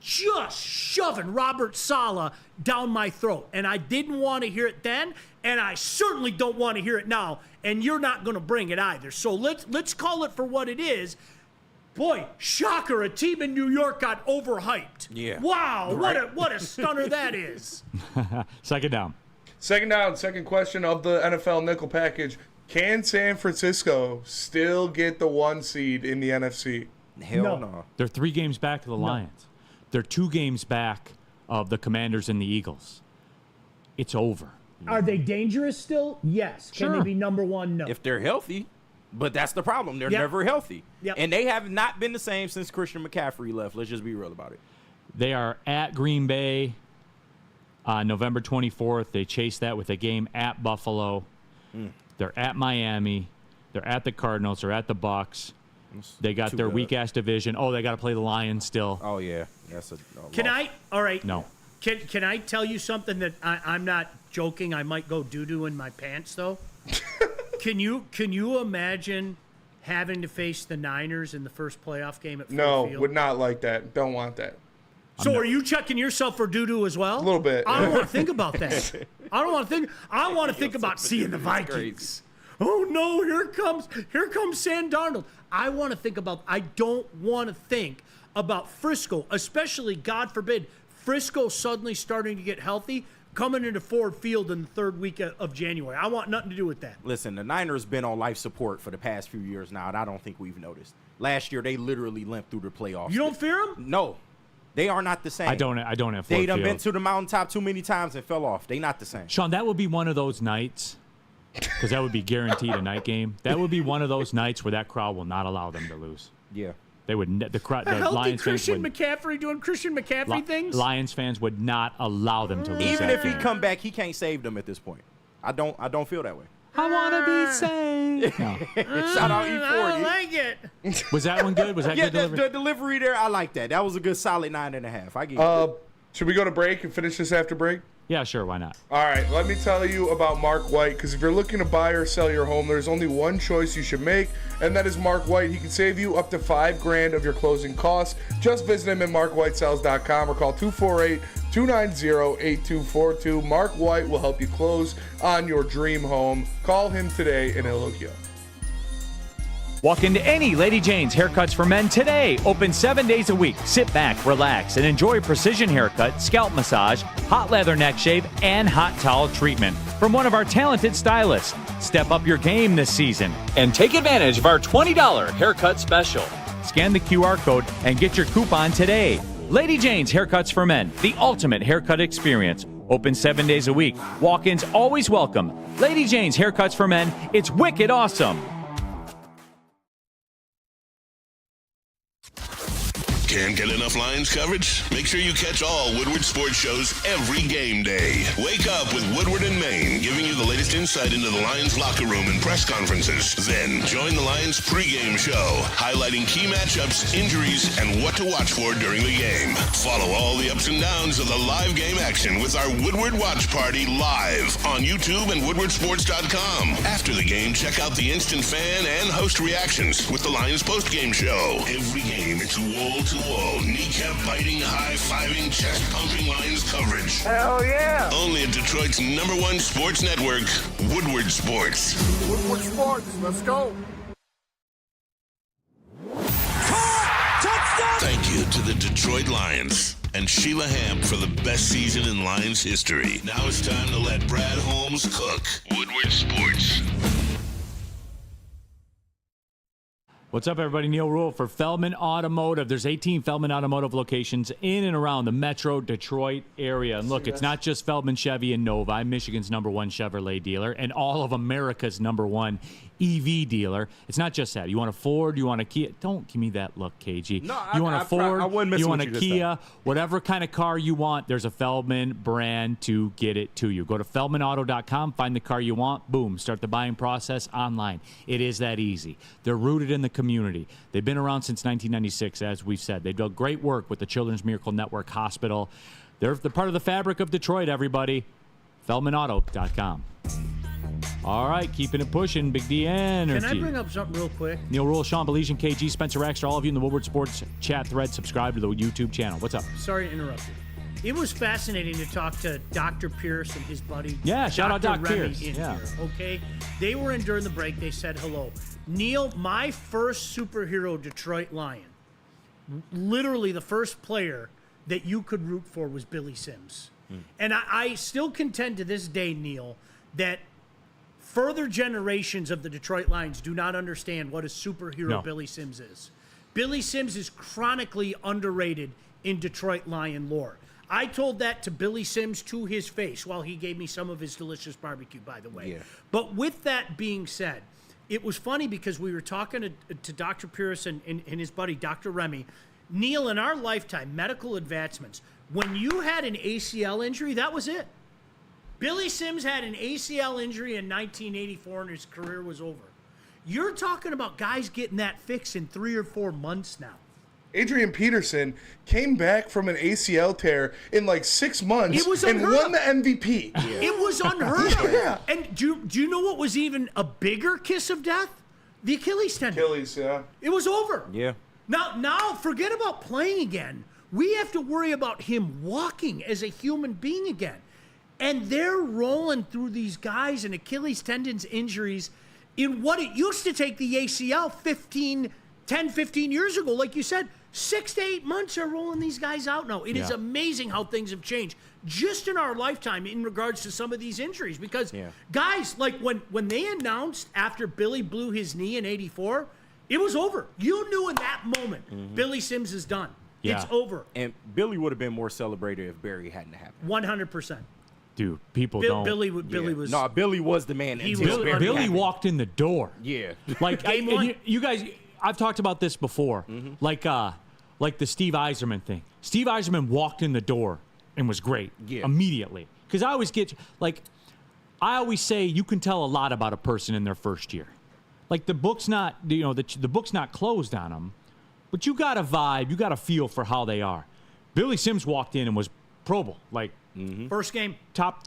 just shoving Robert Saleh down my throat. And I didn't want to hear it then, and I certainly don't want to hear it now, and you're not going to bring it either. So let's call it for what it is. Boy, shocker, a team in New York got overhyped. Yeah. Wow, Right. what a stunner that is. Second down. Second question of the NFL nickel package. Can San Francisco still get the 1 seed in the NFC? Hell no. They're 3 games back of the Lions. They're 2 games back of the Commanders and the Eagles. It's over. Are they dangerous still? Yes. Sure. Can they be number 1? No. If they're healthy. But that's the problem. They're never healthy. Yep. And they have not been the same since Christian McCaffrey left. Let's just be real about it. They are at Green Bay on November 24th. They chase that with a game at Buffalo. They're at Miami. They're at the Cardinals. They're at the Bucs. They got their weak-ass division. Oh, they got to play the Lions still. Oh, yeah. That's a Can I? All right. No. Can I tell you something that I'm not joking? I might go doo-doo in my pants, though. Can you imagine having to face the Niners in the first playoff game at Ford Field? Would not like that. Don't want that. So are you checking yourself for doo-doo as well? A little bit. I don't want to think about that. I want to think about seeing the Vikings. Oh no, here comes Sam Darnold. I don't want to think about Frisco, especially, God forbid, Frisco suddenly starting to get healthy, coming into Ford Field in the 3rd week of January. I want nothing to do with that. Listen, the Niners been on life support for the past few years now, and I don't think we've noticed. Last year, they literally limped through the playoffs. You don't fear them? No. They are not the same. I don't have Ford They done Field. been to the mountaintop too many times and fell off. They not the same. Sean, that would be one of those nights, because that would be guaranteed a night game. That would be one of those nights where that crowd will not allow them to lose. Yeah. They would. The healthy Lions Christian fans McCaffrey doing Christian McCaffrey things? Lions fans would not allow them to lose. Even that if he game. come back, he can't save them at this point. I don't feel that way. I want to be saved. No. Shout out E40. I like it. Was that one good? Was that good delivery? The delivery there, I like that. That was a good solid 9.5. I give you. Should we go to break and finish this after break? Yeah, sure. Why not? All right, let me tell you about Mark White, because if you're looking to buy or sell your home, there's only one choice you should make, and that is Mark White. He can save you up to $5,000 of your closing costs. Just visit him at markwhitesells.com or call 248-290-8242. Mark White will help you close on your dream home. Call him today, and he'll hook you up. Walk into any Lady Jane's Haircuts for Men today. Open 7 days a week. Sit back, relax, and enjoy precision haircut, scalp massage, hot leather neck shave, and hot towel treatment from one of our talented stylists. Step up your game this season and take advantage of our $20 haircut special. Scan the QR code and get your coupon today. Lady Jane's Haircuts for Men, the ultimate haircut experience. Open 7 days a week. Walk-ins always welcome. Lady Jane's Haircuts for Men. It's wicked awesome. Can't get enough Lions coverage? Make sure you catch all Woodward sports shows every game day. Wake up with Woodward and Maine, giving you the latest insight into the Lions locker room and press conferences. Then join the Lions pregame show, highlighting key matchups, injuries, and what to watch for during the game. Follow all the ups and downs of the live game action with our Woodward Watch Party live on YouTube and woodwardsports.com. After the game, check out the instant fan and host reactions with the Lions postgame show. Every game, it's wall-to-wall, kneecap-biting, high-fiving, chest-pumping Lions coverage. Hell yeah! Only at Detroit's #1 sports network, Woodward Sports. Woodward Sports, let's go. Thank you to the Detroit Lions and Sheila Hamp for the best season in Lions history. Now it's time to let Brad Holmes cook. Woodward Sports. What's up, everybody? Neil Rule for Feldman Automotive. There's 18 Feldman Automotive locations in and around the metro Detroit area. And look, it's not just Feldman Chevy and Nova. I'm Michigan's #1 Chevrolet dealer and all of America's #1 EV dealer. It's not just that. You want a Ford? You want a Kia? Don't give me that look, KG. No, you want a Ford? You want a Kia? Time. Whatever kind of car you want, there's a Feldman brand to get it to you. Go to feldmanauto.com, find the car you want, boom, start the buying process online. It is that easy. They're rooted in the community. They've been around since 1996, as we've said. They've done great work with the Children's Miracle Network Hospital. They're part of the fabric of Detroit, everybody. feldmanauto.com. All right, keeping it pushing, Big D Energy. Can I bring up something real quick? Neil Rule, Sean Belizean, KG, Spencer Raxter, all of you in the Woodward Sports chat thread, subscribe to the YouTube channel. What's up? Sorry to interrupt you. It was fascinating to talk to Dr. Pierce and his buddy. Yeah, shout out Doc Remy Pierce. in Yeah. here, okay? They were in during the break. They said hello. Neil, my first superhero Detroit Lion, literally the first player that you could root for was Billy Sims. And I still contend to this day, Neil, that further generations of the Detroit Lions do not understand what a superhero Billy Sims is. Billy Sims is chronically underrated in Detroit Lion lore. I told that to Billy Sims to his face while he gave me some of his delicious barbecue, by the way. Yeah. But with that being said, it was funny because we were talking to Dr. Pierce and his buddy, Dr. Remy. Neil, in our lifetime, medical advancements, when you had an ACL injury, that was it. Billy Sims had an ACL injury in 1984 and his career was over. You're talking about guys getting that fixed in 3 or 4 months now. Adrian Peterson came back from an ACL tear in like 6 months and won the MVP. Yeah. It was unheard of. Yeah. And do you know what was even a bigger kiss of death? The Achilles tendon. Achilles, yeah. It was over. Yeah. Now forget about playing again. We have to worry about him walking as a human being again. And they're rolling through these guys and Achilles tendons injuries in what it used to take the ACL 10, 15 years ago. Like you said, 6 to 8 months they're rolling these guys out now. It is amazing how things have changed just in our lifetime in regards to some of these injuries. Because guys, like when they announced after Billy blew his knee in 84, it was over. You knew in that moment, Billy Sims is done. Yeah. It's over. And Billy would have been more celebrated if Barry hadn't happened. 100%. Dude, people don't. Billy was. No, Billy was the man. Billy walked in the door. Yeah. Like you guys, I've talked about this before. Like the Steve Yzerman thing. Steve Yzerman walked in the door and was great immediately. Because I always get like, I always say you can tell a lot about a person in their first year. Like the book's not, the book's not closed on them, but you got a vibe, you got a feel for how they are. Billy Sims walked in and was Pro Bowl, like first game, top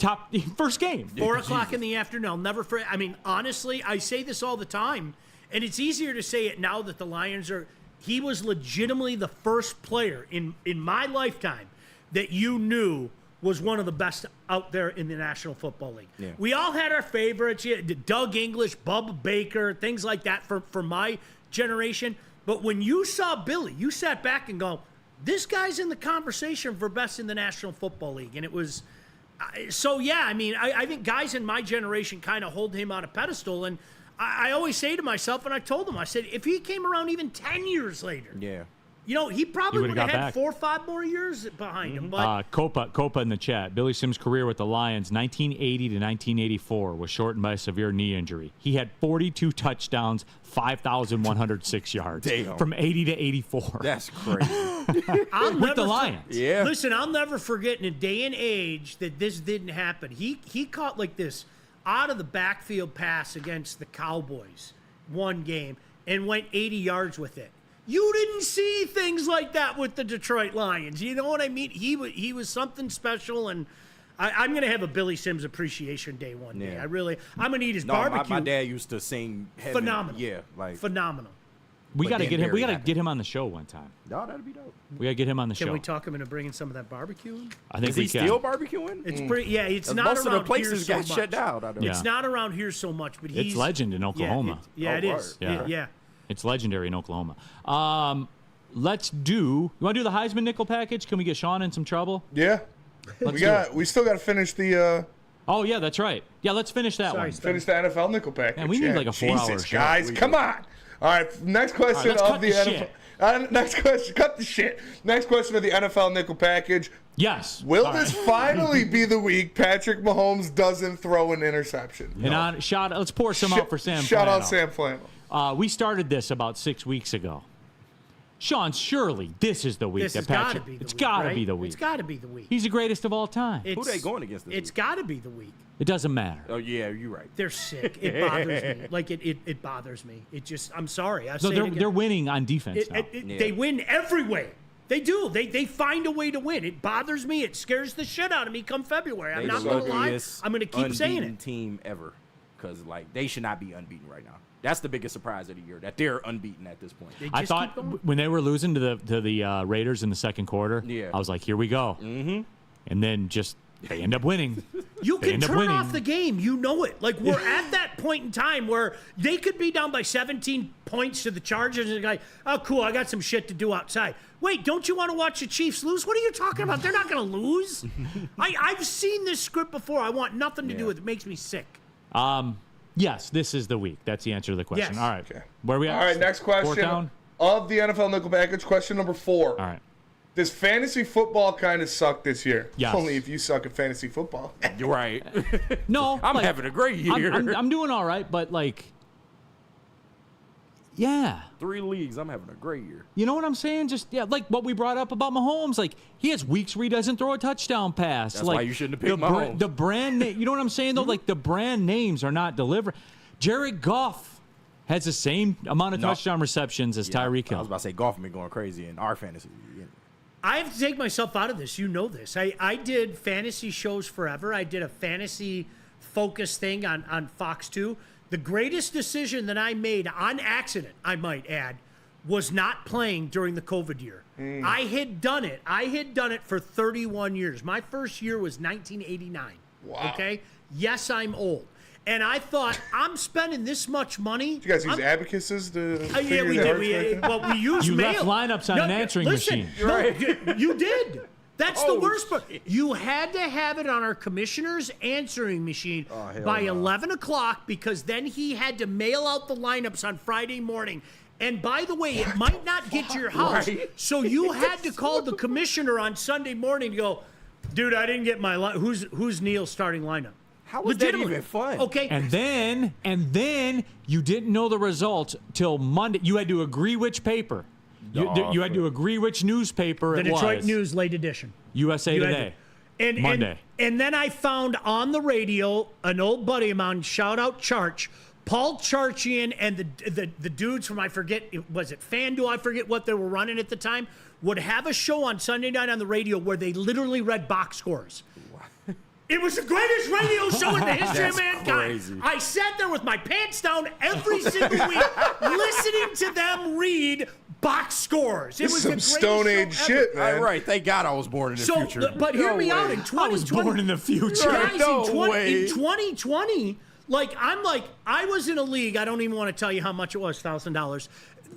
first game, 4 o'clock in the afternoon. I'll never forget. I mean, honestly, I say this all the time, and it's easier to say it now that the Lions are. He was legitimately the first player in my lifetime that you knew was one of the best out there in the National Football League. Yeah. We all had our favorites, Doug English, Bubba Baker, things like that for my generation. But when you saw Billy, you sat back and go, this guy's in the conversation for best in the National Football League. And it was so, yeah, I mean, I think guys in my generation kind of hold him on a pedestal. And I always say to myself, and I told him, I said, if he came around even 10 years later, he probably would have had 4 or 5 more years behind him. But Copa in the chat. Billy Sims' career with the Lions, 1980 to 1984, was shortened by a severe knee injury. He had 42 touchdowns, 5,106 yards. Damn. From 80 to 84. That's crazy. With the Lions. Yeah. Listen, I'll never forget in a day and age that this didn't happen. He caught like this out of the backfield pass against the Cowboys one game and went 80 yards with it. You didn't see things like that with the Detroit Lions. You know what I mean? He was something special, and I'm going to have a Billy Sims appreciation day one day. I'm going to eat his barbecue. My dad used to sing heaven. Phenomenal. Yeah, like phenomenal. We got to get him. We got to get him on the show one time. No, that'd be dope. We got to get him on the show. Can we talk him into bringing some of that barbecue in? I think Is we he can. still barbecuing? It's pretty. Yeah, it's not most around of the places here got so shut much. down. It's not around here so much, but he's It's legend in Oklahoma. It is. Yeah. Yeah. It's legendary in Oklahoma. Let's do. You want to do the Heisman nickel package? Can we get Sean in some trouble? Yeah. We still got to finish the. Oh yeah, that's right. Yeah, let's finish that one. Finish the NFL nickel package. Man, we need like a 4-hour show. Guys, come on. All right, next question of the NFL. Next question. Cut the shit. Next question of the NFL nickel package. Yes. Will this finally be the week Patrick Mahomes doesn't throw an interception? And let's pour some out for Sam. Shout out Sam Flannel. We started this about 6 weeks ago. Sean, surely this is the week that Patrick. It's got to be the week. It's got to be the week. He's the greatest of all time. Who they going against this It's got to be the week. It doesn't matter. Oh yeah, you're right. They're sick. It bothers me. Like it bothers me. It just. I'm sorry. They're winning on defense now. They win every way. They do. They find a way to win. It bothers me. It scares the shit out of me come February. I'm not going to lie. I'm going to keep saying it. Team ever, because they should not be unbeaten right now. That's the biggest surprise of the year, that they're unbeaten at this point. I thought when they were losing to the Raiders in the second quarter, I was like, here we go. Mm-hmm. And then they end up winning. You can turn off the game. You know it. Like, we're at that point in time where they could be down by 17 points to the Chargers, and the guy, oh, cool, I got some shit to do outside. Wait, don't you want to watch the Chiefs lose? What are you talking about? They're not going to lose. I've seen this script before. I want nothing to do with it. It makes me sick. Yes, this is the week. That's the answer to the question. Yes. All right. Okay. Where are we at? All right, next question of the NFL nickel package. Question number 4. All right. Does fantasy football kind of suck this year? Yes. Only if you suck at fantasy football. You're right. No. I'm having a great year. I'm doing all right, but yeah. 3 leagues. I'm having a great year. You know what I'm saying? Like what we brought up about Mahomes. Like, he has weeks where he doesn't throw a touchdown pass. That's why you shouldn't have picked Mahomes. The brand name, you know what I'm saying, though? Like, the brand names are not delivering. Jared Goff has the same amount of touchdown receptions as Tyreek Hill. I was about to say, Goff been going crazy in our fantasy. I have to take myself out of this. You know this. I did fantasy shows forever. I did a fantasy focus thing on Fox 2. The greatest decision that I made on accident, I might add, was not playing during the COVID year. I had done it. I had done it for 31 years. My first year was 1989. Wow. Okay? Yes, I'm old. And I thought, I'm spending this much money. Did you guys use abacuses to yeah, we did. We used you mail. left lineups on an answering machine. You did. That's the worst part. You had to have it on our commissioner's answering machine by 11 o'clock, because then he had to mail out the lineups on Friday morning. And by the way, it might not get to your house. So you had to call the commissioner on Sunday morning to go, dude, I didn't get my who's Neil's starting lineup? How was that even fun? Okay. And then you didn't know the results till Monday. You had to agree which paper. You had to agree which newspaper it was. The Detroit News late edition. USA Today. Monday. And then I found on the radio an old buddy of mine, shout out Charch, Paul Charchian, and the dudes from, I forget, was it FanDuel? I forget what they were running at the time, would have a show on Sunday night on the radio where they literally read box scores. It was the greatest radio show in the history of mankind. Crazy. I sat there with my pants down every single week listening to them read box scores. It This was is the some greatest Stone show Age ever. shit, man. All right, thank God I was born in the future. But hear me out. way. In 2020, I was born in the future. Guys, No in way. 2020, I was in a league, I don't even want to tell you how much it was, $1,000,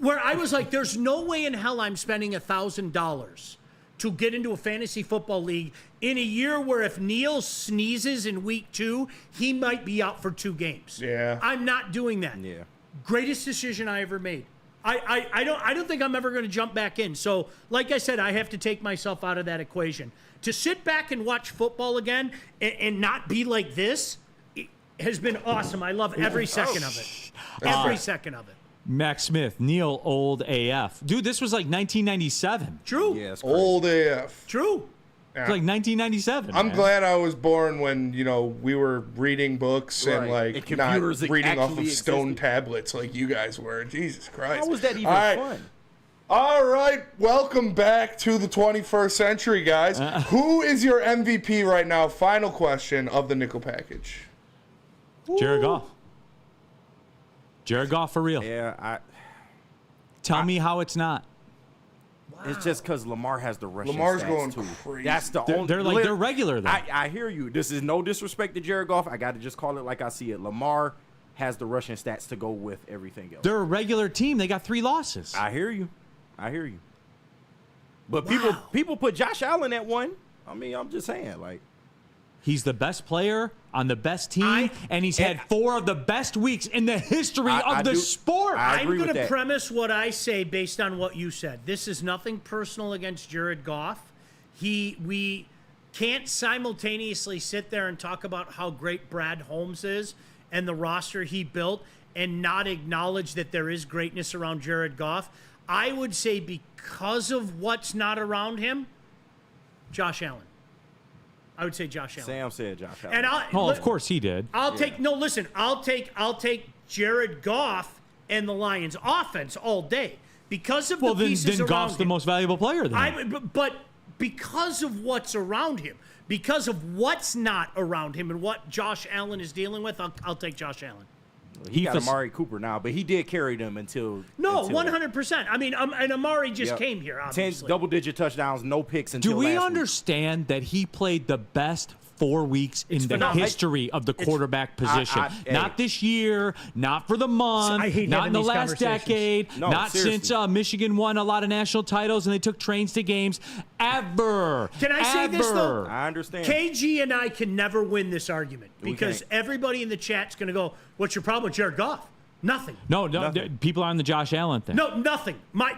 where I was like, there's no way in hell I'm spending $1,000 to get into a fantasy football league in a year where if Neil sneezes in week 2, he might be out for 2 games. Yeah. I'm not doing that. Yeah. Greatest decision I ever made. I don't think I'm ever going to jump back in. So, like I said, I have to take myself out of that equation. To sit back and watch football again and not be like this has been awesome. I love every second of it. Every second of it. Max Smith, Neil, old AF. Dude, this was like 1997. True. Yeah, it's crazy. Old AF. True. It's like 1997. I'm man. glad I was born when, we were reading books and Right. like And not computers reading off of actually stone existed. tablets like you guys were. Jesus Christ. How was that even All right. fun? All right, welcome back to the 21st century, guys. Who is your MVP right now? Final question of the nickel package. Jared Goff. Jared Goff for real. Yeah, Tell me how it's not. it's just because Lamar has the rushing Lamar's stats going too. crazy. That's the only. They're regular though. I hear you. This is no disrespect to Jared Goff. I got to just call it like I see it. Lamar has the rushing stats to go with everything else. They're a regular team. They got 3 losses. I hear you. But Wow. people put Josh Allen at 1. I mean, I'm just saying, like. He's the best player on the best team, and he's had 4 of the best weeks in the history of the sport. I agree I'm going with to that. premise what I say based on what you said. This is nothing personal against Jared Goff. We can't simultaneously sit there and talk about how great Brad Holmes is and the roster he built and not acknowledge that there is greatness around Jared Goff. I would say because of what's not around him, Josh Allen. I would say Josh Allen. Sam said Josh Allen. And of course he did. I'll take Jared Goff and the Lions offense all day because of the pieces then around Goff's him. the most valuable player then. But because of what's around him, because of what's not around him and what Josh Allen is dealing with, I'll take Josh Allen. He got Amari Cooper now, but he did carry them until. No, 100%. I mean, and Amari just Yep. came here, 10 obviously. double-digit touchdowns, no picks until Do we last week. understand that he played the best 4 weeks in the phenomenal. history of the quarterback position? hey. Not this year, not for the month, I hate not in having the these last conversations. decade, No, not seriously. since Michigan won a lot of national titles and they took trains to games. Ever. Can I say this, though? Ever. I understand. KG and I can never win this argument We because can't. everybody in the chat's going to go, what's your problem with Jared Goff? Nothing. No, Nothing. people are on the Josh Allen thing. No, nothing.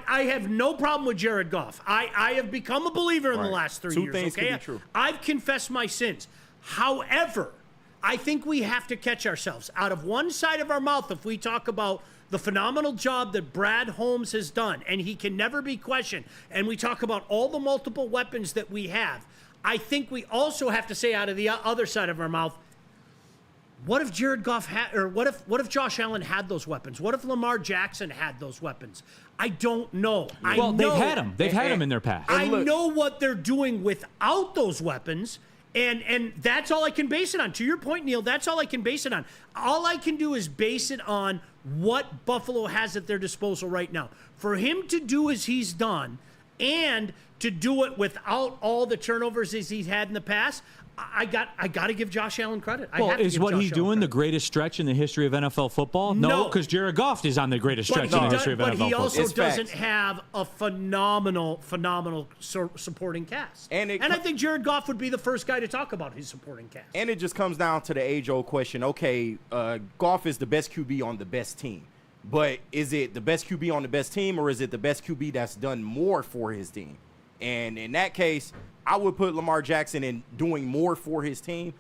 I have no problem with Jared Goff. I have become a believer in the Right. last 3 Two years. things Okay, can be true. I've confessed my sins. However, I think we have to catch ourselves out of one side of our mouth if we talk about the phenomenal job that Brad Holmes has done, and he can never be questioned. And we talk about all the multiple weapons that we have. I think we also have to say out of the other side of our mouth, what if Jared Goff had, or what if Josh Allen had those weapons? What if Lamar Jackson had those weapons? I don't know. Well, they've had them. They've had them in their past. I know what they're doing without those weapons, and that's all I can base it on. To your point, Neil, that's all I can base it on. All I can do is base it on what Buffalo has at their disposal right now. For him to do as he's done and to do it without all the turnovers as he's had in the past, I got to give Josh Allen credit. I Well, have to is give what Josh he's Allen doing the credit. greatest stretch in the history of NFL football? No. because Jared Goff is on the greatest stretch in the history of But NFL he also football. It's doesn't facts. have a phenomenal supporting cast. And I think Jared Goff would be the first guy to talk about his supporting cast. And it just comes down to the age-old question. Okay, Goff is the best QB on the best team. But is it the best QB on the best team, or is it the best QB that's done more for his team? And in that case, I would put Lamar Jackson in doing more for his team.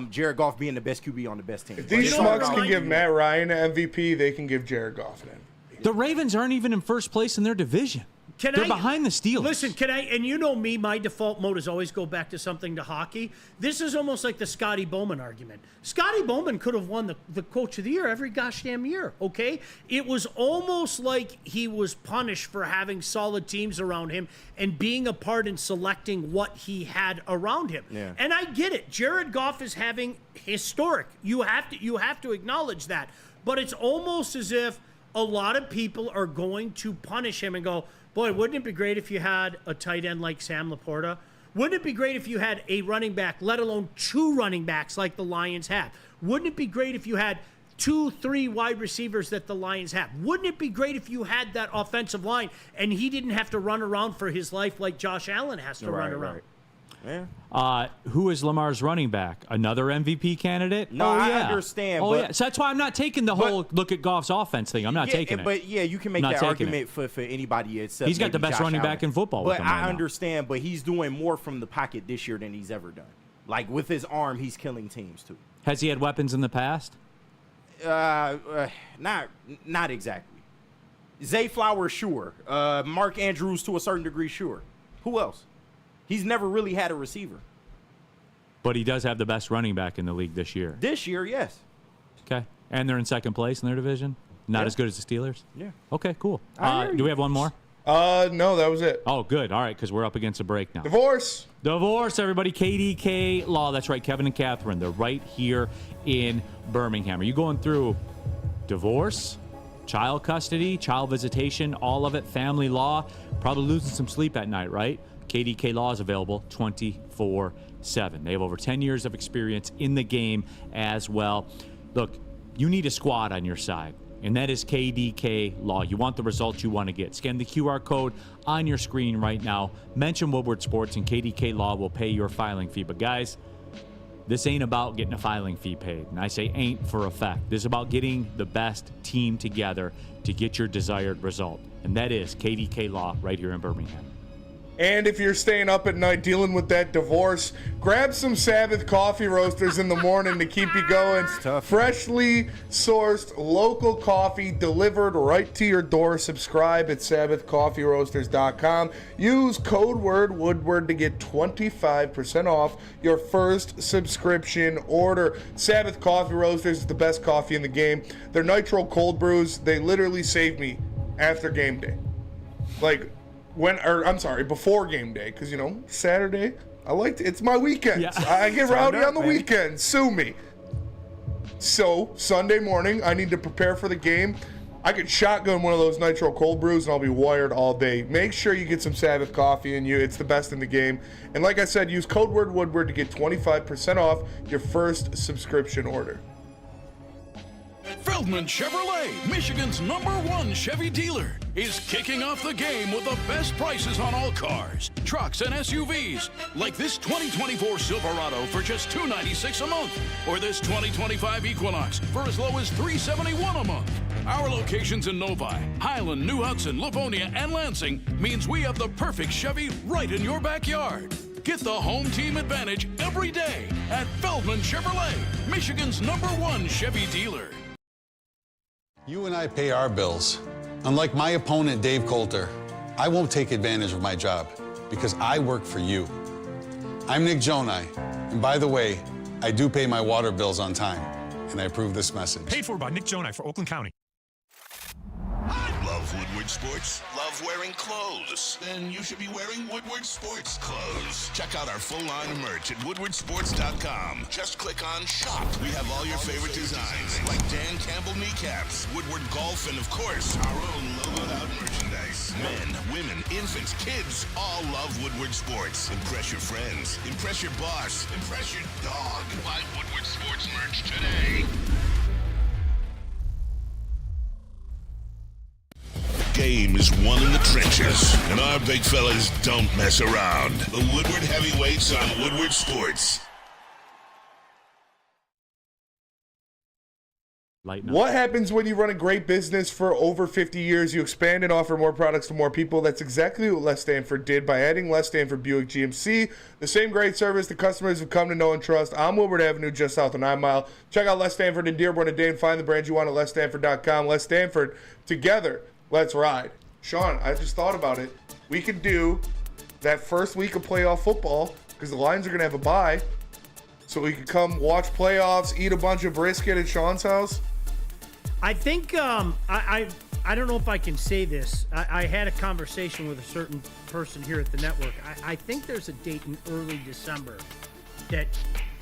Jared Goff being the best QB on the best team. If these You know what schmucks can reminds give me- Matt Ryan an MVP, they can give Jared Goff an MVP. The Ravens aren't even in first place in their division. They're behind the Steelers. Listen, and you know me, my default mode is always go back to something to hockey. This is almost like the Scotty Bowman argument. Scotty Bowman could have won the Coach of the Year every gosh damn year, okay? It was almost like he was punished for having solid teams around him and being a part in selecting what he had around him. Yeah. And I get it. Jared Goff is having historic. You have to acknowledge that. But it's almost as if a lot of people are going to punish him and go, boy, wouldn't it be great if you had a tight end like Sam Laporta? Wouldn't it be great if you had a running back, let alone 2 running backs like the Lions have? Wouldn't it be great if you had 2-3 wide receivers that the Lions have? Wouldn't it be great if you had that offensive line and he didn't have to run around for his life like Josh Allen has to run around? Right. Yeah. Who is Lamar's running back? Another MVP candidate? No, I understand. Oh, but, yeah. So that's why I'm not taking the whole look at Goff's offense thing. I'm not taking it. But, yeah, you can make that argument for anybody except he's got the best Josh running Allen. back in football But with him right I understand, but he's doing more from the pocket this year than he's ever done. Like, with his arm, he's killing teams, too. Has he had weapons in the past? Not exactly. Zay Flowers, sure. Mark Andrews, to a certain degree, sure. Who else? He's never really had a receiver. But he does have the best running back in the league this year. This year, yes. Okay. And they're in second place in their division? Not as good as the Steelers? Yeah. Okay, cool. Do we have one more? No, that was it. Oh, good. All right, because we're up against a break now. Divorce, everybody. KDK Law. That's right, Kevin and Catherine. They're right here in Birmingham. Are you going through divorce, child custody, child visitation, all of it, family law? Probably losing some sleep at night, right? KDK Law is available 24/7. They have over 10 years of experience in the game as well. Look, you need a squad on your side, and that is KDK Law. You want the results you want to get. Scan the QR code on your screen right now. Mention Woodward Sports, and KDK Law will pay your filing fee. But, guys, this ain't about getting a filing fee paid. And I say ain't for a fact. This is about getting the best team together to get your desired result. And that is KDK Law right here in Birmingham. And if you're staying up at night dealing with that divorce, grab some Sabbath coffee roasters in the morning to keep you going. It's tough. Freshly sourced local coffee delivered right to your door. Subscribe at SabbathCoffeeRoasters.com. Use code word Woodward to get 25% off your first subscription order. Sabbath Coffee Roasters is the best coffee in the game. Their nitro cold brews, they literally save me after game day. Before game day, because, Saturday, it's my weekend. Yeah. I get rowdy on the weekend. Sue me. So, Sunday morning, I need to prepare for the game. I could shotgun one of those nitro cold brews, and I'll be wired all day. Make sure you get some Sabbath coffee in you. It's the best in the game. And like I said, use code word Woodward to get 25% off your first subscription order. Feldman Chevrolet, Michigan's #1 Chevy dealer, is kicking off the game with the best prices on all cars, trucks, and SUVs, like this 2024 Silverado for just $296 a month, or this 2025 Equinox for as low as $371 a month. Our locations in Novi, Highland, New Hudson, Livonia, and Lansing means we have the perfect Chevy right in your backyard. Get the home team advantage every day at Feldman Chevrolet, Michigan's #1 Chevy dealer. You and I pay our bills. Unlike my opponent, Dave Coulter, I won't take advantage of my job because I work for you. I'm Nick Jonai, and by the way, I do pay my water bills on time, and I approve this message. Paid for by Nick Jonai for Oakland County. Love Woodward Sports? Love wearing clothes? Then you should be wearing Woodward Sports clothes. Check out our full line of merch at woodwardsports.com. Just click on shop. We have all your favorite designs, like Dan Campbell kneecaps, Woodward golf, and of course, our own logoed out merchandise. Men, women, infants, kids all love Woodward Sports. Impress your friends. Impress your boss. Impress your dog. Buy Woodward Sports merch today. Game is won in the trenches, and our big fellas don't mess around. The Woodward Heavyweights on Woodward Sports. What happens when you run a great business for over 50 years? You expand and offer more products to more people. That's exactly what Les Stanford did by adding Les Stanford Buick GMC. The same great service the customers have come to know and trust on Woodward Avenue, just south of 9 Mile. Check out Les Stanford in Dearborn today and find the brand you want at LesStanford.com. Les Stanford, together, let's ride. Sean, I just thought about it. We could do that first week of playoff football because the Lions are going to have a bye. So we could come watch playoffs, eat a bunch of brisket at Sean's house. I think I don't know if I can say this. I had a conversation with a certain person here at the network. I think there's a date in early December that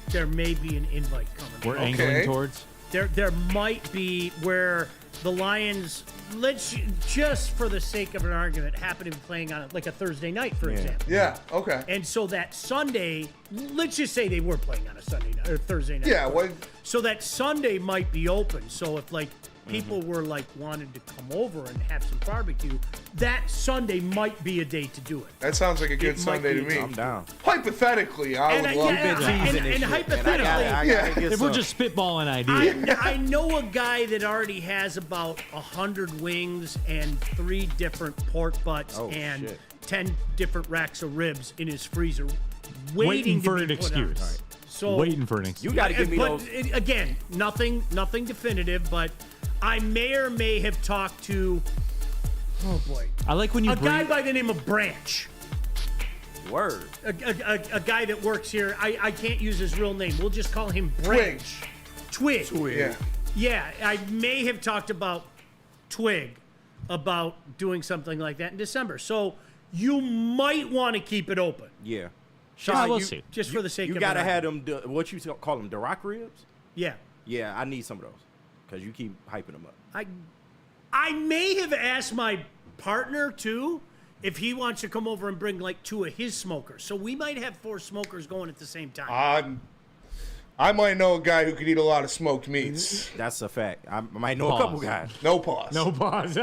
there may be an invite coming. We're angling towards? There might be where the Lions, let's just for the sake of an argument, happen to be playing on like a Thursday night, for example. Yeah, okay. And so that Sunday, let's just say they were playing on a Sunday night or Thursday night. Yeah, well, so that Sunday might be open. So if like people were like wanted to come over and have some barbecue, that Sunday might be a day to do it. That sounds like a good Sunday to me. I'm down. Hypothetically, I would love and hypothetically, if we're just spitballing ideas. I know a guy that already has about 100 wings and 3 different pork butts and 10 different racks of ribs in his freezer, waiting for to an be put on. excuse. So waiting for an excuse. You got to give me those. Again, nothing definitive, but I may or may have talked to. Oh boy! I like when you a guy by the name of Branch. Word. A guy that works here. I can't use his real name. We'll just call him Branch. Twig. Yeah. Yeah, I may have talked about Twig about doing something like that in December. So you might want to keep it open. Yeah. Sean, we'll see. Just for the sake of you it. gotta have them. What you call them? The rock ribs? Yeah. Yeah, I need some of those because you keep hyping them up. I may have asked my partner too if he wants to come over and bring like 2 of his smokers. So we might have 4 smokers going at the same time. I might know a guy who could eat a lot of smoked meats. That's a fact. I might know a couple guys. No pause. No pause.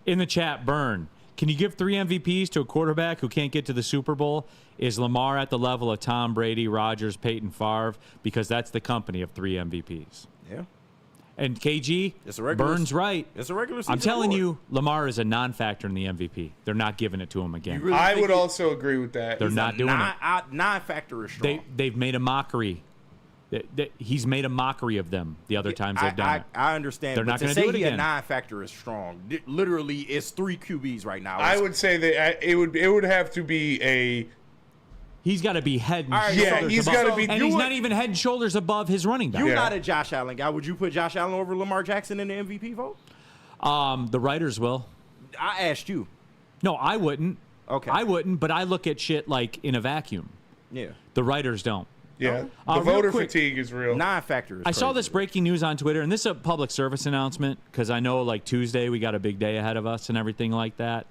In the chat, Burn. Can you give 3 MVPs to a quarterback who can't get to the Super Bowl? Is Lamar at the level of Tom Brady, Rodgers, Peyton Favre? Because that's the company of 3 MVPs. Yeah. And KG, it's a regular, Burns right. It's a regular season I'm telling award. you, Lamar is a non-factor in the MVP. They're not giving it to him again. Really I would also agree with that. They're not doing it. Non-factor is strong. They've made a mockery. He's made a mockery of them the other times they've done it. I understand. They're not going to to do it say again. A non-factor is strong. Literally, it's 3 QBs right now. I would say that it would have to be a. He's got to be head and shoulders yeah, he's got to be. And he's not even head and shoulders above his running back. You're not a Josh Allen guy. Would you put Josh Allen over Lamar Jackson in the MVP vote? The writers will. I asked you. No, I wouldn't. Okay. I wouldn't, but I look at shit like in a vacuum. Yeah. The writers don't. Yeah. The voter fatigue is real. Non-factor is I saw this breaking news on Twitter, and this is a public service announcement because I know like Tuesday we got a big day ahead of us and everything like that.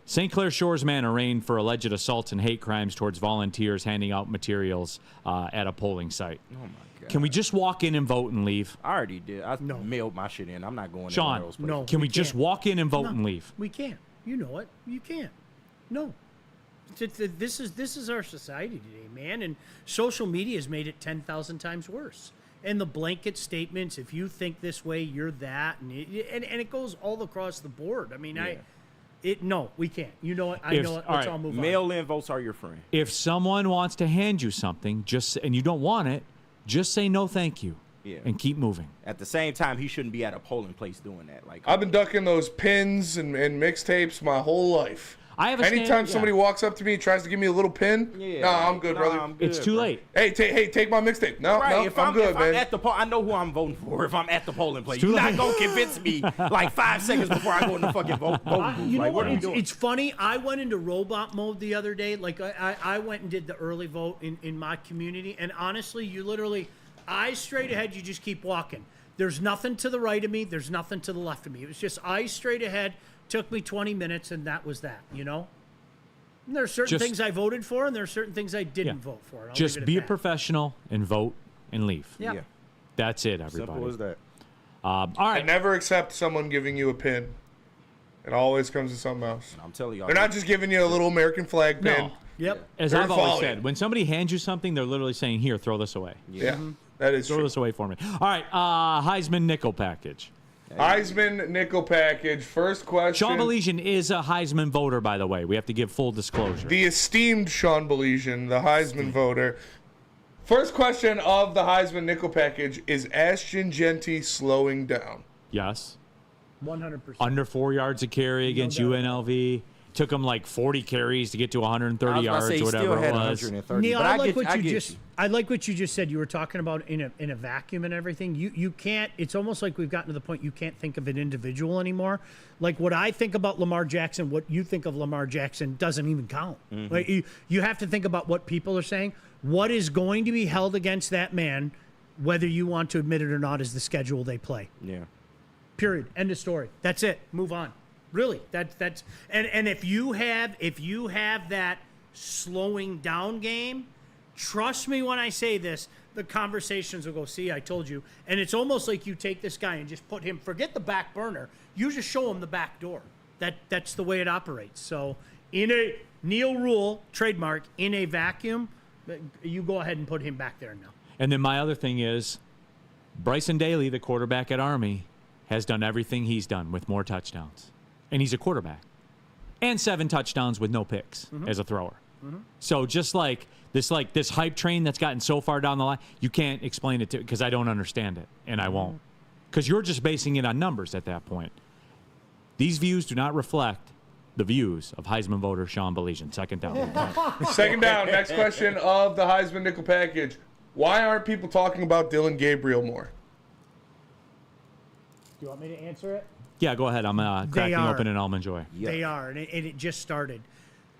St. Clair Shores man arraigned for alleged assaults and hate crimes towards volunteers handing out materials at a polling site. Oh, my God. Can we just walk in and vote and leave? I already did. I mailed my shit in. I'm not going Sean, those no. Can we just walk in and vote and leave? We can't. You know it. You can't. No. This is our society today, man, and social media has made it 10,000 times worse. And the blanket statements, if you think this way, you're that, and it goes all across the board. I mean, no, we can't. You know it. I know it. Let's all move on. Mail-in votes are your friend. If someone wants to hand you something, and you don't want it, just say no, thank you, and keep moving. At the same time, he shouldn't be at a polling place doing that. Like I've been ducking those pins and mixtapes my whole life. Anytime somebody walks up to me and tries to give me a little pin, I'm good, brother. It's too late. Hey, take my mixtape. No, I'm good, man. I'm at the I know who I'm voting for if I'm at the polling place. You're not going to convince me like 5 seconds before I go in the fucking vote booth. You know what? are we doing? It's funny. I went into robot mode the other day. Like I went and did the early vote in my community, and honestly, you literally eyes straight ahead. You just keep walking. There's nothing to the right of me. There's nothing to the left of me. It was just eyes straight ahead. Took me 20 minutes, and that was that. You know. And there are certain things I voted for, and there are certain things I didn't vote for. I'll just be a that. professional and vote and leave. Yeah. That's it, everybody. Simple as that. All right. I never accept someone giving you a pin. It always comes to something else. I'm telling y'all. They're not just giving you a little American flag pin. No. Yep. As They're I've always following. said, when somebody hands you something, they're literally saying, "Here, throw this away." Yeah, that is Throw true. this away for me. All right, Heisman nickel package. Heisman nickel package. First question. Sean Belizean is a Heisman voter, by the way. We have to give full disclosure. The esteemed Sean Belizean, the Heisman voter. First question of the Heisman nickel package: is Ashton Genty slowing down? Yes. 100%. Under 4 yards a carry against UNLV. Took him like 40 carries to get to 130 yards or whatever it was. Neil, I like what you just said. You were talking about in a vacuum and everything. You can't. It's almost like we've gotten to the point you can't think of an individual anymore. Like what I think about Lamar Jackson, what you think of Lamar Jackson doesn't even count. Mm-hmm. Like you have to think about what people are saying. What is going to be held against that man, whether you want to admit it or not, is the schedule they play. Yeah. Period. End of story. That's it. Move on. Really, that's and if you have that slowing down game, trust me when I say this, the conversations will go, see, I told you. And it's almost like you take this guy and just put him, forget the back burner, you just show him the back door. That's the way it operates. So in a Neil Rule trademark, in a vacuum, you go ahead and put him back there now. And then my other thing is Bryson Daly, the quarterback at Army, has done everything he's done with more touchdowns. And he's a quarterback. And 7 touchdowns with no picks as a thrower. Mm-hmm. So just like this hype train that's gotten so far down the line, you can't explain it to because I don't understand it, and I won't. Because you're just basing it on numbers at that point. These views do not reflect the views of Heisman voter Sean Belizean. Second down. Second down. Next question of the Heisman Nickel Package. Why aren't people talking about Dylan Gabriel more? Do you want me to answer it? Yeah, go ahead. I'm cracking open an almond joy. Yep. They are, and it just started.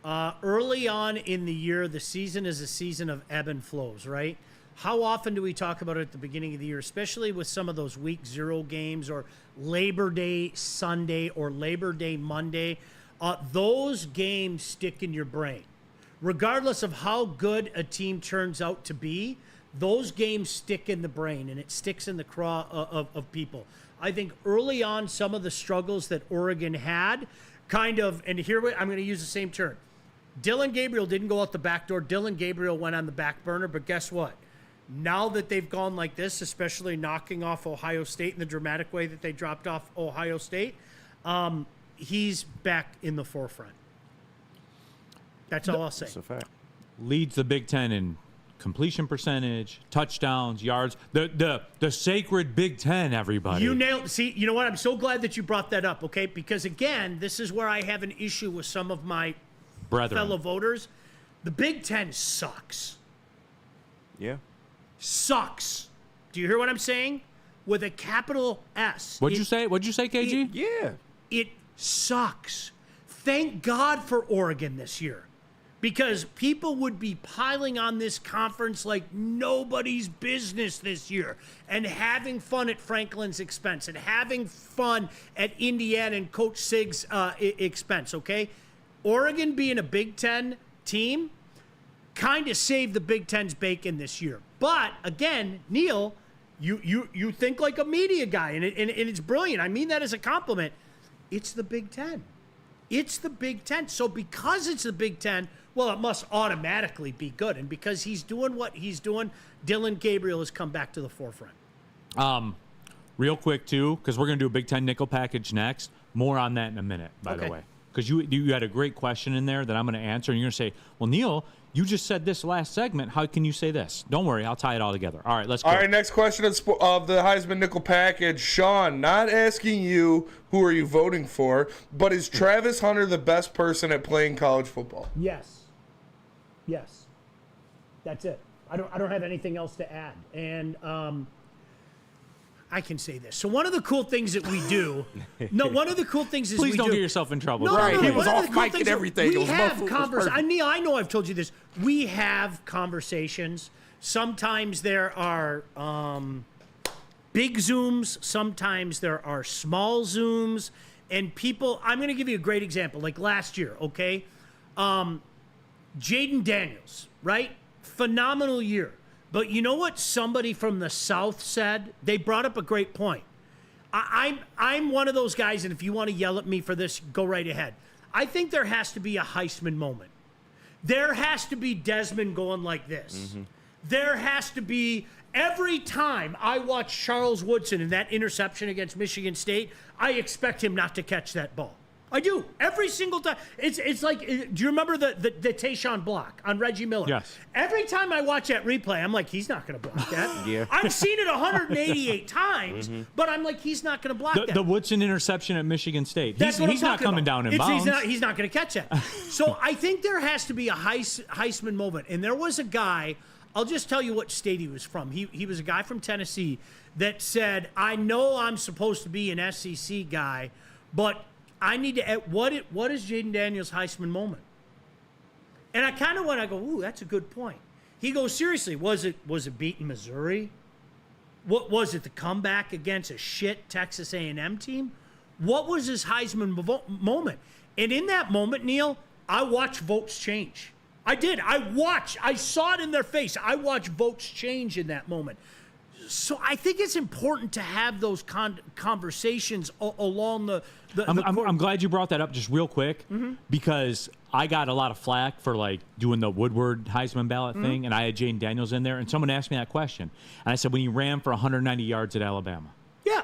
Early on in the year, the season is a season of ebb and flows, right? How often do we talk about it at the beginning of the year, especially with some of those week 0 games or Labor Day Sunday or Labor Day Monday? Those games stick in your brain. Regardless of how good a team turns out to be, those games stick in the brain, and it sticks in the craw of people. I think early on, some of the struggles that Oregon had and here I'm going to use the same term. Dylan Gabriel didn't go out the back door. Dylan Gabriel went on the back burner, but guess what? Now that they've gone like this, especially knocking off Ohio State in the dramatic way that they dropped off Ohio State, he's back in the forefront. That's all I'll say. That's a fact. Leads the Big Ten in completion percentage, touchdowns, yards, the sacred Big Ten, everybody. You nailed. See, you know what? I'm so glad that you brought that up, okay? Because, again, this is where I have an issue with some of my fellow voters. The Big Ten sucks. Yeah. Sucks. Do you hear what I'm saying? With a capital S. What'd you say, KG? Yeah. It sucks. Thank God for Oregon this year. Because people would be piling on this conference like nobody's business this year and having fun at Franklin's expense and having fun at Indiana and Coach Sig's expense, okay? Oregon being a Big Ten team kind of saved the Big Ten's bacon this year. But, again, Neil, you think like a media guy, and it's brilliant. I mean that as a compliment. It's the Big Ten. It's the Big Ten. So because it's the Big Ten, well, it must automatically be good. And because he's doing what he's doing, Dylan Gabriel has come back to the forefront. Real quick, too, because we're going to do a Big Ten nickel package next. More on that in a minute, by the way. Because you had a great question in there that I'm going to answer. And you're going to say, well, Neil, you just said this last segment. How can you say this? Don't worry. I'll tie it all together. All right, let's go. All right, next question of the Heisman Nickel Package. Sean, not asking you who are you voting for, but is Travis Hunter the best person at playing college football? Yes. That's it. I don't have anything else to add. And I can say this. So one of the cool things that we do. One of the cool things is Please don't get yourself in trouble. No, he was off mic and everything. We have conversations. I know I've told you this. We have conversations. Sometimes there are big Zooms. Sometimes there are small Zooms. And people, I'm going to give you a great example. Like last year, okay? Jaden Daniels, right? Phenomenal year. But you know what somebody from the South said? They brought up a great point. I'm one of those guys, and if you want to yell at me for this, go right ahead. I think there has to be a Heisman moment. There has to be Desmond going like this. Mm-hmm. There has to be, every time I watch Charles Woodson in that interception against Michigan State, I expect him not to catch that ball. I do. Every single time. It's like, do you remember the Tayshaun block on Reggie Miller? Yes. Every time I watch that replay, I'm like, he's not going to block that. Yeah. I've seen it 188 times, but I'm like, he's not going to block that. The Woodson interception at Michigan State. That's what He's I'm not talking coming about. down in bounds. He's not going to catch that. So I think there has to be a Heisman moment. And there was a guy, I'll just tell you what state he was from. He was a guy from Tennessee that said, I know I'm supposed to be an SEC guy, but I need to. What is Jaden Daniels' Heisman moment? And I kind of went. I go, ooh, that's a good point. He goes, seriously, was it beating Missouri? What was it? The comeback against a shit Texas A&M team? What was his Heisman moment? And in that moment, Neil, I watched votes change. I did. I saw it in their face. I watched votes change in that moment. So I think it's important to have those conversations along the I'm glad you brought that up just real quick because I got a lot of flack for like doing the Woodward Heisman ballot thing, and I had Jaden Daniels in there, and someone asked me that question, and I said when he ran for 190 yards at Alabama. Yeah.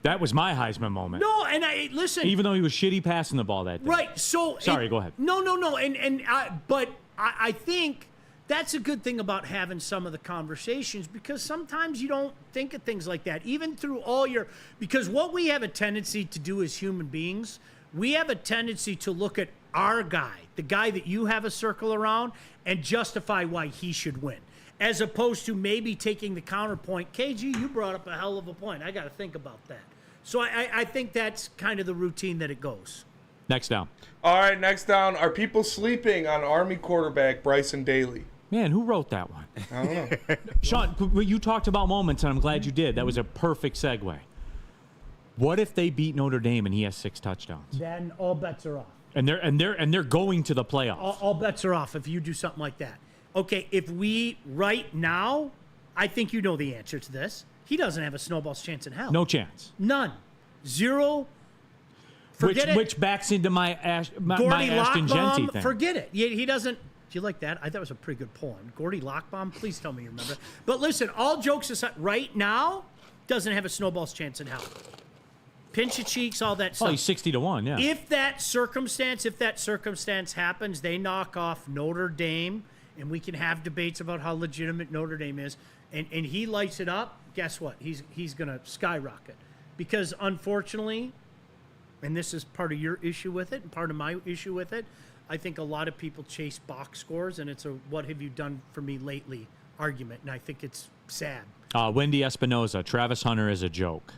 That was my Heisman moment. No, and listen. Even though he was shitty passing the ball that day. Right. So sorry. Go ahead. No. But I think that's a good thing about having some of the conversations because sometimes you don't think of things like that, even through all because what we have a tendency to do as human beings, we have a tendency to look at our guy, the guy that you have a circle around, and justify why he should win, as opposed to maybe taking the counterpoint. KG, you brought up a hell of a point. I got to think about that. So I think that's kind of the routine that it goes. Next down. All right, next down. Are people sleeping on Army quarterback Bryson Daly? Man, who wrote that one? I don't know. Sean, you talked about moments, and I'm glad you did. That was a perfect segue. What if they beat Notre Dame and he has 6 touchdowns? Then all bets are off. And they're going to the playoffs. All bets are off if you do something like that. Okay, if we right now, I think you know the answer to this. He doesn't have a snowball's chance in hell. No chance. None. Zero. Forget it. Which backs into my Gordy Ashton Lockbaum, Genty thing. forget it. He doesn't. Do you like that? I thought it was a pretty good poem. Gordy Lockbaum, please tell me you remember. But listen, all jokes aside, right now, doesn't have a snowball's chance in hell. Pinch your cheeks, all that stuff. Oh, he's 60-1, yeah. If that circumstance happens, they knock off Notre Dame, and we can have debates about how legitimate Notre Dame is, and he lights it up, guess what? He's going to skyrocket. Because unfortunately, and this is part of your issue with it and part of my issue with it, I think a lot of people chase box scores, and it's a what have you done for me lately argument, and I think it's sad. Wendy Espinoza, Travis Hunter is a joke.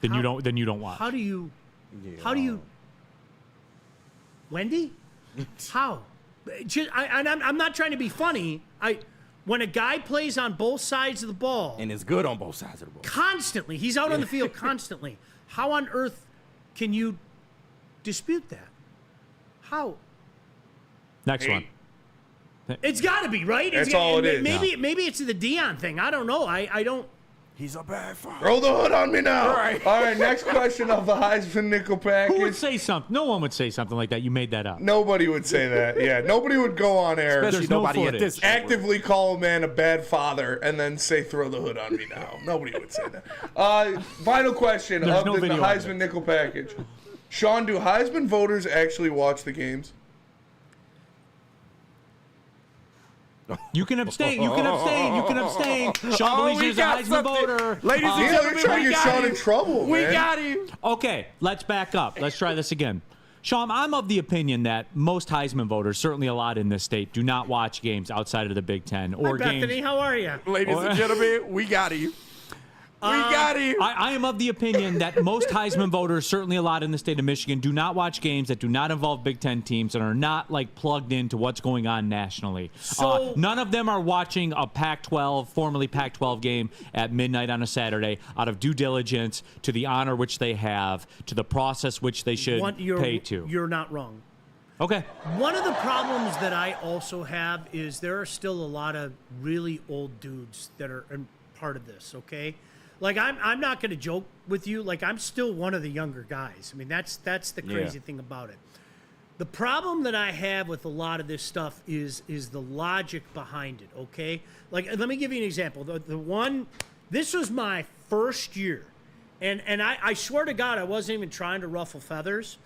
Then you don't watch. How do you Wendy? How? I'm not trying to be funny. When a guy plays on both sides of the ball and is good on both sides of the ball constantly, he's out on the field constantly. How on earth can you dispute that? How? Next one. It's got to be, right? That's all it is. Maybe it's the Dion thing. I don't know. I don't. He's a bad father. Roll the hood on me now. All right, next question of the Heisman nickel package. Who would say something? No one would say something like that. You made that up. Nobody would say that. Yeah, nobody would go on air. Especially nobody at this actively call a man a bad father and then say, throw the hood on me now. Nobody would say that. Final question of the Heisman nickel package. Sean, do Heisman voters actually watch the games? You can abstain. You can abstain. Sean believes he's a Heisman voter. Ladies and gentlemen, you're trying to get Sean in trouble, We man. got him. Okay, let's back up. Let's try this again. Sean, I'm of the opinion that most Heisman voters, certainly a lot in this state, do not watch games outside of the Big Ten or Hi, games. Bethany, how are you? Ladies and gentlemen, we got him. We got him. I am of the opinion that most Heisman voters, certainly a lot in the state of Michigan, do not watch games that do not involve Big Ten teams and are not like plugged into what's going on nationally. So none of them are watching a Pac-12, formerly Pac-12 game at midnight on a Saturday out of due diligence to the honor which they have, to the process which they should pay to. You're not wrong. Okay. One of the problems that I also have is there are still a lot of really old dudes that are part of this, okay? Like, I'm not going to joke with you. Like, I'm still one of the younger guys. I mean, that's the crazy thing about it. The problem that I have with a lot of this stuff is the logic behind it, okay? Like, let me give you an example. The one, this was my first year And I swear to God, I wasn't even trying to ruffle feathers.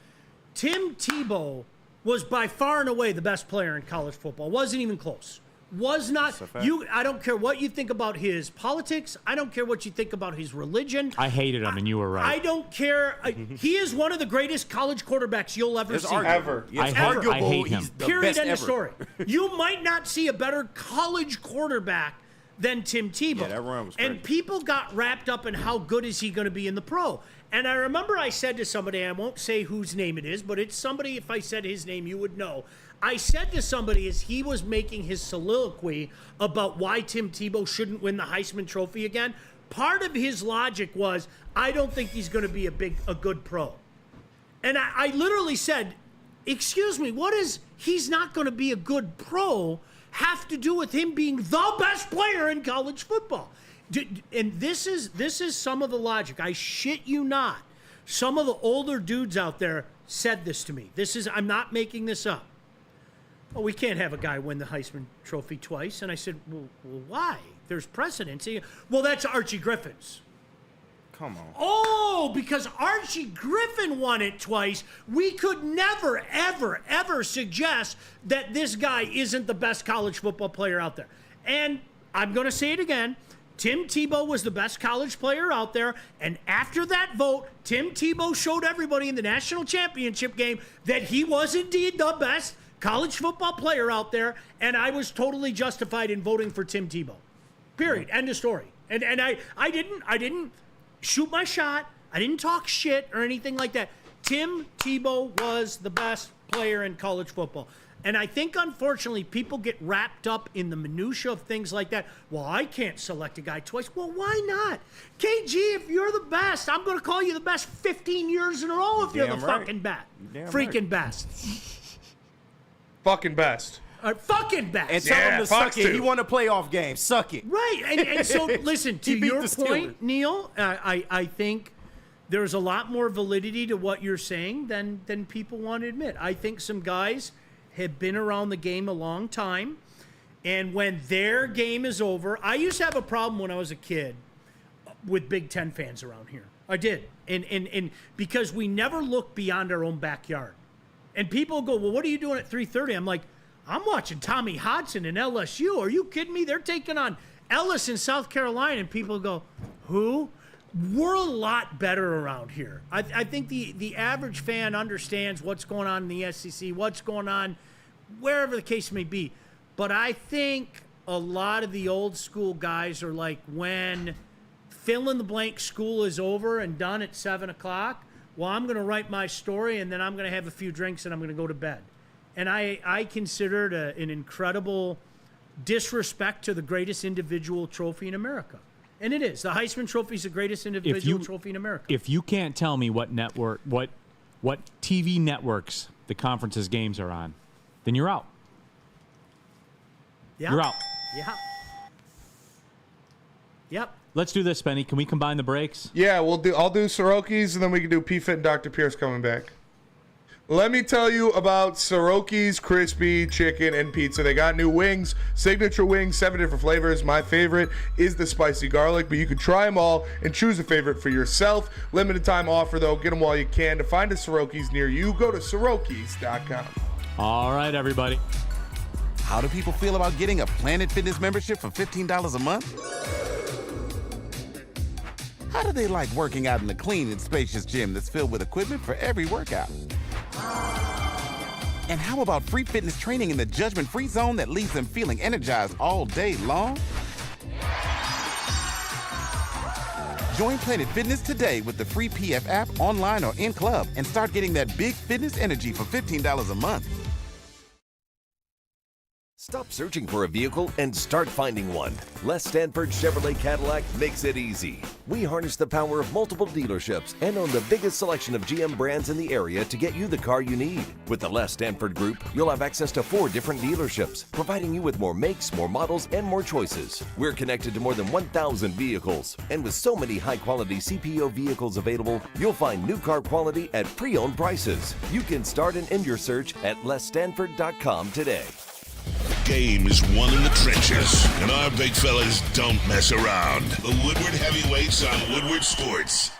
Tim Tebow was by far and away the best player in college football. Wasn't even close. Was not. I don't care what you think about his politics. I don't care what you think about his religion. I hated him, and you were right. I don't care. He is one of the greatest college quarterbacks you'll ever see. Ever. I hate him. Period. End of story. You might not see a better college quarterback than Tim Tebow. Yeah, that run was crazy. And people got wrapped up in how good is he going to be in the pro. And I remember I said to somebody, I won't say whose name it is, but it's somebody, if I said his name, you would know. I said to somebody as he was making his soliloquy about why Tim Tebow shouldn't win the Heisman Trophy again, part of his logic was, I don't think he's going to be a good pro. And I literally said, excuse me, what is he's not going to be a good pro have to do with him being the best player in college football? And this is some of the logic. I shit you not. Some of the older dudes out there said this to me. I'm not making this up. Oh, we can't have a guy win the Heisman Trophy twice. And I said, well why? There's precedence. Well, that's Archie Griffin's. Come on. Oh, because Archie Griffin won it twice. We could never, ever, ever suggest that this guy isn't the best college football player out there. And I'm going to say it again. Tim Tebow was the best college player out there. And after that vote, Tim Tebow showed everybody in the national championship game that he was indeed the best college football player out there. And I was totally justified in voting for Tim Tebow. Period. End of story. And I didn't shoot my shot. I didn't talk shit or anything like that. Tim Tebow was the best player in college football. And I think, unfortunately, people get wrapped up in the minutia of things like that. Well, I can't select a guy twice. Well, why not? KG, if you're the best, I'm going to call you the best 15 years in a row if you're the fucking best. Freaking best. Fucking best. Fucking best. And tell him to suck it. He won a playoff game. Suck it. Right. And so, listen, to your point, Neil, I think there's a lot more validity to what you're saying than people want to admit. I think some guys have been around the game a long time, and when their game is over, I used to have a problem when I was a kid with Big Ten fans around here. I did. And because we never look beyond our own backyard. And people go, well, what are you doing at 3:30? I'm like, I'm watching Tommy Hodson and LSU. Are you kidding me? They're taking on Ellis in South Carolina. And people go, who? We're a lot better around here. I think the average fan understands what's going on in the SEC, what's going on wherever the case may be. But I think a lot of the old school guys are like, when fill in the blank school is over and done at 7 o'clock, well, I'm going to write my story and then I'm going to have a few drinks and I'm going to go to bed. And I consider it an incredible disrespect to the greatest individual trophy in America. And it is. The Heisman Trophy is the greatest individual trophy in America. If you can't tell me what network, what TV networks the conference's games are on, then you're out. Yeah. You're out. Yeah. Yep. Let's do this, Benny. Can we combine the breaks? Yeah, I'll do Soroki's, and then we can do P-Fit and Dr. Pierce coming back. Let me tell you about Soroki's Crispy Chicken and Pizza. They got new wings, signature wings, 7 different flavors. My favorite is the spicy garlic, but you can try them all and choose a favorite for yourself. Limited time offer, though. Get them while you can. To find a Soroki's near you, go to Sorokis.com. All right, everybody. How do people feel about getting a Planet Fitness membership for $15 a month? How do they like working out in a clean and spacious gym that's filled with equipment for every workout? And how about free fitness training in the judgment-free zone that leaves them feeling energized all day long? Join Planet Fitness today with the free PF app, online or in club, and start getting that big fitness energy for $15 a month. Stop searching for a vehicle and start finding one. Les Stanford Chevrolet Cadillac makes it easy. We harness the power of multiple dealerships and own the biggest selection of GM brands in the area to get you the car you need. With the Les Stanford Group, you'll have access to 4 different dealerships, providing you with more makes, more models, and more choices. We're connected to more than 1,000 vehicles. And with so many high-quality CPO vehicles available, you'll find new car quality at pre-owned prices. You can start and end your search at lesstanford.com today. Game is won in the trenches, and our big fellas don't mess around. The Woodward Heavyweights on Woodward Sports.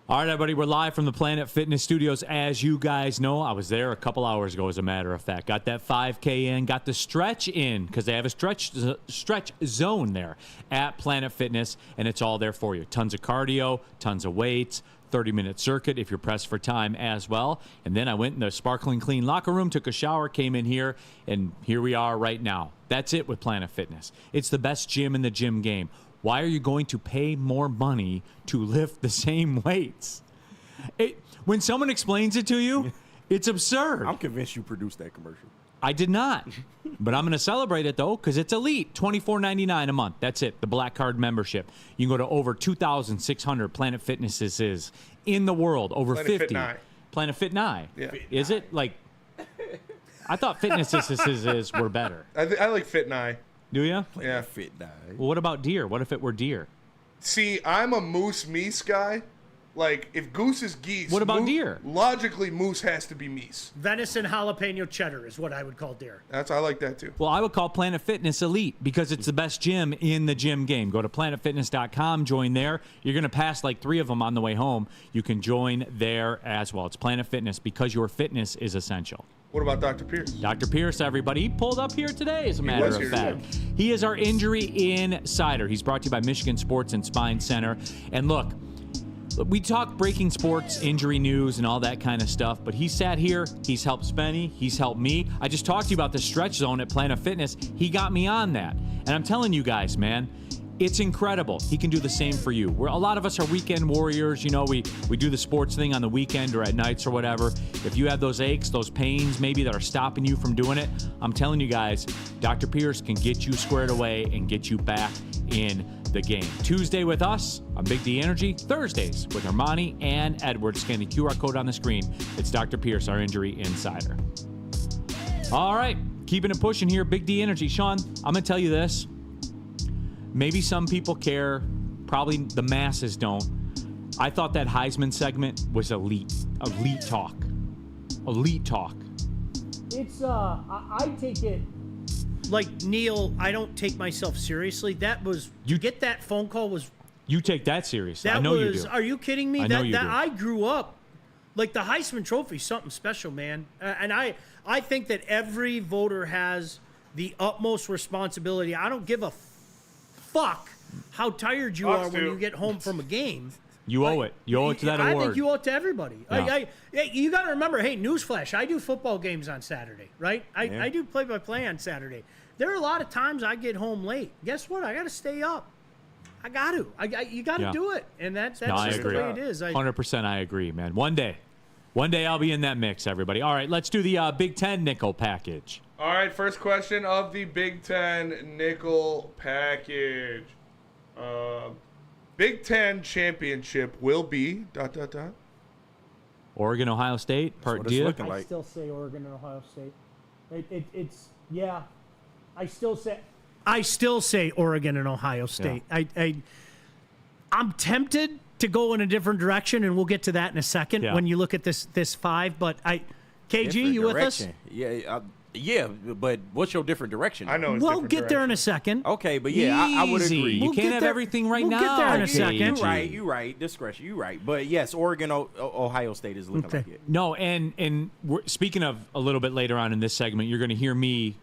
All right, everybody, we're live from the Planet Fitness Studios. As you guys know, I was there a couple hours ago, as a matter of fact. Got that 5K in, got the stretch in, because they have a stretch zone there at Planet Fitness, and it's all there for you. Tons of cardio, tons of weights, 30-minute circuit if you're pressed for time as well. And then I went in the sparkling clean locker room, took a shower, came in here, and here we are right now. That's it with Planet Fitness. It's the best gym in the gym game. Why are you going to pay more money to lift the same weights? When someone explains it to you, it's absurd. I'm convinced you produced that commercial. I did not. But I'm going to celebrate it, though, because it's elite. $24.99 a month. That's it. The Black Card membership. You can go to over 2,600 Planet Fitnesses in the world. Over Planet 50. Fit Planet Fit Nye. Yeah. Is it? Like, I thought Fitnesses were better. I like Fit Nye. Do you? Yeah. Fit die. Well, what about deer? What if it were deer? See, I'm a moose meese guy. Like, if goose is geese. What about deer? Logically, moose has to be meese. Venison jalapeno cheddar is what I would call deer. I like that too. Well, I would call Planet Fitness elite because it's the best gym in the gym game. Go to planetfitness.com, join there. You're going to pass like 3 of them on the way home. You can join there as well. It's Planet Fitness because your fitness is essential. What about Dr. Pierce? Dr. Pierce, everybody. He pulled up here today, as a matter of fact. He is our injury insider. He's brought to you by Michigan Sports and Spine Center. And look, we talk breaking sports, injury news, and all that kind of stuff, but he sat here. He's helped Spenny. He's helped me. I just talked to you about the stretch zone at Planet Fitness. He got me on that. And I'm telling you guys, man, it's incredible. He can do the same for you. A lot of us are weekend warriors. You know, we do the sports thing on the weekend or at nights or whatever. If you have those aches, those pains maybe that are stopping you from doing it, I'm telling you guys, Dr. Pierce can get you squared away and get you back in the game. Tuesday with us on Big D Energy. Thursdays with Ermanni and Edward. Scan the QR code on the screen. It's Dr. Pierce, our injury insider. All right, keeping it pushing here. Big D Energy. Sean, I'm going to tell you this. Maybe some people care. Probably the masses don't. I thought that Heisman segment was elite. Elite talk. Elite talk. It's, I take it, like, Neil, I don't take myself seriously. That was, you get that phone call was. You take that seriously. That I know was, you do. Are you kidding me? I know you do. I grew up, like, the Heisman Trophy is something special, man. And I think that every voter has the utmost responsibility. I don't give a fuck how tired you are when you get home from a game. You owe it. You owe it to that award. I think you owe it to everybody. Yeah. You got to remember, hey, newsflash, I do football games on Saturday, right? I do play-by-play on Saturday. There are a lot of times I get home late. Guess what? I got to stay up. I got to. You got to do it. And that's just the way it is. 100% I agree, man. One day I'll be in that mix, everybody. All right, let's do the Big Ten nickel package. All right, first question of the Big Ten nickel package. Big Ten championship will be ... Oregon, Ohio State, part D. I still say Oregon and Ohio State. It's I still say Oregon and Ohio State. Yeah. I'm tempted to go in a different direction, and we'll get to that in a second when you look at this 5. But KG, different you direction. with us? Yeah, but what's your different direction? I know. We'll get there in a second. Okay, but I would agree. You can't have everything right now. We'll get there in a second. You're right. Discretion. You're right. But yes, Oregon, Ohio State is looking like it. No, and we're, speaking of a little bit later on in this segment, you're going to hear me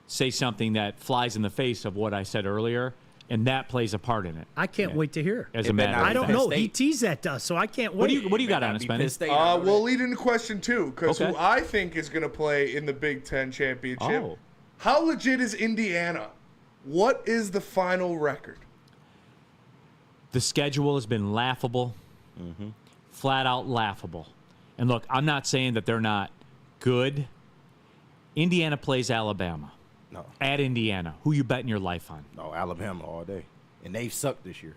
say something that flies in the face of what I said earlier, and that plays a part in it. I can't wait to hear. As a matter of fact. I don't know. He teased that to us, so I can't wait. What do you got on it, Spenny? We'll lead into question 2, because who I think is going to play in the Big Ten championship. Oh. How legit is Indiana? What is the final record? The schedule has been laughable, flat out laughable. And look, I'm not saying that they're not good. Indiana plays Alabama. No. At Indiana. Who you betting your life on? No, Alabama all day. And they've sucked this year.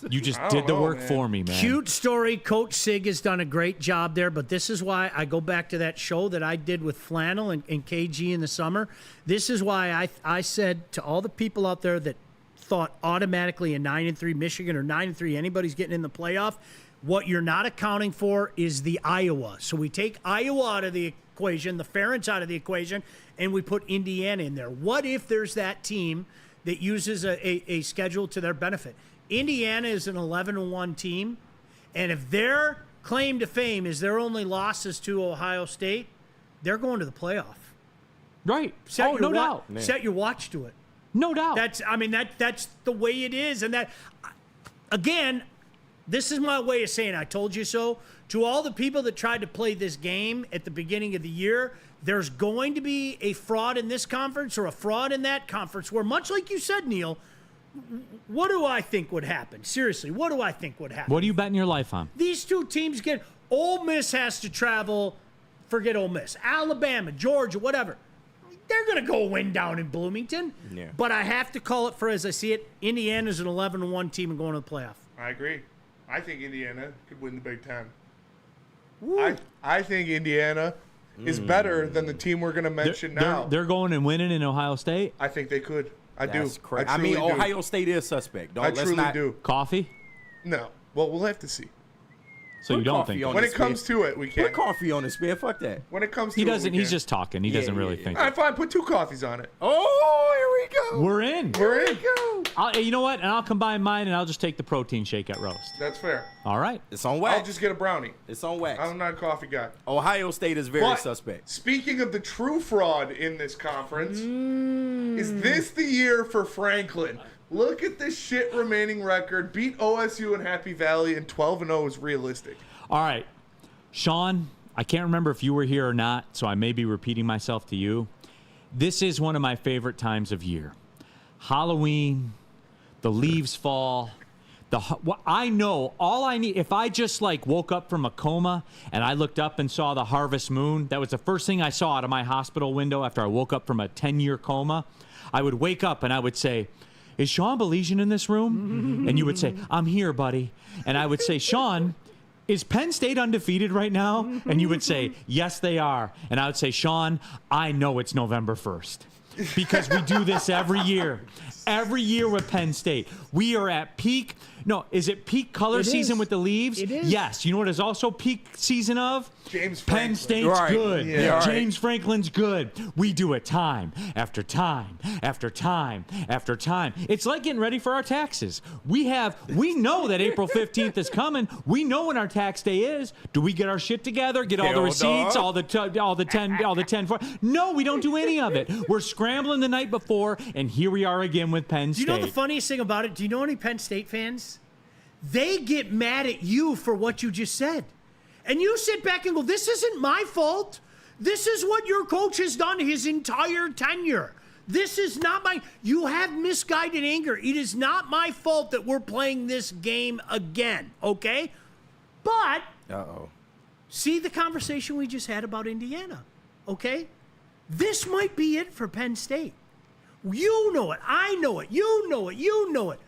You just did the work for me, man. Cute story. Coach Sig has done a great job there, but this is why I go back to that show that I did with Flannel and KG in the summer. This is why I said to all the people out there that thought automatically a 9-3 Michigan or 9-3 anybody's getting in the playoff, what you're not accounting for is the Iowa. So we take Iowa out of the equation, the Ferents out of the equation, and we put Indiana in there. What if there's that team that uses a schedule to their benefit? Indiana is an 11-1 team. And if their claim to fame is their only losses to Ohio State, they're going to the playoff. Right. No doubt. Set your watch to it. No doubt. That's the way it is. And that, again, this is my way of saying I told you so. To all the people that tried to play this game at the beginning of the year, there's going to be a fraud in this conference or a fraud in that conference where, much like you said, Neil, what do I think would happen? Seriously, what do I think would happen? What are you betting your life on? These two teams Ole Miss has to travel, forget Ole Miss, Alabama, Georgia, whatever. They're going to go win down in Bloomington. Yeah. But I have to call it for, as I see it, Indiana's an 11-1 team and going to the playoff. I agree. I think Indiana could win the Big Ten. Woo. I think Indiana is better than the team we're going to mention now. They're going and winning in Ohio State? I think they could. That's do. I mean, Ohio State is suspect. I truly do. Coffee? No. Well, we'll have to see. So you don't think when it comes to it, we can't. Put coffee on this, man. Fuck that. When it comes to he doesn't. it, he's just talking. He doesn't really think. All right, fine. Put 2 coffees on it. Oh, here we go. We're in. We're in. You know what? And I'll combine mine, and I'll just take the protein shake at roast. That's fair. All right. It's on wax. I'll just get a brownie. It's on wax. I'm not a coffee guy. Ohio State is very But suspect. Speaking of the true fraud in this conference, is this the year for Franklin? Look at this shit remaining record. Beat OSU and Happy Valley, and 12-0 is realistic. All right. Sean, I can't remember if you were here or not, so I may be repeating myself to you. This is one of my favorite times of year. Halloween, the leaves fall. I know all I need, if I just woke up from a coma and I looked up and saw the harvest moon, that was the first thing I saw out of my hospital window after I woke up from a 10-year coma. I would wake up and I would say, "Is Sean Belizean in this room?" And you would say, "I'm here, buddy." And I would say, "Sean, is Penn State undefeated right now?" And you would say, "Yes, they are." And I would say, "Sean, I know it's November 1st. Because we do this every year. Every year with Penn State. We are at peak. No, is it peak color season with the leaves? It is. Yes. You know what is also peak season of? James Franklin. Penn State's good. Yeah. James Franklin's good. We do it time after time after time after time. It's like getting ready for our taxes. We know that April 15th is coming. We know when our tax day is. Do we get our shit together? Get all the receipts, all the 10. No, we don't do any of it. We're scrambling the night before, and here we are again with Penn State. Do you know the funniest thing about it? Do you know any Penn State fans? They get mad at you for what you just said. And you sit back and go, this isn't my fault. This is what your coach has done his entire tenure. This is not my... You have misguided anger. It is not my fault that we're playing this game again, okay? But... see the conversation we just had about Indiana, okay? This might be it for Penn State. You know it. I know it. You know it. You know it.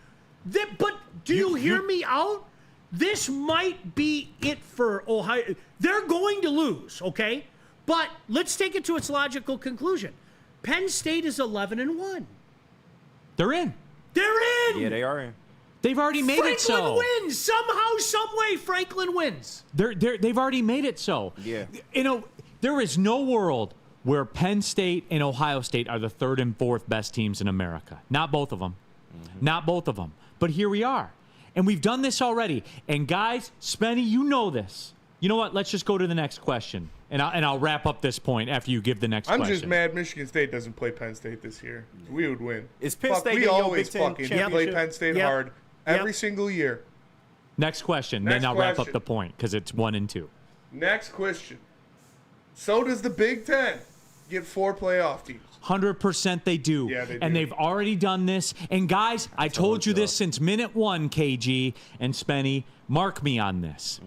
But do you hear me out? This might be it for Ohio. They're going to lose, okay? But let's take it to its logical conclusion. Penn State is 11-1. They're in. They're in. Yeah, they are in. They've already made it so. Franklin wins. Somehow, some way, Franklin wins. They've already made it so. Yeah. You know, there is no world where Penn State and Ohio State are the 3rd and 4th best teams in America. Not both of them. Not both of them. But here we are. And we've done this already. And guys, Spenny, you know this. You know what? Let's just go to the next question. And I'll wrap up this point after you give the next question. I'm just mad Michigan State doesn't play Penn State this year. We would win. Is Penn State we in your always Big Ten fucking championship? play Penn State hard every single year. Next question. Next then I'll wrap up question. the point because it's 1 and 2. Next question. So does the Big Ten get 4 playoff teams? 100% they do. Yeah, they do. And they've already done this. And guys, I told you this since minute 1, KG and Spenny. Mark me on this.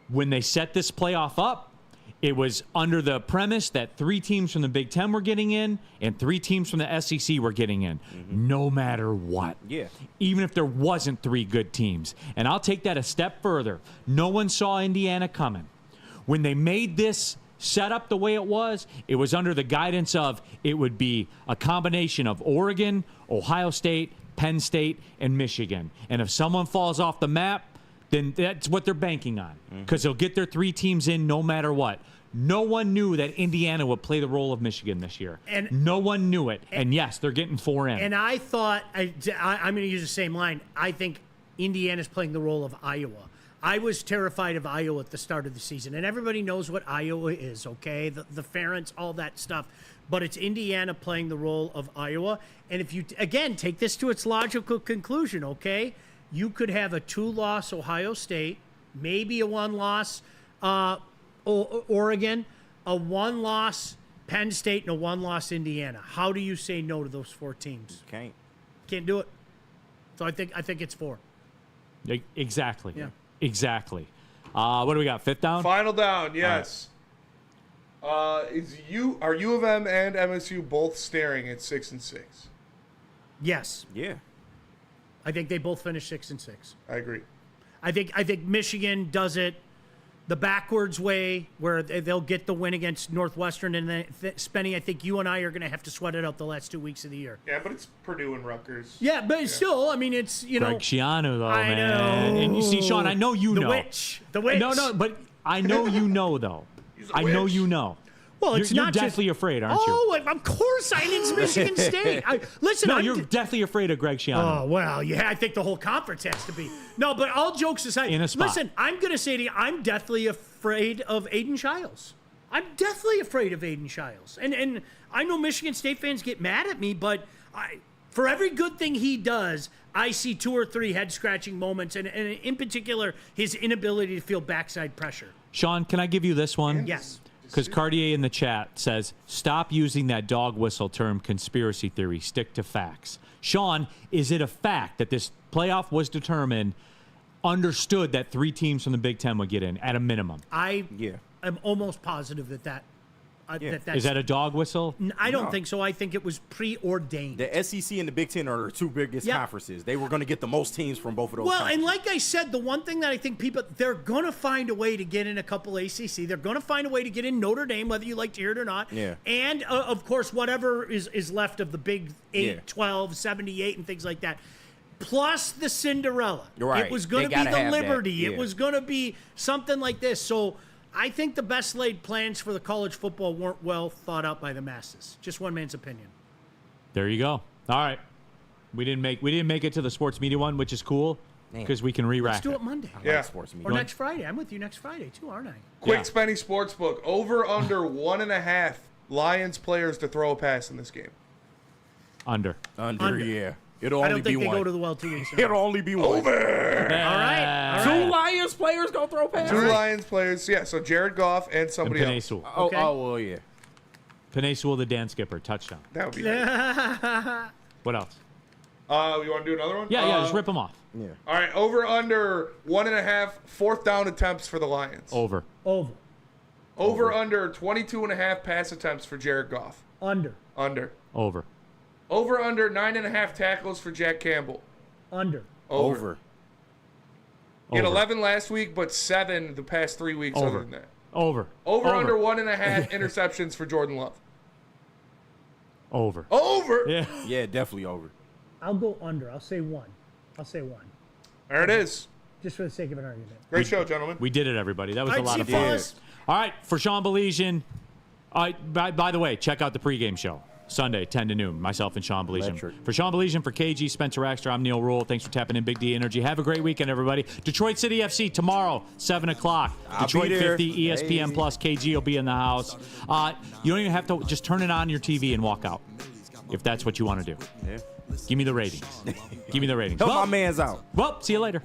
When they set this playoff up, it was under the premise that 3 teams from the Big Ten were getting in and 3 teams from the SEC were getting in, no matter what. Yeah. Even if there wasn't 3 good teams. And I'll take that a step further. No one saw Indiana coming. When they made this set up the way it was under the guidance of it would be a combination of Oregon, Ohio State, Penn State, and Michigan. And if someone falls off the map, then that's what they're banking on because they'll get their 3 teams in no matter what. No one knew that Indiana would play the role of Michigan this year. And no one knew it. And yes, they're getting 4 in. And I thought, I'm going to use the same line. I think Indiana's playing the role of Iowa. I was terrified of Iowa at the start of the season, and everybody knows what Iowa is, okay? The Ferentz, all that stuff. But it's Indiana playing the role of Iowa. And if you, again, take this to its logical conclusion, okay? You could have a 2-loss Ohio State, maybe a 1-loss Oregon, a 1-loss Penn State, and a 1-loss Indiana. How do you say no to those 4 teams? Can't do it. So I think it's 4. Exactly. Yeah. Exactly. What do we got? 5th down? Final down, yes. Are U of M and MSU both staring at 6-6? Yes. Yeah. I think they both finish 6-6. I agree. I think Michigan does it the backwards way, where they'll get the win against Northwestern, and then Spenny, I think you and I are going to have to sweat it out the last 2 weeks of the year. Yeah, but it's Purdue and Rutgers. Yeah, but still, I mean, it's, you know. Greg Schiano, though, I man. know. And you see, Sean, I know you know. The witch. No, but I know you know, though. I know you know. Well, it's you're not deathly afraid, aren't you? Oh, of course it's Michigan State. Listen, no, you're deathly afraid of Greg Schiano. Oh, well, yeah, I think the whole conference has to be. No, but all jokes aside, In a spot. listen, I'm going to say to you, I'm deathly afraid of Aiden Chiles. I'm deathly afraid of Aiden Chiles. And I know Michigan State fans get mad at me, but for every good thing he does, I see 2 or 3 head-scratching moments, and in particular, his inability to feel backside pressure. Sean, can I give you this one? Yes. Because Cartier in the chat says, stop using that dog whistle term conspiracy theory. Stick to facts. Sean, is it a fact that this playoff was determined, understood that 3 teams from the Big Ten would get in at a minimum? I am almost positive that Is that a dog whistle? I don't think so. I think it was preordained. The SEC and the Big Ten are the 2 biggest conferences. They were going to get the most teams from both of those conferences. And like I said, the one thing that I think they're going to find a way to get in a couple ACC. They're going to find a way to get in Notre Dame, whether you like to hear it or not. Yeah. And, of course, whatever is left of the Big 8, 12, 78, and things like that. Plus the Cinderella. Right. It was going to be the Liberty. Yeah. It was going to be something like this. So I think the best laid plans for the college football weren't well thought out by the masses. Just one man's opinion. There you go. All right. We didn't make it to the sports media one, which is cool because we can re-rack. Let's do it Monday. Yeah. Sports media. Or next Friday. I'm with you next Friday too, aren't I? Quick Spenny Sportsbook. Over under 1.5 Lions players to throw a pass in this game. Under. Yeah. It'll I only don't think be they one. go to the well 2 weeks. It'll only be one. Over. All right. 2 Lions players go throw passes. 2 Lions players. Yeah, so Jared Goff and somebody And else. Penei Okay. Oh, well, yeah. Penei Sewell, the Dan Skipper, touchdown. That would be What else? You want to do another one? Yeah, just rip them off. Yeah. All right, over under 1.5 4th down attempts for the Lions. Over. Over under 22.5 pass attempts for Jared Goff. Under. Over. Over under 9.5 tackles for Jack Campbell. Over. He had 11 last week, but 7 the past 3 weeks Over. other than that. Over. Under 1.5 interceptions for Jordan Love. Over. Over? Yeah, definitely over. I'll go under. I'll say 1. There it is. Just for the sake of an argument. Great show, gentlemen. We did it, everybody. That was All a right, lot of see you, fun. fellas. All right, for Sean Belizian. By the way, check out the pregame show. Sunday, 10 to noon. Myself and Sean Belizian. Electric. For Sean Belizian, for KG, Spencer Axter, I'm Neil Rule. Thanks for tapping in Big D Energy. Have a great weekend, everybody. Detroit City FC tomorrow, 7 o'clock. Detroit be there. 50, ESPN Plus, KG will be in the house. You don't even have to just turn it on your TV and walk out, if that's what you want to do. Yeah. Give me the ratings. Give me the ratings. Help my man's out. Well, see you later.